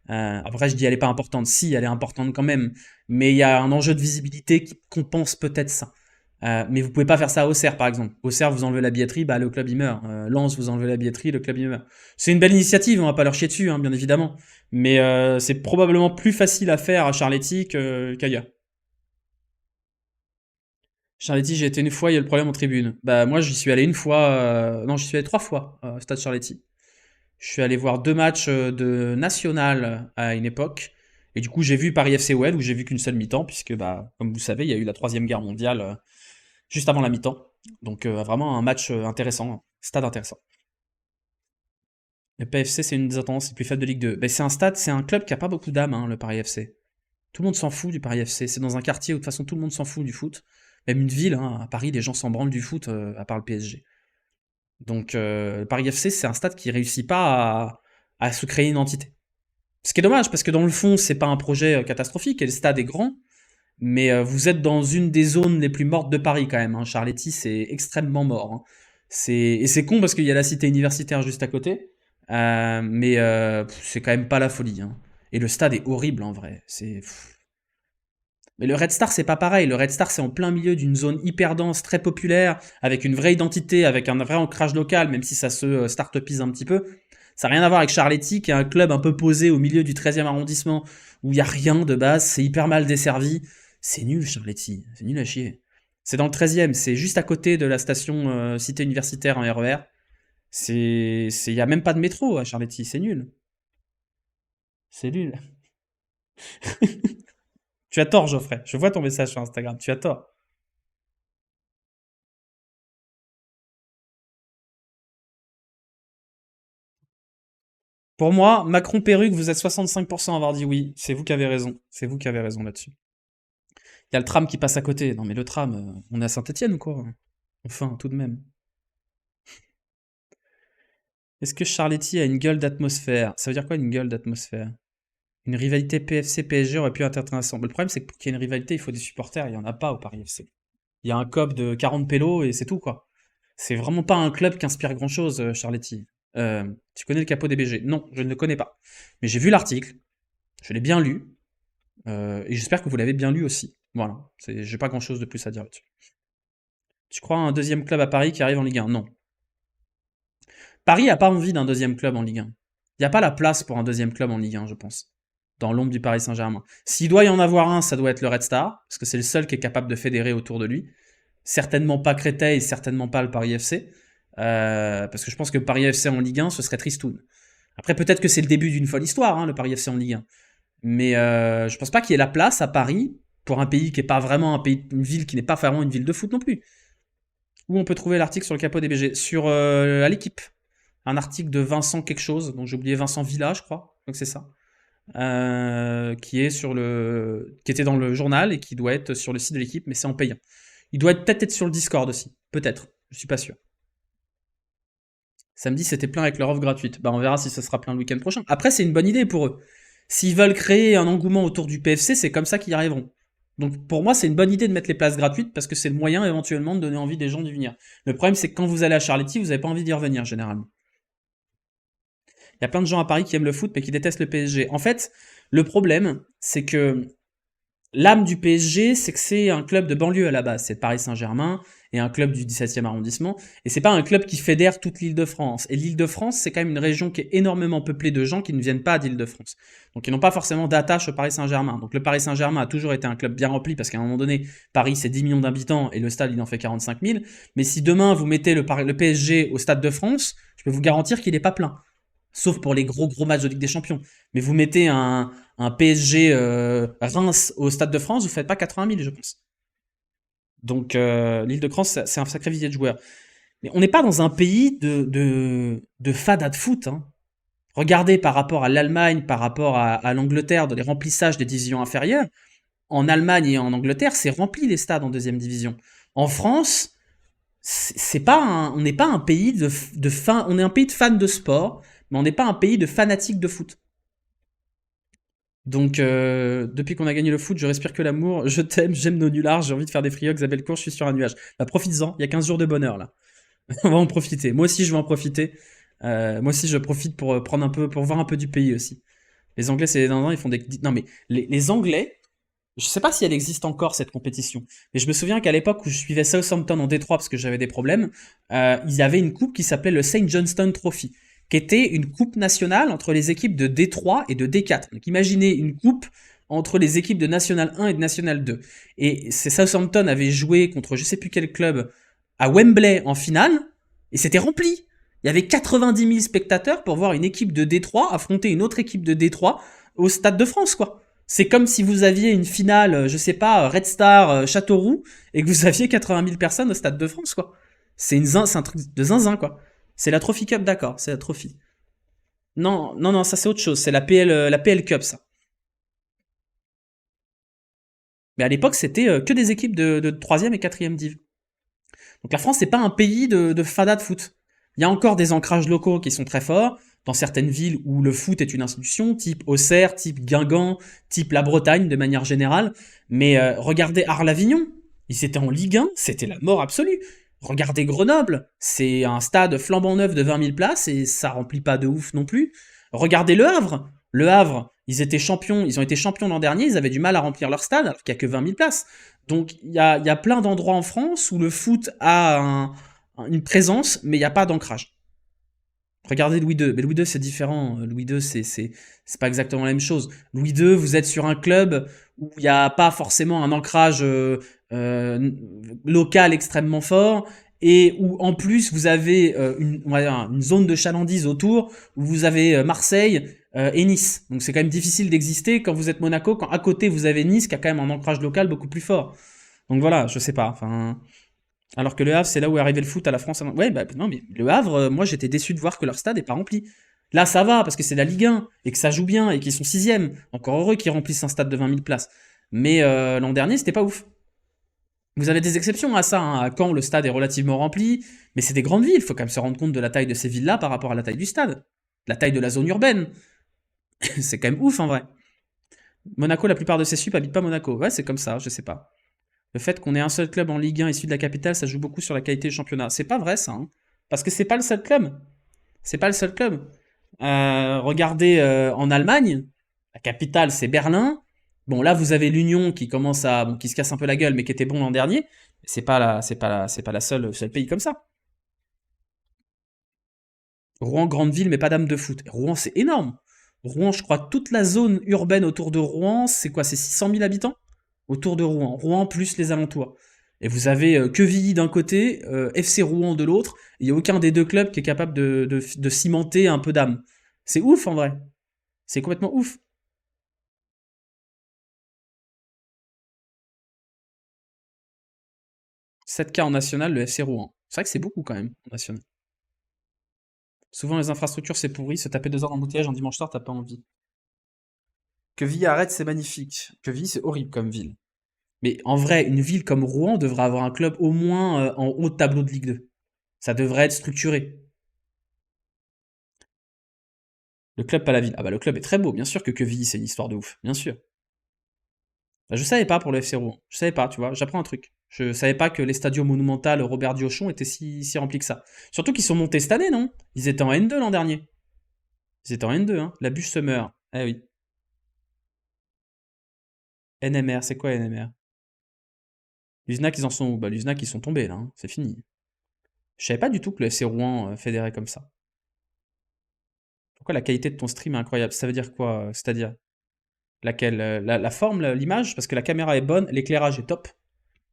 Après, je dis elle est pas importante. Si, elle est importante quand même. Mais il y a un enjeu de visibilité qui compense peut-être ça. Mais vous pouvez pas faire ça à Auxerre, par exemple. Auxerre, vous enlevez la billetterie, bah le club il meurt. Lens, vous enlevez la billetterie, le club il meurt. C'est une belle initiative, on va pas leur chier dessus, hein, bien évidemment. Mais c'est probablement plus facile à faire à Charletti qu'ailleurs. Charletti, j'ai été une fois, il y a le problème en tribune. Bah moi j'y suis allé une fois, non j'y suis allé 3 fois au stade Charletti. Je suis allé voir 2 matchs de National à une époque. Et du coup j'ai vu Paris FC OL où j'ai vu qu'une seule mi-temps, puisque bah comme vous savez, il y a eu la Troisième Guerre mondiale juste avant la mi-temps. Donc vraiment un match intéressant, stade intéressant. Le PFC c'est une des tendances les plus faibles de Ligue 2. Ben, c'est un stade, c'est un club qui a pas beaucoup d'âme, hein, le Paris FC. Tout le monde s'en fout du Paris FC. C'est dans un quartier où de toute façon tout le monde s'en fout du foot. Même une ville, hein, à Paris, les gens s'en branlent du foot, à part le PSG. Donc le Paris FC, c'est un stade qui réussit pas à se créer une entité. Ce qui est dommage, parce que dans le fond, c'est pas un projet catastrophique, et le stade est grand, mais vous êtes dans une des zones les plus mortes de Paris quand même, hein. Charletti, c'est extrêmement mort, hein. Et c'est con parce qu'il y a la cité universitaire juste à côté, mais c'est quand même pas la folie, hein. Et le stade est horrible en vrai. Mais le Red Star, c'est pas pareil. Le Red Star, c'est en plein milieu d'une zone hyper dense, très populaire, avec une vraie identité, avec un vrai ancrage local, même si ça se start-upise un petit peu. Ça n'a rien à voir avec Charletti, qui est un club un peu posé au milieu du 13e arrondissement, où il y a rien de base, c'est hyper mal desservi. C'est nul, Charletti. C'est nul à chier. C'est dans le 13e, c'est juste à côté de la station Cité Universitaire en RER. Il y a même pas de métro à Charletti, c'est nul. C'est nul. Tu as tort, Geoffrey. Je vois ton message sur Instagram. Tu as tort. Pour moi, Macron perruque, vous êtes 65% à avoir dit oui. C'est vous qui avez raison. C'est vous qui avez raison là-dessus. Il y a le tram qui passe à côté. Non mais le tram, on est à Saint-Etienne ou quoi? Enfin, tout de même. Est-ce que Charletti a une gueule d'atmosphère? Ça veut dire quoi une gueule d'atmosphère? Une rivalité PFC-PSG aurait pu être intéressante. Le problème, c'est que pour qu'il y ait une rivalité, il faut des supporters. Il n'y en a pas au Paris FC. Il y a un COP de 40 pélos et c'est tout, quoi. C'est vraiment pas un club qui inspire grand-chose, Charletti. Tu connais le capot des BG? Non, je ne le connais pas. Mais j'ai vu l'article, je l'ai bien lu, et j'espère que vous l'avez bien lu aussi. Voilà, j'ai pas grand-chose de plus à dire là-dessus. Tu crois à un deuxième club à Paris qui arrive en Ligue 1? Non. Paris a pas envie d'un deuxième club en Ligue 1. Il n'y a pas la place pour un deuxième club en Ligue 1, je pense. Dans l'ombre du Paris Saint-Germain. S'il doit y en avoir un, ça doit être le Red Star, parce que c'est le seul qui est capable de fédérer autour de lui. Certainement pas Créteil, certainement pas le Paris FC. Parce que je pense que Paris FC en Ligue 1, ce serait tristoun. Après, peut-être que c'est le début d'une folle histoire, hein, le Paris FC en Ligue 1. Mais je pense pas qu'il y ait la place à Paris pour un pays qui est pas vraiment un pays, une ville qui n'est pas vraiment une ville de foot non plus. Où on peut trouver l'article sur le capot des BG? Sur à l'équipe. Un article de Vincent quelque chose, donc j'ai oublié Vincent Villa, je crois. Donc c'est ça. Qui était dans le journal et qui doit être sur le site de l'équipe, mais c'est en payant. Il doit peut-être être sur le Discord aussi. Peut-être. Je suis pas sûr. Samedi, c'était plein avec leur offre gratuite. Bah, on verra si ça sera plein le week-end prochain. Après, c'est une bonne idée pour eux. S'ils veulent créer un engouement autour du PFC, c'est comme ça qu'ils y arriveront. Donc pour moi, c'est une bonne idée de mettre les places gratuites parce que c'est le moyen éventuellement de donner envie des gens d'y venir. Le problème, c'est que quand vous allez à Charletti, vous n'avez pas envie d'y revenir généralement. Il y a plein de gens à Paris qui aiment le foot mais qui détestent le PSG. En fait, le problème, c'est que l'âme du PSG, c'est que c'est un club de banlieue à la base. C'est Paris Saint-Germain et un club du 17e arrondissement. Et c'est pas un club qui fédère toute l'Île-de-France. Et l'Île-de-France, c'est quand même une région qui est énormément peuplée de gens qui ne viennent pas d'Île-de-France. Donc ils n'ont pas forcément d'attache au Paris Saint-Germain. Donc le Paris Saint-Germain a toujours été un club bien rempli parce qu'à un moment donné, Paris c'est 10 millions d'habitants et le stade il en fait 45 000. Mais si demain vous mettez le PSG au Stade de France, je peux vous garantir qu'il n'est pas plein. Sauf pour les gros matchs de Ligue des Champions. Mais vous mettez un PSG Reims au Stade de France, vous faites pas 80 000, je pense. Donc l'Île-de-France, c'est un sacré vivier de joueurs. Mais on n'est pas dans un pays de fada de foot. Hein. Regardez par rapport à l'Allemagne, par rapport à l'Angleterre, dans les remplissages des divisions inférieures. En Allemagne et en Angleterre, c'est rempli les stades en deuxième division. En France, on n'est pas un pays on est un pays de fans de sport, mais on n'est pas un pays de fanatiques de foot. Donc, depuis qu'on a gagné le foot, je respire que l'amour, je t'aime, j'aime nos nullards, j'ai envie de faire des frioles, Xabel Cour, je suis sur un nuage. Bah, profites-en, il y a 15 jours de bonheur, là. On va en profiter. Moi aussi, je vais en profiter. Moi aussi, je profite pour prendre un peu, pour voir un peu du pays aussi. Les Anglais, c'est non, ils font des. Non, mais les Anglais, je sais pas si elle existe encore cette compétition, mais je me souviens qu'à l'époque où je suivais Southampton en Détroit parce que j'avais des problèmes, ils avaient une coupe qui s'appelait le St. Johnston Trophy, qui était une coupe nationale entre les équipes de D3 et de D4. Donc imaginez une coupe entre les équipes de National 1 et de National 2. Et Southampton avait joué contre je sais plus quel club à Wembley en finale, et c'était rempli. Il y avait 90 000 spectateurs pour voir une équipe de D3 affronter une autre équipe de D3 au Stade de France, quoi. C'est comme si vous aviez une finale, je sais pas, Red Star, Châteauroux, et que vous aviez 80 000 personnes au Stade de France, quoi. C'est un truc de zinzin, quoi. C'est la Trophy Cup, d'accord, c'est la Trophy. Non, non, non, ça c'est autre chose, c'est la PL Cup, ça. Mais à l'époque, c'était que des équipes de 3e et 4e div. Donc la France, c'est pas un pays de fada de foot. Il y a encore des ancrages locaux qui sont très forts, dans certaines villes où le foot est une institution, type Auxerre, type Guingamp, type la Bretagne de manière générale. Mais regardez Arles-Avignon, ils étaient en Ligue 1, c'était la mort absolue. Regardez Grenoble, c'est un stade flambant neuf de 20 000 places et ça remplit pas de ouf non plus. Regardez Le Havre, ils ont été champions l'an dernier, ils avaient du mal à remplir leur stade alors qu'il n'y a que 20 000 places. Donc il y a plein d'endroits en France où le foot a une présence, mais il n'y a pas d'ancrage. Regardez Louis II. Mais Louis II, c'est différent. Louis II, c'est pas exactement la même chose. Louis II, vous êtes sur un club où il n'y a pas forcément un ancrage local extrêmement fort et où en plus vous avez une zone de chalandise autour où vous avez Marseille et Nice. Donc c'est quand même difficile d'exister quand vous êtes Monaco, quand à côté vous avez Nice qui a quand même un ancrage local beaucoup plus fort. Donc voilà, je sais pas. Enfin, alors que le Havre, c'est là où est arrivé le foot à la France. Ouais, bah non, mais le Havre, moi j'étais déçu de voir que leur stade est pas rempli. Là, ça va, parce que c'est la Ligue 1, et que ça joue bien, et qu'ils sont sixième. Encore heureux qu'ils remplissent un stade de 20 000 places. Mais l'an dernier, c'était pas ouf. Vous avez des exceptions à ça, hein. À Caen, le stade est relativement rempli, mais c'est des grandes villes. Il faut quand même se rendre compte de la taille de ces villes-là par rapport à la taille du stade. La taille de la zone urbaine. C'est quand même ouf, en vrai. Monaco, la plupart de ses sup habitent pas Monaco. Ouais, c'est comme ça, je sais pas. Le fait qu'on ait un seul club en Ligue 1 issu de la capitale, ça joue beaucoup sur la qualité du championnat. C'est pas vrai, ça, hein. Parce que c'est pas le seul club. C'est pas le seul club. Regardez en Allemagne, la capitale c'est Berlin. Bon là vous avez l'Union qui commence à bon, qui se casse un peu la gueule mais qui était bon l'an dernier. C'est pas la seule pays comme ça. Rouen grande ville mais pas d'âme de foot. Rouen c'est énorme. Rouen je crois toute la zone urbaine autour de Rouen c'est quoi, c'est 600 000 habitants autour de Rouen. Rouen plus les alentours. Et vous avez Quevilly d'un côté, FC Rouen de l'autre. Il n'y a aucun des deux clubs qui est capable de cimenter un peu d'âme. C'est ouf en vrai. C'est complètement ouf. 7K en national, le FC Rouen. C'est vrai que c'est beaucoup quand même en national. Souvent les infrastructures c'est pourri, se taper 2 heures d'embouteillage en dimanche soir, t'as pas envie. Quevilly arrête, c'est magnifique. Quevilly c'est horrible comme ville. Mais en vrai, une ville comme Rouen devrait avoir un club au moins en haut de tableau de Ligue 2. Ça devrait être structuré. Le club, pas la ville. Ah bah le club est très beau, bien sûr que Quevilly c'est une histoire de ouf, bien sûr. Bah, je savais pas pour le FC Rouen. Je savais pas, tu vois, j'apprends un truc. Je savais pas que les stadios monumentaux Robert Diochon étaient si remplis que ça. Surtout qu'ils sont montés cette année, non? Ils étaient en N2 l'an dernier. Ils étaient en N2, hein. La bûche Summer. Eh oui. NMR, c'est quoi NMR? L'USNAC, ils en sont où? Bah, l'USNAC, ils sont tombés, là, hein. C'est fini. Je savais pas du tout que le FC Rouen fédérait comme ça. Pourquoi la qualité de ton stream est incroyable? Ça veut dire quoi? C'est-à-dire laquelle? La forme, l'image? Parce que la caméra est bonne, l'éclairage est top.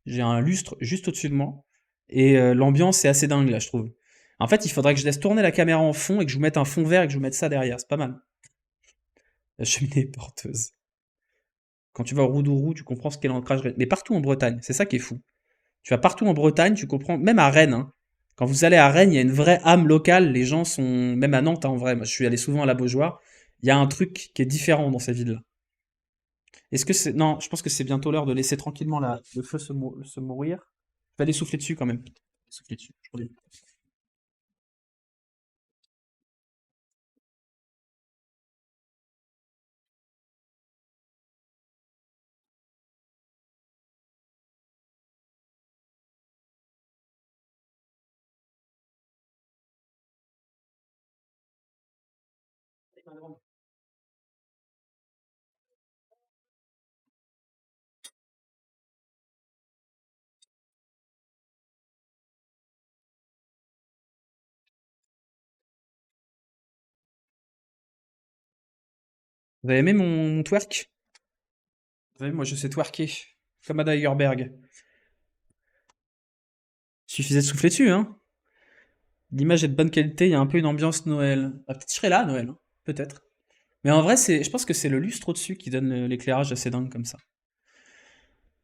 J'ai un lustre juste au-dessus de moi. Et l'ambiance est assez dingue, là, je trouve. En fait, il faudrait que je laisse tourner la caméra en fond et que je vous mette un fond vert et que je vous mette ça derrière. C'est pas mal. La cheminée est porteuse. Quand tu vas au Roudourou, tu comprends ce qu'est l'ancrage. Mais partout en Bretagne, c'est ça qui est fou. Tu vas partout en Bretagne, tu comprends, même à Rennes, hein. Quand vous allez à Rennes, il y a une vraie âme locale. Les gens sont, même à Nantes, hein, en vrai. Moi, je suis allé souvent à la Beaujoire. Il y a un truc qui est différent dans cette ville-là. Est-ce que c'est, non, je pense que c'est bientôt l'heure de laisser tranquillement le feu se mourir. Je vais aller souffler dessus quand même. Souffler dessus. Je reviens. Vous avez aimé mon twerk? Vous savez, moi je sais twerker. Comme Ada Hegerberg. Suffisait de souffler dessus, hein. L'image est de bonne qualité, il y a un peu une ambiance Noël. Ah, peut-être que je serai là à Noël, hein. Peut-être. Mais en vrai, je pense que c'est le lustre au-dessus qui donne l'éclairage assez dingue comme ça.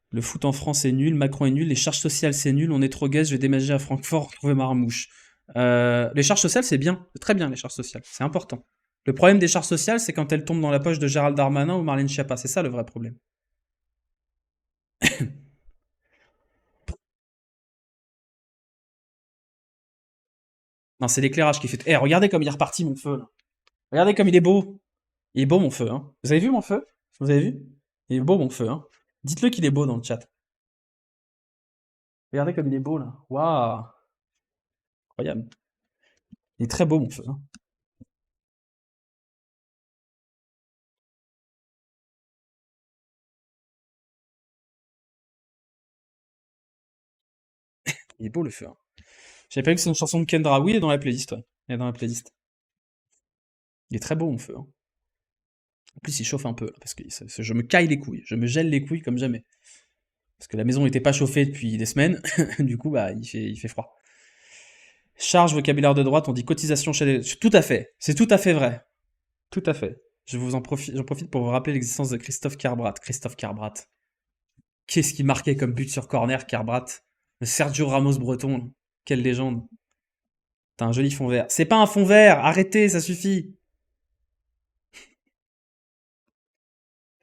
Le foot en France est nul, Macron est nul, les charges sociales c'est nul, on est trop gaze, je vais déménager à Francfort, retrouver Marmouche. Les charges sociales c'est bien, c'est très bien les charges sociales, c'est important. Le problème des charges sociales, c'est quand elles tombent dans la poche de Gérald Darmanin ou Marlène Schiappa, c'est ça le vrai problème. Non, c'est l'éclairage qui fait. Eh, regardez comme il est reparti mon feu là. Regardez comme il est beau. Il est beau mon feu, hein. Vous avez vu mon feu? Vous avez vu? Il est beau mon feu, hein. Dites-le qu'il est beau dans le chat. Regardez comme il est beau là. Waouh, incroyable. Il est très beau mon feu, hein. Il est beau le feu, hein. J'avais pas vu que c'est une chanson de Kendra. Oui, il est dans la playlist, ouais. Il est dans la playlist. Il est très beau mon feu, hein. En plus, il chauffe un peu, là, parce que je me caille les couilles. Je me gèle les couilles comme jamais. Parce que la maison n'était pas chauffée depuis des semaines. Du coup, bah, il fait froid. Charge vocabulaire de droite, on dit cotisation chez les... Tout à fait. C'est tout à fait vrai. Tout à fait. J'en profite pour vous rappeler l'existence de Christophe Carbrat. Christophe Carbrat. Qu'est-ce qui marquait comme but sur corner, Carbrat? Le Sergio Ramos breton. Quelle légende. T'as un joli fond vert. C'est pas un fond vert, arrêtez, ça suffit.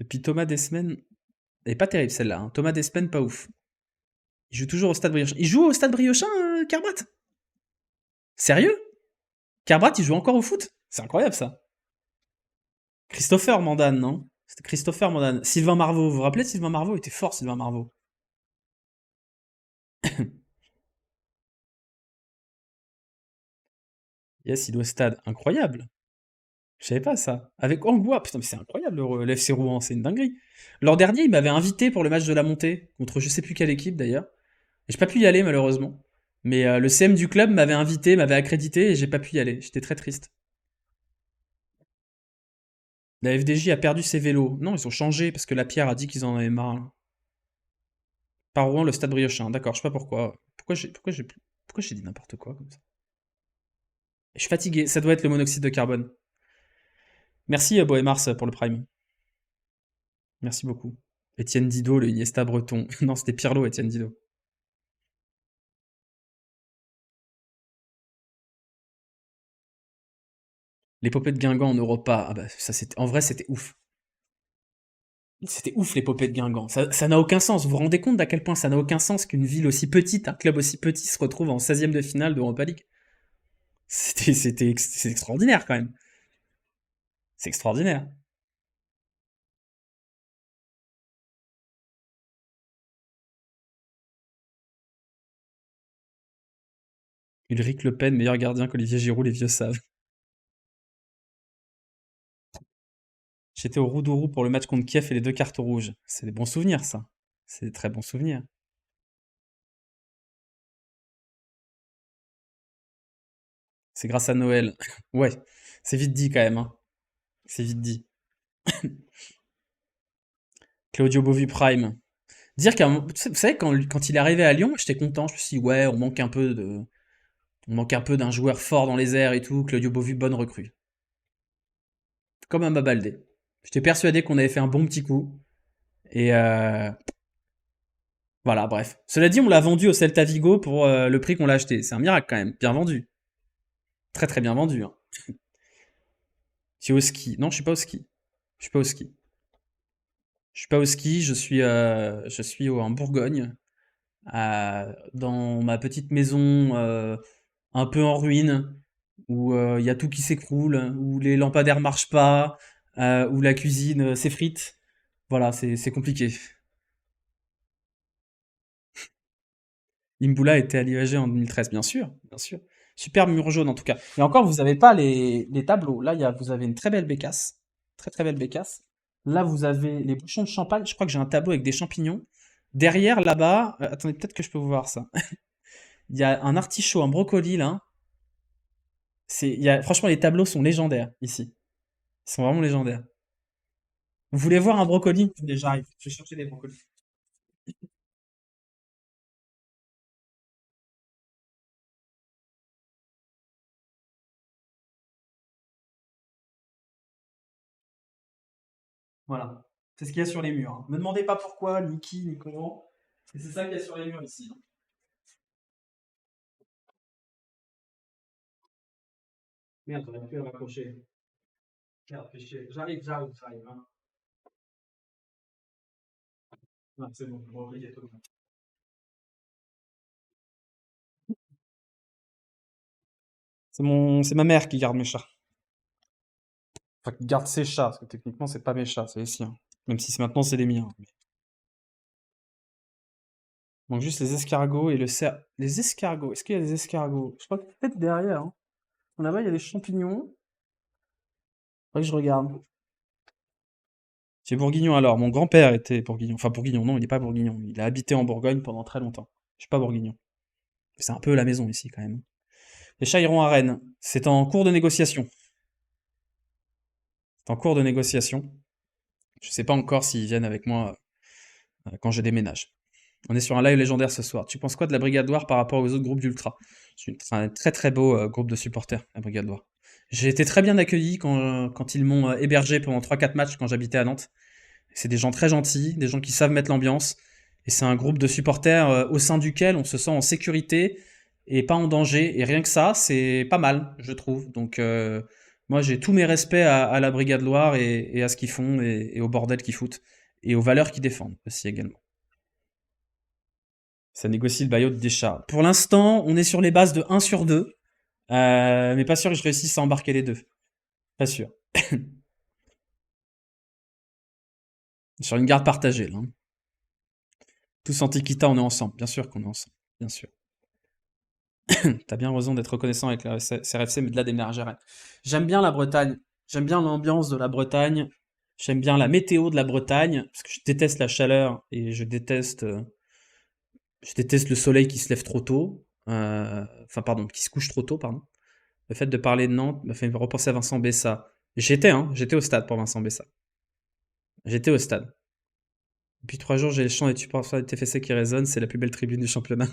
Et puis Thomas Desmen, elle est pas terrible celle-là, hein. Thomas Desmen, pas ouf. Il joue toujours au Stade Briochin. Il joue au Stade Briochin, Carbrat? Sérieux? Carbrat, il joue encore au foot? C'est incroyable ça. Christopher Mandan, non? C'était Christopher Mandan. Sylvain Marveau, vous vous rappelez de Sylvain Marveau? Il était fort, Sylvain Marveau. Yes, il est au stade. Incroyable. Je savais pas ça. Avec Angua, putain, mais c'est incroyable l'FC Rouen, c'est une dinguerie. L'an dernier, il m'avait invité pour le match de la montée, contre je sais plus quelle équipe d'ailleurs. Et j'ai pas pu y aller malheureusement. Mais le CM du club m'avait invité, m'avait accrédité et j'ai pas pu y aller. J'étais très triste. La FDJ a perdu ses vélos. Non, ils ont changé parce que la Pierre a dit qu'ils en avaient marre, là. Par Rouen, le stade Briochin. D'accord, je sais pas pourquoi. Pourquoi j'ai dit n'importe quoi comme ça. Je suis fatigué, ça doit être le monoxyde de carbone. Merci Bohémars pour le prime. Merci beaucoup. Étienne Didot, le Iniesta breton. Non, c'était Pirlo, Étienne Didot. L'épopée de Guingamp en Europa. Ah bah ça c'était. En vrai c'était ouf. C'était ouf l'épopée de Guingamp. Ça n'a aucun sens. Vous vous rendez compte d'à quel point ça n'a aucun sens qu'une ville aussi petite, un club aussi petit se retrouve en 16e de finale d'Europa League. C'est extraordinaire quand même. C'est extraordinaire. Ulrich Le Pen, meilleur gardien qu'Olivier Giroud, les vieux savent. J'étais au Roudourou pour le match contre Kiev et les deux cartes rouges. C'est des bons souvenirs, ça. C'est des très bons souvenirs. C'est grâce à Noël. Ouais, c'est vite dit quand même, hein. C'est vite dit. Claudio Bovi Prime. Dire vous savez, quand il est arrivé à Lyon, j'étais content. Je me suis dit, ouais, on manque un peu d'un joueur fort dans les airs et tout. Claudio Bovi, bonne recrue. Comme un Babaldé. J'étais persuadé qu'on avait fait un bon petit coup. Et voilà, bref. Cela dit, on l'a vendu au Celta Vigo pour le prix qu'on l'a acheté. C'est un miracle quand même. Bien vendu. Très très bien vendu, hein. Tu es au ski. Non, je suis pas au ski. Je suis pas au ski. Je suis pas au ski, je suis en Bourgogne, dans ma petite maison un peu en ruine, où il y a tout qui s'écroule, où les lampadaires marchent pas, où la cuisine s'effrite. Voilà, c'est compliqué. Imbula était à l'IEG en 2013, bien sûr, bien sûr. Super mur jaune en tout cas. Et encore, vous n'avez pas les tableaux. Là, vous avez une très belle bécasse. Très très belle bécasse. Là, vous avez les bouchons de champagne. Je crois que j'ai un tableau avec des champignons. Derrière, là-bas, attendez, peut-être que je peux vous voir ça. Il y a un artichaut, un brocoli là. Franchement, les tableaux sont légendaires ici. Ils sont vraiment légendaires. Vous voulez voir un brocoli? Attendez, j'arrive. Je vais chercher des brocolis. Voilà. C'est ce qu'il y a sur les murs, hein. Me demandez pas pourquoi, ni qui, ni comment. Mais c'est ça qu'il y a sur les murs ici, hein. Merde, j'aurais pu le raccrocher. Merde, fais chier. J'arrive, hein. Ah, c'est bon, bon, il y a tout. C'est ma mère qui garde mes chats. Enfin, qui garde ses chats, parce que techniquement, c'est pas mes chats, c'est les siens. Même si maintenant, c'est les miens. Donc juste les escargots et le cerf. Les escargots, est-ce qu'il y a des escargots? Je crois que peut-être derrière, hein. Là-bas, il y a des champignons. Faudrait que je regarde. C'est bourguignon alors. Mon grand-père était bourguignon. Enfin, bourguignon, non, il n'est pas bourguignon. Il a habité en Bourgogne pendant très longtemps. Je suis pas bourguignon. C'est un peu la maison ici, quand même. Les chats iront à Rennes. C'est en cours de négociation. C'est en cours de négociation. Je sais pas encore s'ils viennent avec moi quand je déménage. On est sur un live légendaire ce soir. Tu penses quoi de la Brigade Loire par rapport aux autres groupes d'Ultra? C'est un très très beau groupe de supporters, la Brigade Loire. J'ai été très bien accueilli quand ils m'ont hébergé pendant 3 4 matchs quand j'habitais à Nantes. C'est des gens très gentils, des gens qui savent mettre l'ambiance. Et c'est un groupe de supporters au sein duquel on se sent en sécurité et pas en danger. Et rien que ça, c'est pas mal, je trouve. Donc Moi, j'ai tous mes respects à la Brigade Loire et à ce qu'ils font et au bordel qu'ils foutent. Et aux valeurs qu'ils défendent aussi également. Ça négocie le baillot de Deschamps. Pour l'instant, on est sur les bases de 1 sur 2. Mais pas sûr que je réussisse à embarquer les deux. Pas sûr. Sur une garde partagée, là, hein. Tous Antiquita, on est ensemble. Bien sûr qu'on est ensemble. Bien sûr. T'as bien raison d'être reconnaissant avec la CRFC, mais de la déménager. J'aime bien la Bretagne. J'aime bien l'ambiance de la Bretagne. J'aime bien la météo de la Bretagne. Parce que je déteste la chaleur et je déteste le soleil qui se lève trop tôt. Enfin, pardon, qui se couche trop tôt, pardon. Le fait de parler de Nantes m'a fait repenser à Vincent Bessa. J'étais au stade pour Vincent Bessa. J'étais au stade. Depuis 3 jours, j'ai les chants et tu penses à TFC qui résonnent, c'est la plus belle tribune du championnat.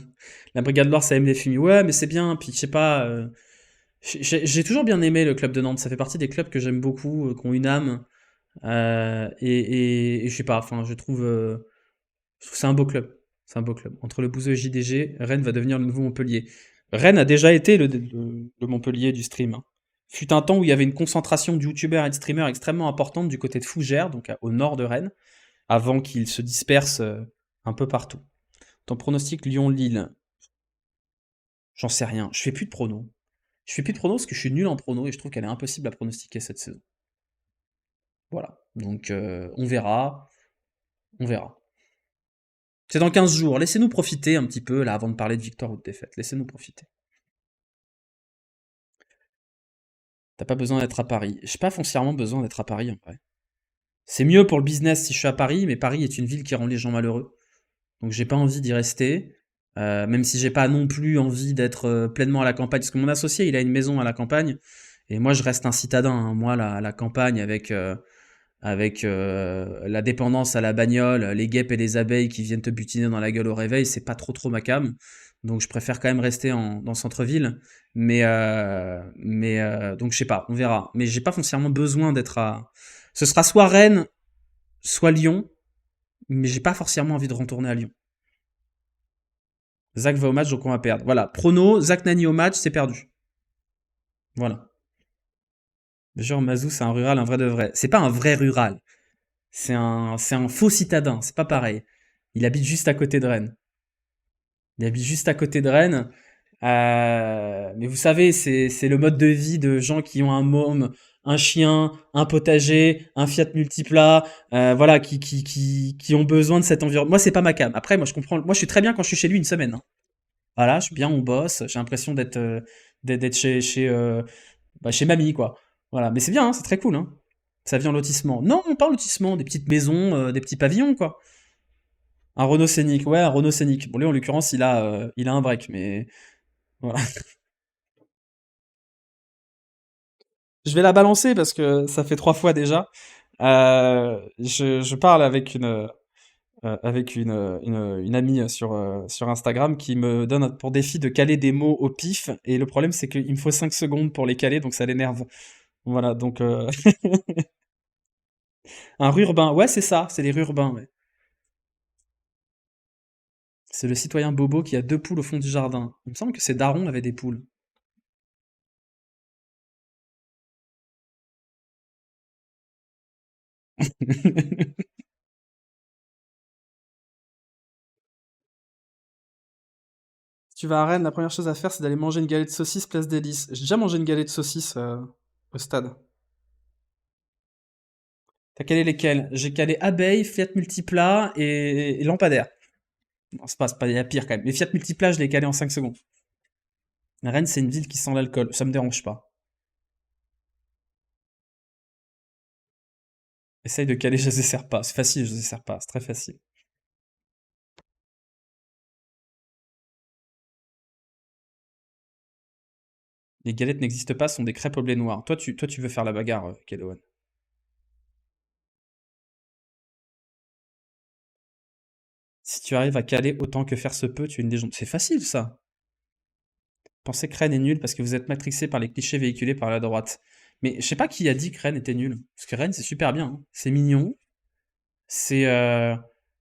La Brigade Loire, ça aime les fumis. Ouais, mais c'est bien, puis je sais pas. J'ai toujours bien aimé le club de Nantes, ça fait partie des clubs que j'aime beaucoup, qui ont une âme. Et je sais pas, enfin, je trouve que c'est un beau club. C'est un beau club. Entre le Bouzeux et JDG, Rennes va devenir le nouveau Montpellier. Rennes a déjà été le Montpellier du stream, hein. Fut un temps où il y avait une concentration de youtubeurs et de streamers extrêmement importante du côté de Fougères, donc au nord de Rennes, avant qu'ils se dispersent un peu partout. Ton pronostic Lyon-Lille, j'en sais rien. Je fais plus de pronos. Je fais plus de pronos parce que je suis nul en pronos et je trouve qu'elle est impossible à pronostiquer cette saison. Voilà. Donc on verra. On verra. C'est dans 15 jours. Laissez-nous profiter un petit peu là avant de parler de victoire ou de défaite. Laissez-nous profiter. T'as pas besoin d'être à Paris. J'ai pas foncièrement besoin d'être à Paris en vrai. C'est mieux pour le business si je suis à Paris, mais Paris est une ville qui rend les gens malheureux. Donc j'ai pas envie d'y rester. Même si j'ai pas non plus envie d'être pleinement à la campagne. Parce que mon associé, il a une maison à la campagne. Et moi, je reste un citadin, hein. Moi, la campagne avec la dépendance à la bagnole, les guêpes et les abeilles qui viennent te butiner dans la gueule au réveil, c'est pas trop ma came. Donc je préfère quand même rester dans le centre-ville. Donc je sais pas, on verra. Mais j'ai pas foncièrement besoin d'être à. Ce sera soit Rennes, soit Lyon, mais j'ai pas forcément envie de retourner à Lyon. Zach va au match, donc on va perdre. Voilà, prono, Zach Nani au match, c'est perdu. Voilà. Genre Mazou, c'est un rural, un vrai de vrai. C'est pas un vrai rural. C'est un faux citadin, c'est pas pareil. Il habite juste à côté de Rennes. Il habite juste à côté de Rennes. Mais vous savez, c'est le mode de vie de gens qui ont un môme, un chien, un potager, un Fiat Multipla, voilà, qui ont besoin de cet environnement. Moi, c'est pas ma cam. Après, moi, je comprends. Moi, je suis très bien quand je suis chez lui une semaine, hein. Voilà, je suis bien, on bosse. J'ai l'impression d'être chez mamie, quoi. Voilà, mais c'est bien, hein, c'est très cool, hein. Ça vit en lotissement. Non, pas en lotissement, des petites maisons, des petits pavillons, quoi. Un Renault Scénic, ouais, un Renault Scénic. Bon, lui, en l'occurrence, il a un break, mais voilà. Je vais la balancer parce que ça fait 3 fois déjà. Je parle avec une amie sur Instagram qui me donne pour défi de caler des mots au pif. Et le problème, c'est qu'il me faut 5 secondes pour les caler, donc ça l'énerve. Voilà, donc un rurbain. Ouais, c'est ça, c'est les rurbains, ouais. C'est le citoyen bobo qui a 2 poules au fond du jardin. Il me semble que ses darons avaient des poules. Si tu vas à Rennes, la première chose à faire, c'est d'aller manger une galette de saucisse place des Lys. J'ai déjà mangé une galette de saucisse au stade. T'as calé lesquels? J'ai calé abeille, Fiat Multipla et lampadaire. Non, c'est pas, il y a pire quand même. Mais Fiat Multipla, je l'ai calé en 5 secondes. Rennes, c'est une ville qui sent l'alcool. Ça me dérange pas. Essaye de caler José Serpa. C'est facile, José Serpa. C'est très facile. Les galettes n'existent pas, ce sont des crêpes au blé noir. Toi, tu veux faire la bagarre, Keloan. Si tu arrives à caler autant que faire se peut, tu es une légende. C'est facile, ça. Pensez que Rennes est nul parce que vous êtes matrixé par les clichés véhiculés par la droite. Mais je sais pas qui a dit que Rennes était nul. Parce que Rennes, c'est super bien, hein. C'est mignon, c'est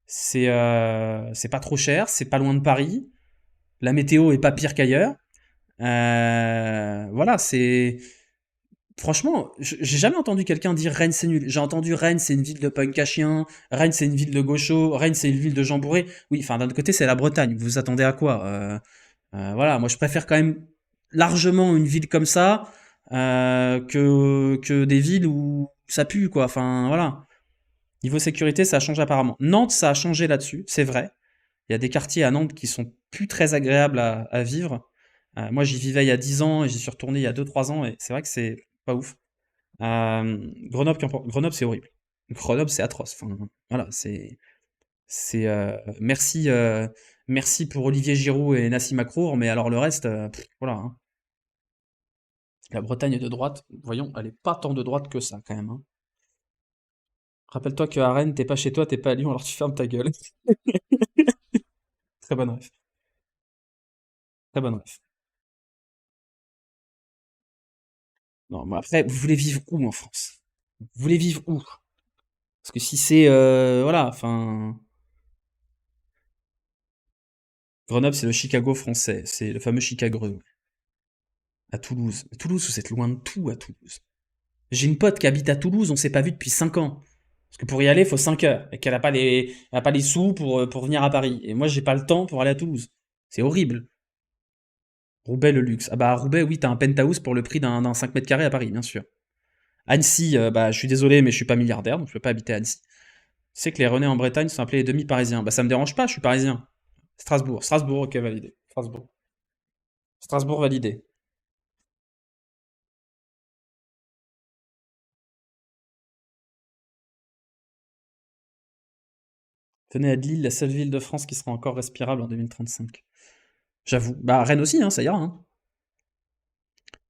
c'est pas trop cher, c'est pas loin de Paris. La météo est pas pire qu'ailleurs. Voilà, c'est Franchement, j'ai jamais entendu quelqu'un dire Rennes c'est nul. J'ai entendu Rennes c'est une ville de punk à chiens, Rennes c'est une ville de gauchos, Rennes c'est une ville de gens bourrés. Oui, enfin d'un autre côté c'est la Bretagne. Vous vous attendez à quoi? Voilà, moi je préfère quand même largement une ville comme ça que des villes où ça pue quoi. Enfin voilà. Niveau sécurité, ça change apparemment. Nantes, ça a changé là-dessus, c'est vrai. Il y a des quartiers à Nantes qui sont plus très agréables à vivre. Moi, j'y vivais il y a 10 ans et j'y suis retourné il y a 2 3 ans et c'est vrai que c'est pas ouf. Grenoble, Grenoble, c'est horrible. Grenoble, c'est atroce. Enfin, voilà, merci, merci pour Olivier Giroud et Nassim Makrour, mais alors le reste, voilà, hein. La Bretagne est de droite. Voyons, elle est pas tant de droite que ça, quand même, hein. Rappelle-toi que à Rennes, t'es pas chez toi, t'es pas à Lyon, alors tu fermes ta gueule. Très bonne ref. Très bonne ref. Non, mais après, vous voulez vivre où en France? Vous voulez vivre où? Parce que si c'est, voilà, enfin, Grenoble, c'est le Chicago français, c'est le fameux Chicago. À Toulouse. Toulouse, vous êtes loin de tout à Toulouse. J'ai une pote qui habite à Toulouse, on s'est pas vu depuis 5 ans. Parce que pour y aller, il faut 5 heures. Et qu'elle a pas les sous pour venir à Paris. Et moi, j'ai pas le temps pour aller à Toulouse. C'est horrible. Roubaix, le luxe. Ah bah, à Roubaix, oui, t'as un penthouse pour le prix d'un 5 mètres carrés à Paris, bien sûr. Annecy, bah, je suis désolé, mais je suis pas milliardaire, donc je peux pas habiter à Annecy. Tu sais que les Rennais en Bretagne sont appelés les demi-parisiens. Bah, ça me dérange pas, je suis parisien. Strasbourg. Strasbourg, ok, validé. Strasbourg. Strasbourg, validé. Tenez à Lille, la seule ville de France qui sera encore respirable en 2035. J'avoue. Bah, Rennes aussi, hein, ça ira, hein.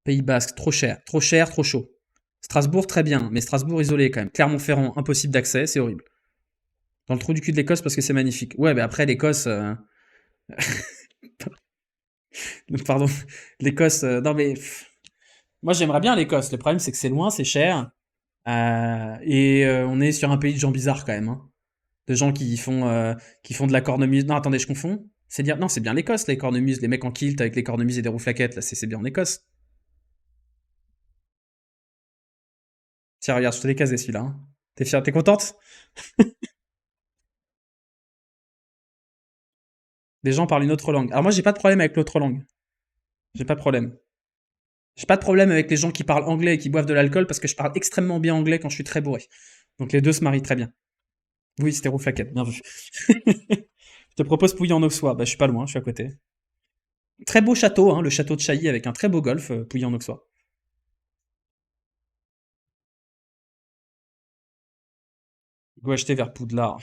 Pays Basque, trop cher, trop chaud. Strasbourg, très bien, mais Strasbourg isolé quand même. Clermont-Ferrand, impossible d'accès, c'est horrible. Dans le trou du cul de l'Écosse parce que c'est magnifique. Ouais, mais après l'Écosse, pardon, l'Écosse, non mais moi j'aimerais bien l'Écosse. Le problème c'est que c'est loin, c'est cher, et on est sur un pays de gens bizarres quand même, hein. De gens qui font de la cornemuse. Non, attendez, je confonds. C'est dire, non, c'est bien l'Écosse, les cornemuses, les mecs en kilt avec les cornemuses et des rouflaquettes, là, c'est bien en Écosse. Tiens, regarde, je te l'ai casé celui-là, hein. T'es fière, t'es contente? Des gens parlent une autre langue. Alors moi, j'ai pas de problème avec l'autre langue. J'ai pas de problème. J'ai pas de problème avec les gens qui parlent anglais et qui boivent de l'alcool parce que je parle extrêmement bien anglais quand je suis très bourré. Donc les deux se marient très bien. Oui, c'était Rouflaquette, bien vu. Je te propose Pouilly en Auxois. Bah, je suis pas loin, je suis à côté. Très beau château, hein, le château de Chailly avec un très beau golf, Pouilly en Auxois. Go acheter vers Poudlard.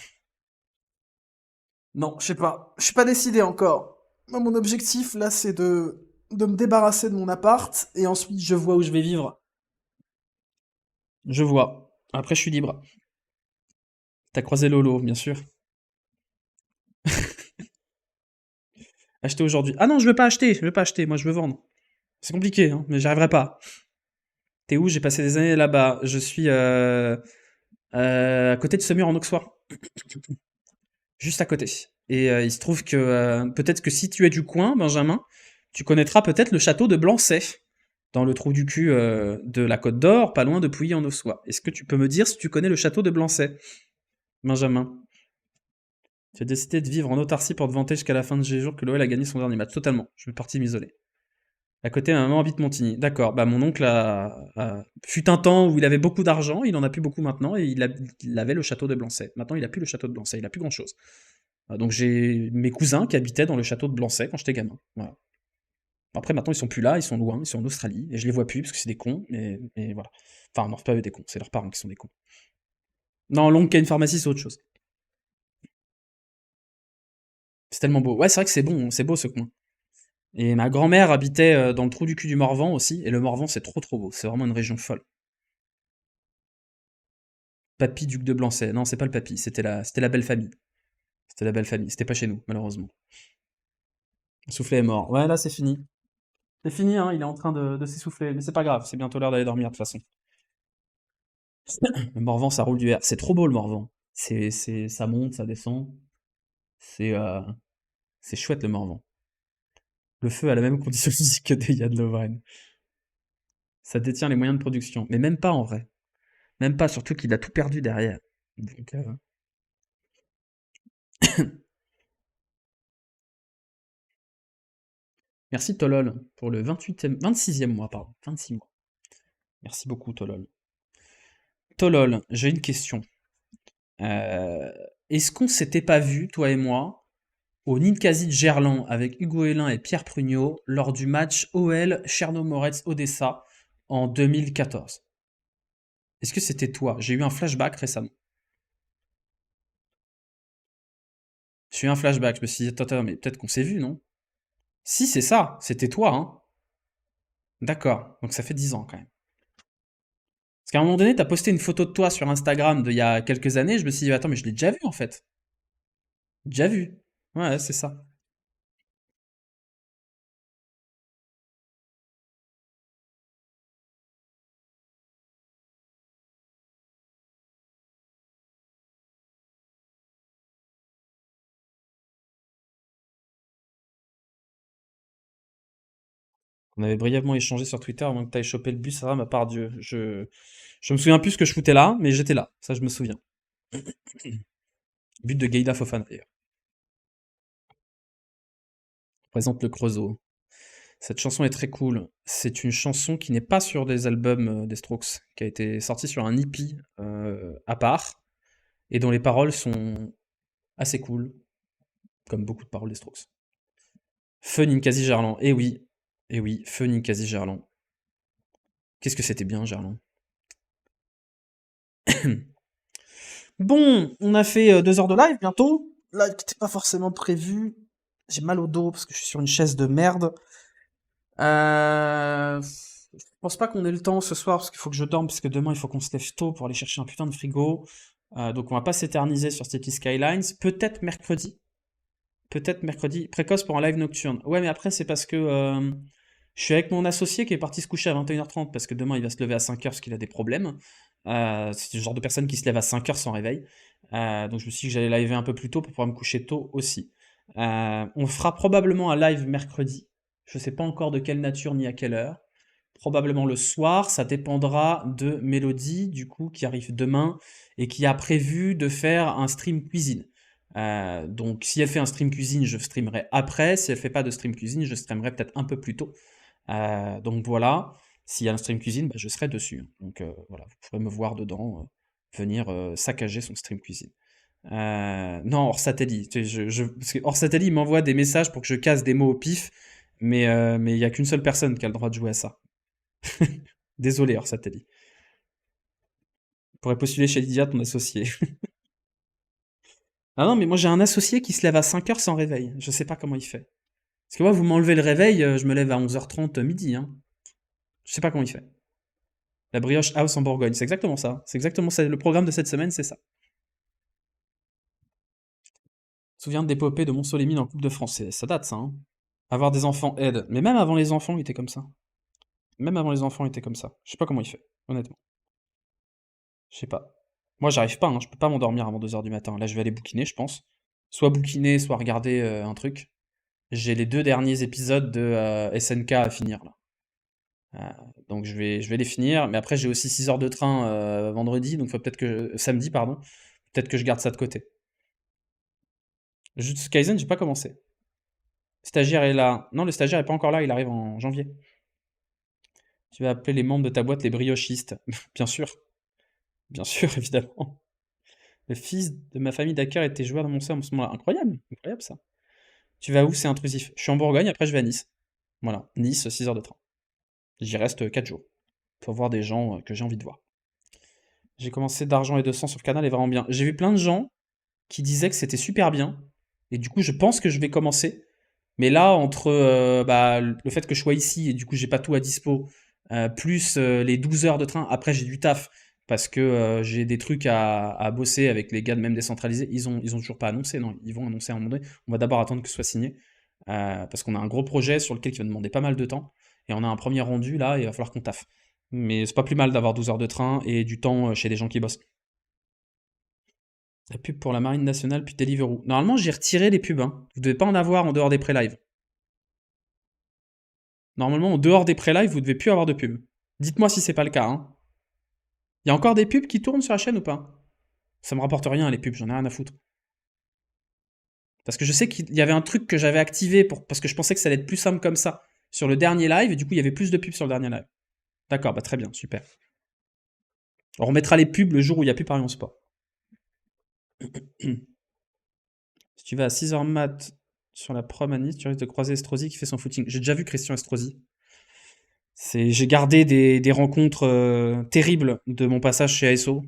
Non, je sais pas. Je suis pas décidé encore. Moi, mon objectif, là, c'est de me débarrasser de mon appart et ensuite je vois où je vais vivre. Je vois. Après, je suis libre. T'as croisé Lolo, bien sûr. Acheter aujourd'hui. Ah non, je veux pas acheter, je veux pas acheter, moi je veux vendre. C'est compliqué, hein, mais j'y arriverai pas. T'es où? J'ai passé des années là-bas. Je suis à côté de Semur en Auxois, juste à côté. Et il se trouve que peut-être que si tu es du coin, Benjamin, tu connaîtras peut-être le château de Blancet, dans le trou du cul de la Côte d'Or, pas loin de Pouilly en Auxois. Est-ce que tu peux me dire si tu connais le château de Blancet, Benjamin? Tu as décidé de vivre en autarcie pour te vanter jusqu'à la fin de tes jours que l'OL a gagné son dernier match. Totalement. Je suis parti m'isoler. À côté, ma maman habite Montigny. D'accord. Bah, mon oncle fut un temps où il avait beaucoup d'argent, il en a plus beaucoup maintenant, et il avait le château de Blancet. Maintenant, il a plus le château de Blancet, il a plus grand chose. Donc, j'ai mes cousins qui habitaient dans le château de Blancet quand j'étais gamin. Voilà. Après, maintenant, ils sont plus là, ils sont loin, ils sont en Australie, et je les vois plus parce que c'est des cons, et voilà. Enfin, non, c'est pas eux des cons, c'est leurs parents qui sont des cons. Non, l'oncle qui a une pharmacie, c'est autre chose. C'est tellement beau. Ouais, c'est vrai que c'est bon, c'est beau ce coin. Et ma grand-mère habitait dans le trou du cul du Morvan aussi, et le Morvan, c'est trop trop beau. C'est vraiment une région folle. Papy duc de Blancet. Non, c'est pas le papy, c'était la belle famille. C'était la belle famille. C'était pas chez nous, malheureusement. Le soufflet est mort. Ouais, là, c'est fini. C'est fini, hein, il est en train de s'essouffler. Mais c'est pas grave, c'est bientôt l'heure d'aller dormir, de toute façon. Le Morvan, ça roule du R. C'est trop beau, le Morvan. Ça monte, ça descend. C'est, euh, c'est chouette, le Morvan. Le feu a la même condition physique que des Yann Lovren. Ça détient les moyens de production. Mais même pas en vrai. Même pas, surtout qu'il a tout perdu derrière. Donc, merci Tolol pour le 28e, 26e mois, pardon. 26 mois. Merci beaucoup Tolol. Tolol, j'ai une question. Euh, Est-ce qu'on s'était pas vu, toi et moi, au Ninkasi de Gerland avec Hugo Hélin et Pierre Prugnot lors du match OL Chernomorets-Odessa en 2014? Est-ce que c'était toi? J'ai eu un flashback récemment. J'ai eu un flashback, je me suis dit, attends, attends, mais peut-être qu'on s'est vu, non? Si, c'est ça, c'était toi, hein? D'accord, donc ça fait 10 ans quand même. Parce qu'à un moment donné, t'as posté une photo de toi sur Instagram d'il y a quelques années, je me suis dit, attends, mais je l'ai déjà vu en fait. Déjà vu. Ouais, c'est ça. On avait brièvement échangé sur Twitter avant que t'ailles choper le bus, ça va, ma part Dieu. Je me souviens plus ce que je foutais là, mais j'étais là, ça je me souviens. But de Gaïda Fofana d'ailleurs. Présente le Creusot. Cette chanson est très cool. C'est une chanson qui n'est pas sur des albums des Strokes, qui a été sortie sur un EP à part, et dont les paroles sont assez cool, comme beaucoup de paroles des Strokes. Feu Ninkasi Gerland, eh oui, Feu Ninkasi Gerland. Qu'est-ce que c'était bien, Gerland. Bon, on a fait 2 heures de live bientôt. Live qui n'était pas forcément prévu. J'ai mal au dos parce que je suis sur une chaise de merde. Je pense pas qu'on ait le temps ce soir parce qu'il faut que je dorme parce que demain il faut qu'on se lève tôt pour aller chercher un putain de frigo. Donc on va pas s'éterniser sur City Skylines. Peut-être mercredi, précoce pour un live nocturne. Ouais, mais après c'est parce que je suis avec mon associé qui est parti se coucher à 21h30 parce que demain il va se lever à 5h parce qu'il a des problèmes. C'est le genre de personne qui se lève à 5h sans réveil. Donc je me suis dit que j'allais liver un peu plus tôt pour pouvoir me coucher tôt aussi. On fera probablement un live mercredi. Je sais pas encore de quelle nature ni à quelle heure. Probablement le soir, ça dépendra de Mélodie, du coup, qui arrive demain et qui a prévu de faire un stream cuisine. Donc si elle fait un stream cuisine, je streamerai après. Si elle fait pas de stream cuisine, je streamerai peut-être un peu plus tôt. Donc voilà, s'il y a un stream cuisine, bah, je serai dessus. Donc voilà, vous pourrez me voir dedans, venir saccager son stream cuisine. Non, hors satellite. Parce que hors satellite, il m'envoie des messages pour que je casse des mots au pif, mais il n'y a qu'une seule personne qui a le droit de jouer à ça. Désolé, hors satellite. Pourrais postuler chez Lydia, ton associé. Ah non, mais moi j'ai un associé qui se lève à 5h sans réveil. Je sais pas comment il fait. Parce que moi, vous m'enlevez le réveil, je me lève à 11h30 midi. Hein. Je sais pas comment il fait. La brioche house en Bourgogne, c'est exactement ça. C'est exactement ça. Le programme de cette semaine, c'est ça. Souviens de l'épopée de Montsolémy dans le Coupe de France. Ça date, ça. Hein. Avoir des enfants aide. Mais même avant les enfants, il était comme ça. Même avant les enfants, il était comme ça. Je sais pas comment il fait, honnêtement. Je sais pas. Moi, j'arrive pas, hein. Je peux pas m'endormir avant 2h du matin. Là, je vais aller bouquiner, je pense. Soit bouquiner, soit regarder un truc. J'ai les 2 derniers épisodes de SNK à finir, là. Donc je vais les finir. Mais après, j'ai aussi 6 heures de train vendredi, donc faut peut-être que... Samedi, pardon. Peut-être que je garde ça de côté. Jujutsu Kaisen, j'ai pas commencé. Stagiaire est là. Non, le stagiaire est pas encore là, il arrive en janvier. Tu vas appeler les membres de ta boîte les briochistes. Bien sûr, évidemment. Le fils de ma famille d'hackers était joueur dans mon sein en ce moment-là. Incroyable, incroyable ça. Tu vas où? C'est intrusif. Je suis en Bourgogne, après je vais à Nice. Voilà, Nice, 6 heures de train. J'y reste 4 jours. Pour voir des gens que j'ai envie de voir. J'ai commencé d'argent et de sang sur le canal est vraiment bien. J'ai vu plein de gens qui disaient que c'était super bien. Et du coup, je pense que je vais commencer. Mais là, entre bah, le fait que je sois ici et du coup, j'ai pas tout à dispo, plus les 12 heures de train, après j'ai du taf parce que j'ai des trucs à bosser avec les gars de même décentralisés. Ils ont toujours pas annoncé, non, ils vont annoncer à un moment donné. On va d'abord attendre que ce soit signé parce qu'on a un gros projet sur lequel il va demander pas mal de temps et on a un premier rendu là et il va falloir qu'on taffe. Mais c'est pas plus mal d'avoir 12 heures de train et du temps chez des gens qui bossent. La pub pour la Marine nationale puis Deliveroo. Normalement, j'ai retiré les pubs. Hein. Vous devez pas en avoir en dehors des pré-live. Normalement, en dehors des pré-live, vous devez plus avoir de pub. Dites-moi si c'est pas le cas, hein. Il y a encore des pubs qui tournent sur la chaîne ou pas? Ça me rapporte rien les pubs, j'en ai rien à foutre. Parce que je sais qu'il y avait un truc que j'avais activé parce que je pensais que ça allait être plus simple comme ça sur le dernier live, et du coup il y avait plus de pubs sur le dernier live. D'accord, bah très bien, super. On remettra les pubs le jour où il n'y a plus Paris en Sport. Si tu vas à 6h mat sur la prom à Nice, tu risques de croiser Estrosi qui fait son footing. J'ai déjà vu Christian Estrosi. J'ai gardé des rencontres terribles de mon passage chez ASO.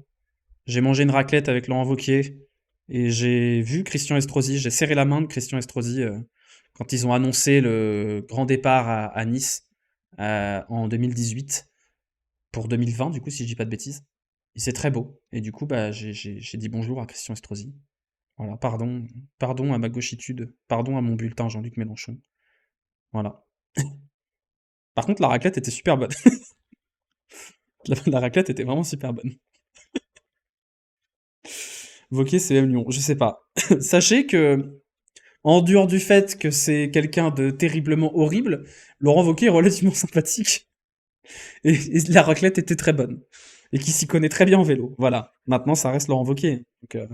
J'ai mangé une raclette avec Laurent Wauquiez et j'ai vu Christian Estrosi. J'ai serré la main de Christian Estrosi quand ils ont annoncé le grand départ à Nice en 2018 pour 2020, du coup, si je dis pas de bêtises. Et c'est très beau. Et du coup, bah, j'ai dit bonjour à Christian Estrosi. Voilà, pardon à ma gauchitude, pardon à mon bulletin Jean-Luc Mélenchon. Voilà. Par contre, la raclette était super bonne. La raclette était vraiment super bonne. Wauquiez, c'est même Lyon, je sais pas. Sachez que, en dehors du fait que c'est quelqu'un de terriblement horrible, Laurent Wauquiez est relativement sympathique. Et la raclette était très bonne. Et qui s'y connaît très bien en vélo. Voilà. Maintenant, ça reste Laurent Wauquiez. Donc,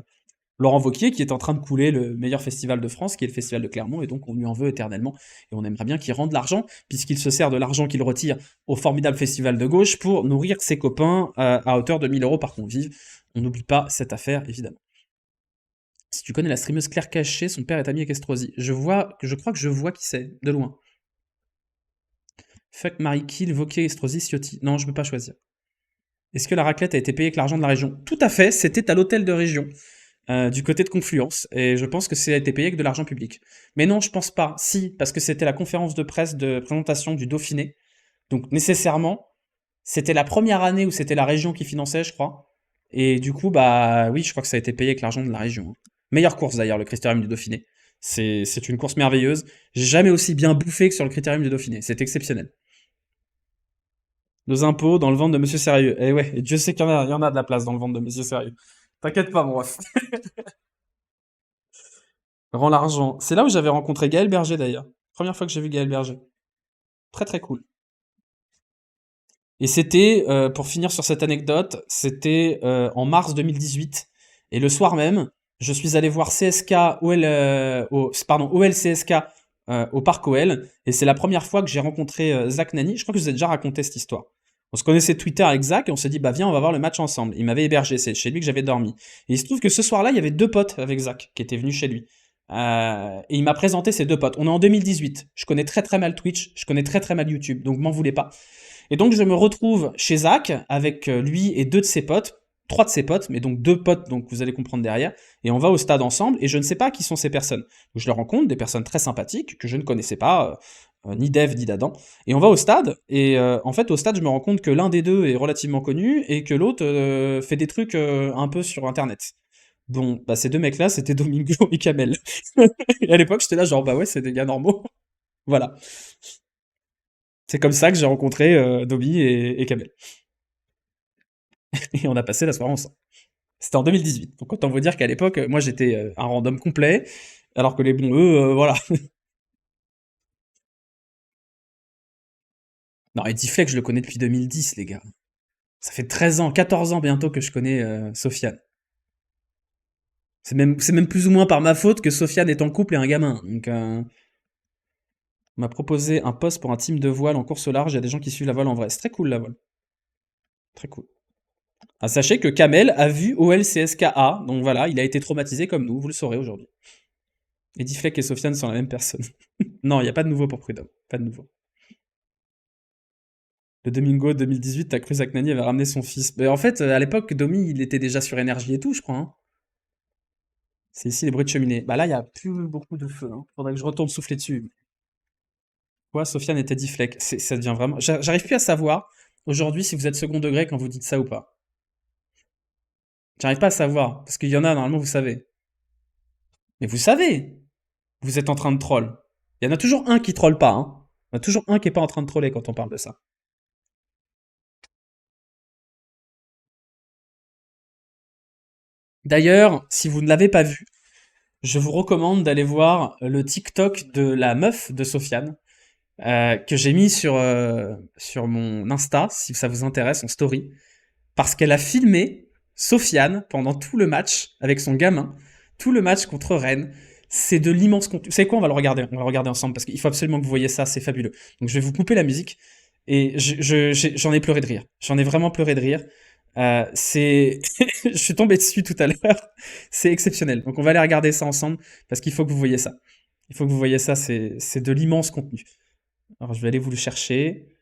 Laurent Wauquiez qui est en train de couler le meilleur festival de France, qui est le festival de Clermont, et donc on lui en veut éternellement. Et on aimerait bien qu'il rende l'argent, puisqu'il se sert de l'argent qu'il retire au formidable festival de gauche pour nourrir ses copains à hauteur de 1 000 € par convive. On n'oublie pas cette affaire, évidemment. Si tu connais la streameuse Claire Caché, son père est ami avec Estrosi. Je crois que je vois qui c'est, de loin. Fuck, Marie Kill, Wauquiez, Estrosi, Ciotti. Non, je peux pas choisir. Est-ce que la raclette a été payée avec l'argent de la région? Tout à fait, c'était à l'hôtel de région, du côté de Confluence, et je pense que ça a été payé avec de l'argent public. Mais non, je pense pas. Si, parce que c'était la conférence de presse de présentation du Dauphiné, donc nécessairement, c'était la première année où c'était la région qui finançait, je crois. Et du coup, bah oui, je crois que ça a été payé avec l'argent de la région. Meilleure course d'ailleurs, le Critérium du Dauphiné. C'est une course merveilleuse. J'ai jamais aussi bien bouffé que sur le Critérium du Dauphiné. C'est exceptionnel. Nos impôts dans le ventre de Monsieur Sérieux. Et ouais, et Dieu sait il y en a de la place dans le ventre de Monsieur Sérieux. T'inquiète pas, mon ref. Rends l'argent. C'est là où j'avais rencontré Gaël Berger d'ailleurs. Première fois que j'ai vu Gaël Berger. Très très cool. Et c'était, pour finir sur cette anecdote, c'était en mars 2018. Et le soir même, je suis allé voir CSK OL CSK au parc OL. Et c'est la première fois que j'ai rencontré Zach Nani. Je crois que je vous ai déjà raconté cette histoire. On se connaissait Twitter avec Zach et on s'est dit, bah viens, on va voir le match ensemble. Il m'avait hébergé, c'est chez lui que j'avais dormi. Et il se trouve que ce soir-là, il y avait deux potes avec Zach qui étaient venus chez lui. Et il m'a présenté ses deux potes. On est en 2018. Je connais très très mal Twitch, je connais très très mal YouTube, donc m'en voulez pas. Et donc je me retrouve chez Zach avec lui et deux de ses potes, trois de ses potes, mais donc deux potes, donc vous allez comprendre derrière, et on va au stade ensemble, et je ne sais pas qui sont ces personnes. Donc je les rencontre, des personnes très sympathiques, que je ne connaissais pas, ni d'Eve ni d'Adam, et on va au stade, et en fait au stade je me rends compte que l'un des deux est relativement connu, et que l'autre fait des trucs un peu sur internet. Bon, bah ces deux mecs-là, c'était Domingo et Kamel. Et à l'époque, j'étais là genre, bah ouais, c'est des gars normaux. Voilà. C'est comme ça que j'ai rencontré Domi et Kamel. Et on a passé la soirée ensemble. C'était en 2018. Donc autant vous dire qu'à l'époque, moi j'étais un random complet, alors que les bons, eux, voilà. Non, et Diffleck, je le connais depuis 2010, les gars. Ça fait 13 ans, 14 ans bientôt que je connais Sofiane. C'est même plus ou moins par ma faute que Sofiane est en couple et un gamin. Donc, on m'a proposé un poste pour un team de voile en course au large. Il y a des gens qui suivent la voile en vrai. C'est très cool la voile. Très cool. Ah, sachez que Kamel a vu OLCSKA, donc voilà, il a été traumatisé comme nous, vous le saurez aujourd'hui. Eddie Fleck et Sofiane sont la même personne. Non, il n'y a pas de nouveau pour Prud'homme. Pas de nouveau. Le Domingo 2018, t'as cru Zach Nani avait ramené son fils. Mais en fait, à l'époque, Domi, il était déjà sur énergie et tout, je crois. Hein. C'est ici les bruits de cheminée. Bah là, il n'y a plus beaucoup de feu. Hein. Faudrait que je retourne souffler dessus. Quoi, Sofiane et Teddy Fleck. Ça devient vraiment. J'arrive plus à savoir aujourd'hui si vous êtes second degré quand vous dites ça ou pas. J'arrive pas à savoir. Parce qu'il y en a, normalement, vous savez. Mais vous savez, vous êtes en train de troll. Il y en a toujours un qui troll pas. Hein. Il y en a toujours un qui est pas en train de troller quand on parle de ça. D'ailleurs, si vous ne l'avez pas vu, je vous recommande d'aller voir le TikTok de la meuf de Sofiane, que j'ai mis sur mon Insta, si ça vous intéresse, en story, parce qu'elle a filmé Sofiane pendant tout le match avec son gamin, tout le match contre Rennes. C'est de l'immense contenu. Vous savez quoi, on va le regarder ensemble parce qu'il faut absolument que vous voyez ça, c'est fabuleux. Donc je vais vous couper la musique et j'en ai pleuré de rire. J'en ai vraiment pleuré de rire. C'est, je suis tombé dessus tout à l'heure. C'est exceptionnel. Donc on va aller regarder ça ensemble parce qu'il faut que vous voyez ça. Il faut que vous voyez ça, c'est de l'immense contenu. Alors je vais aller vous le chercher.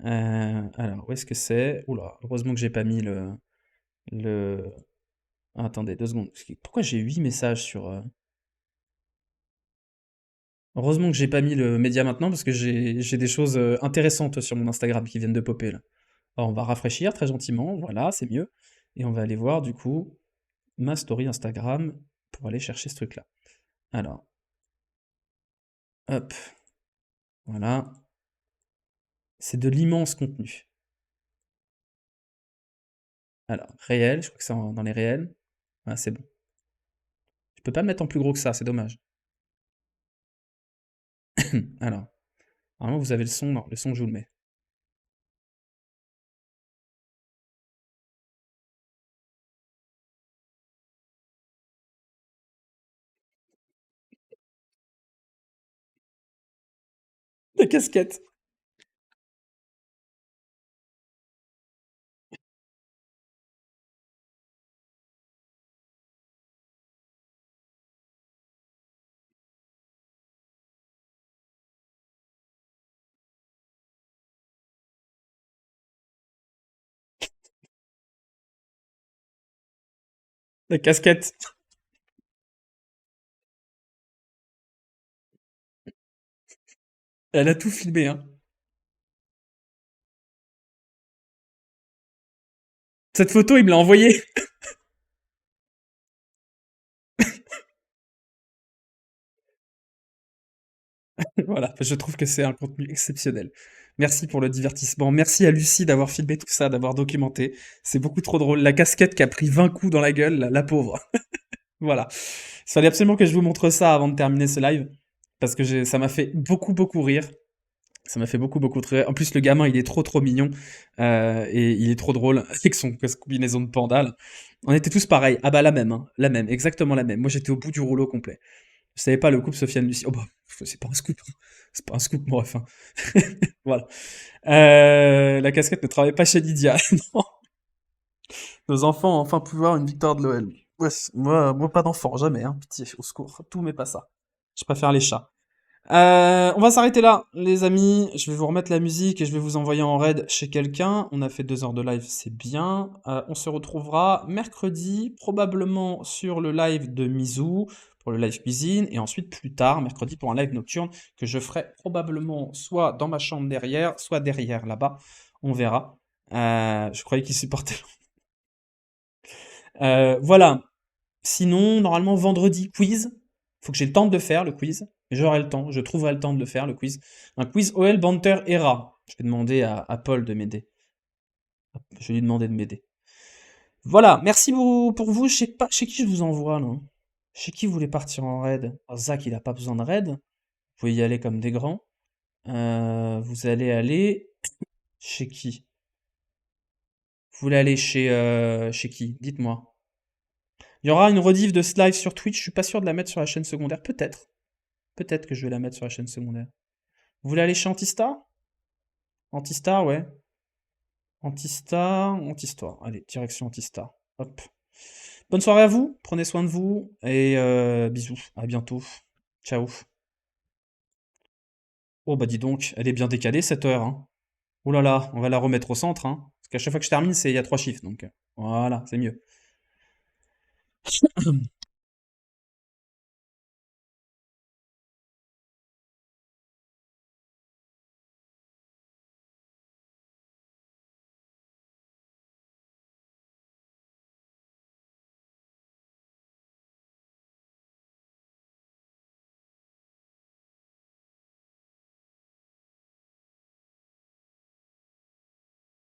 Alors où est-ce que c'est? Oula, heureusement que j'ai pas mis le... Ah, attendez, 2 secondes. Pourquoi j'ai 8 messages sur... Heureusement que j'ai pas mis le média maintenant parce que j'ai des choses intéressantes sur mon Instagram qui viennent de popper là. Alors on va rafraîchir très gentiment, voilà, c'est mieux. Et on va aller voir du coup ma story Instagram pour aller chercher ce truc-là. Alors, hop, voilà. C'est de l'immense contenu. Alors, réel, je crois que c'est dans les réels. Ah, c'est bon. Je peux pas le mettre en plus gros que ça, c'est dommage. Alors, normalement vous avez le son, non, le son je vous le mets. La casquette. La casquette. Elle a tout filmé, hein. Cette photo, il me l'a envoyée. Voilà, je trouve que c'est un contenu exceptionnel. Merci pour le divertissement. Merci à Lucie d'avoir filmé tout ça, d'avoir documenté. C'est beaucoup trop drôle. La casquette qui a pris 20 coups dans la gueule, la pauvre. Voilà. Il fallait absolument que je vous montre ça avant de terminer ce live. Parce que ça m'a fait beaucoup, beaucoup rire. Ça m'a fait beaucoup, beaucoup rire. En plus, le gamin, il est trop, trop mignon. Et il est trop drôle avec son combinaison de panda, là. On était tous pareils. Ah bah la même, hein. La même, exactement la même. Moi, j'étais au bout du rouleau complet. Je savais pas le couple Sofiane Lucie. Oh bah, c'est pas un scoop, hein. C'est pas un scoop, moi, enfin. Voilà. La casquette ne travaille pas chez Lydia. Non. Nos enfants ont enfin pu voir une victoire de l'OL. Ouais, moi, pas d'enfant, jamais, hein. Pitié, au secours. Tout, mais pas ça. Je préfère les chats. On va s'arrêter là, les amis. Je vais vous remettre la musique et je vais vous envoyer en raid chez quelqu'un. On a fait 2 heures de live, c'est bien. On se retrouvera mercredi, probablement sur le live de Mizou, pour le live cuisine, et ensuite plus tard, mercredi, pour un live nocturne que je ferai probablement soit dans ma chambre derrière, soit derrière là-bas. On verra. Je croyais qu'il supportait. Voilà. Sinon, normalement, vendredi, quiz. Faut que j'ai le temps de le faire, le quiz. J'aurai le temps, je trouverai le temps de le faire, le quiz. Un quiz OL Banter Era. Je vais demander à Paul de m'aider. Je vais lui demander de m'aider. Voilà, merci pour vous. Je sais pas chez qui je vous envoie, là. Chez qui vous voulez partir en raid? Oh, Zach, il a pas besoin de raid. Vous pouvez y aller comme des grands. Vous allez aller chez qui? Vous voulez aller chez qui? Dites-moi. Il y aura une rediff de ce live sur Twitch. Je suis pas sûr de la mettre sur la chaîne secondaire. Peut-être. Peut-être que je vais la mettre sur la chaîne secondaire. Vous voulez aller chez Antistar? Antistar, ouais. Antistar, Antistar. Allez, direction Antistar. Hop. Bonne soirée à vous, prenez soin de vous, et bisous, à bientôt. Ciao. Oh bah dis donc, elle est bien décalée cette heure, hein. Oh là là, on va la remettre au centre, hein. Parce qu'à chaque fois que je termine, il y a 3 chiffres, donc voilà, c'est mieux.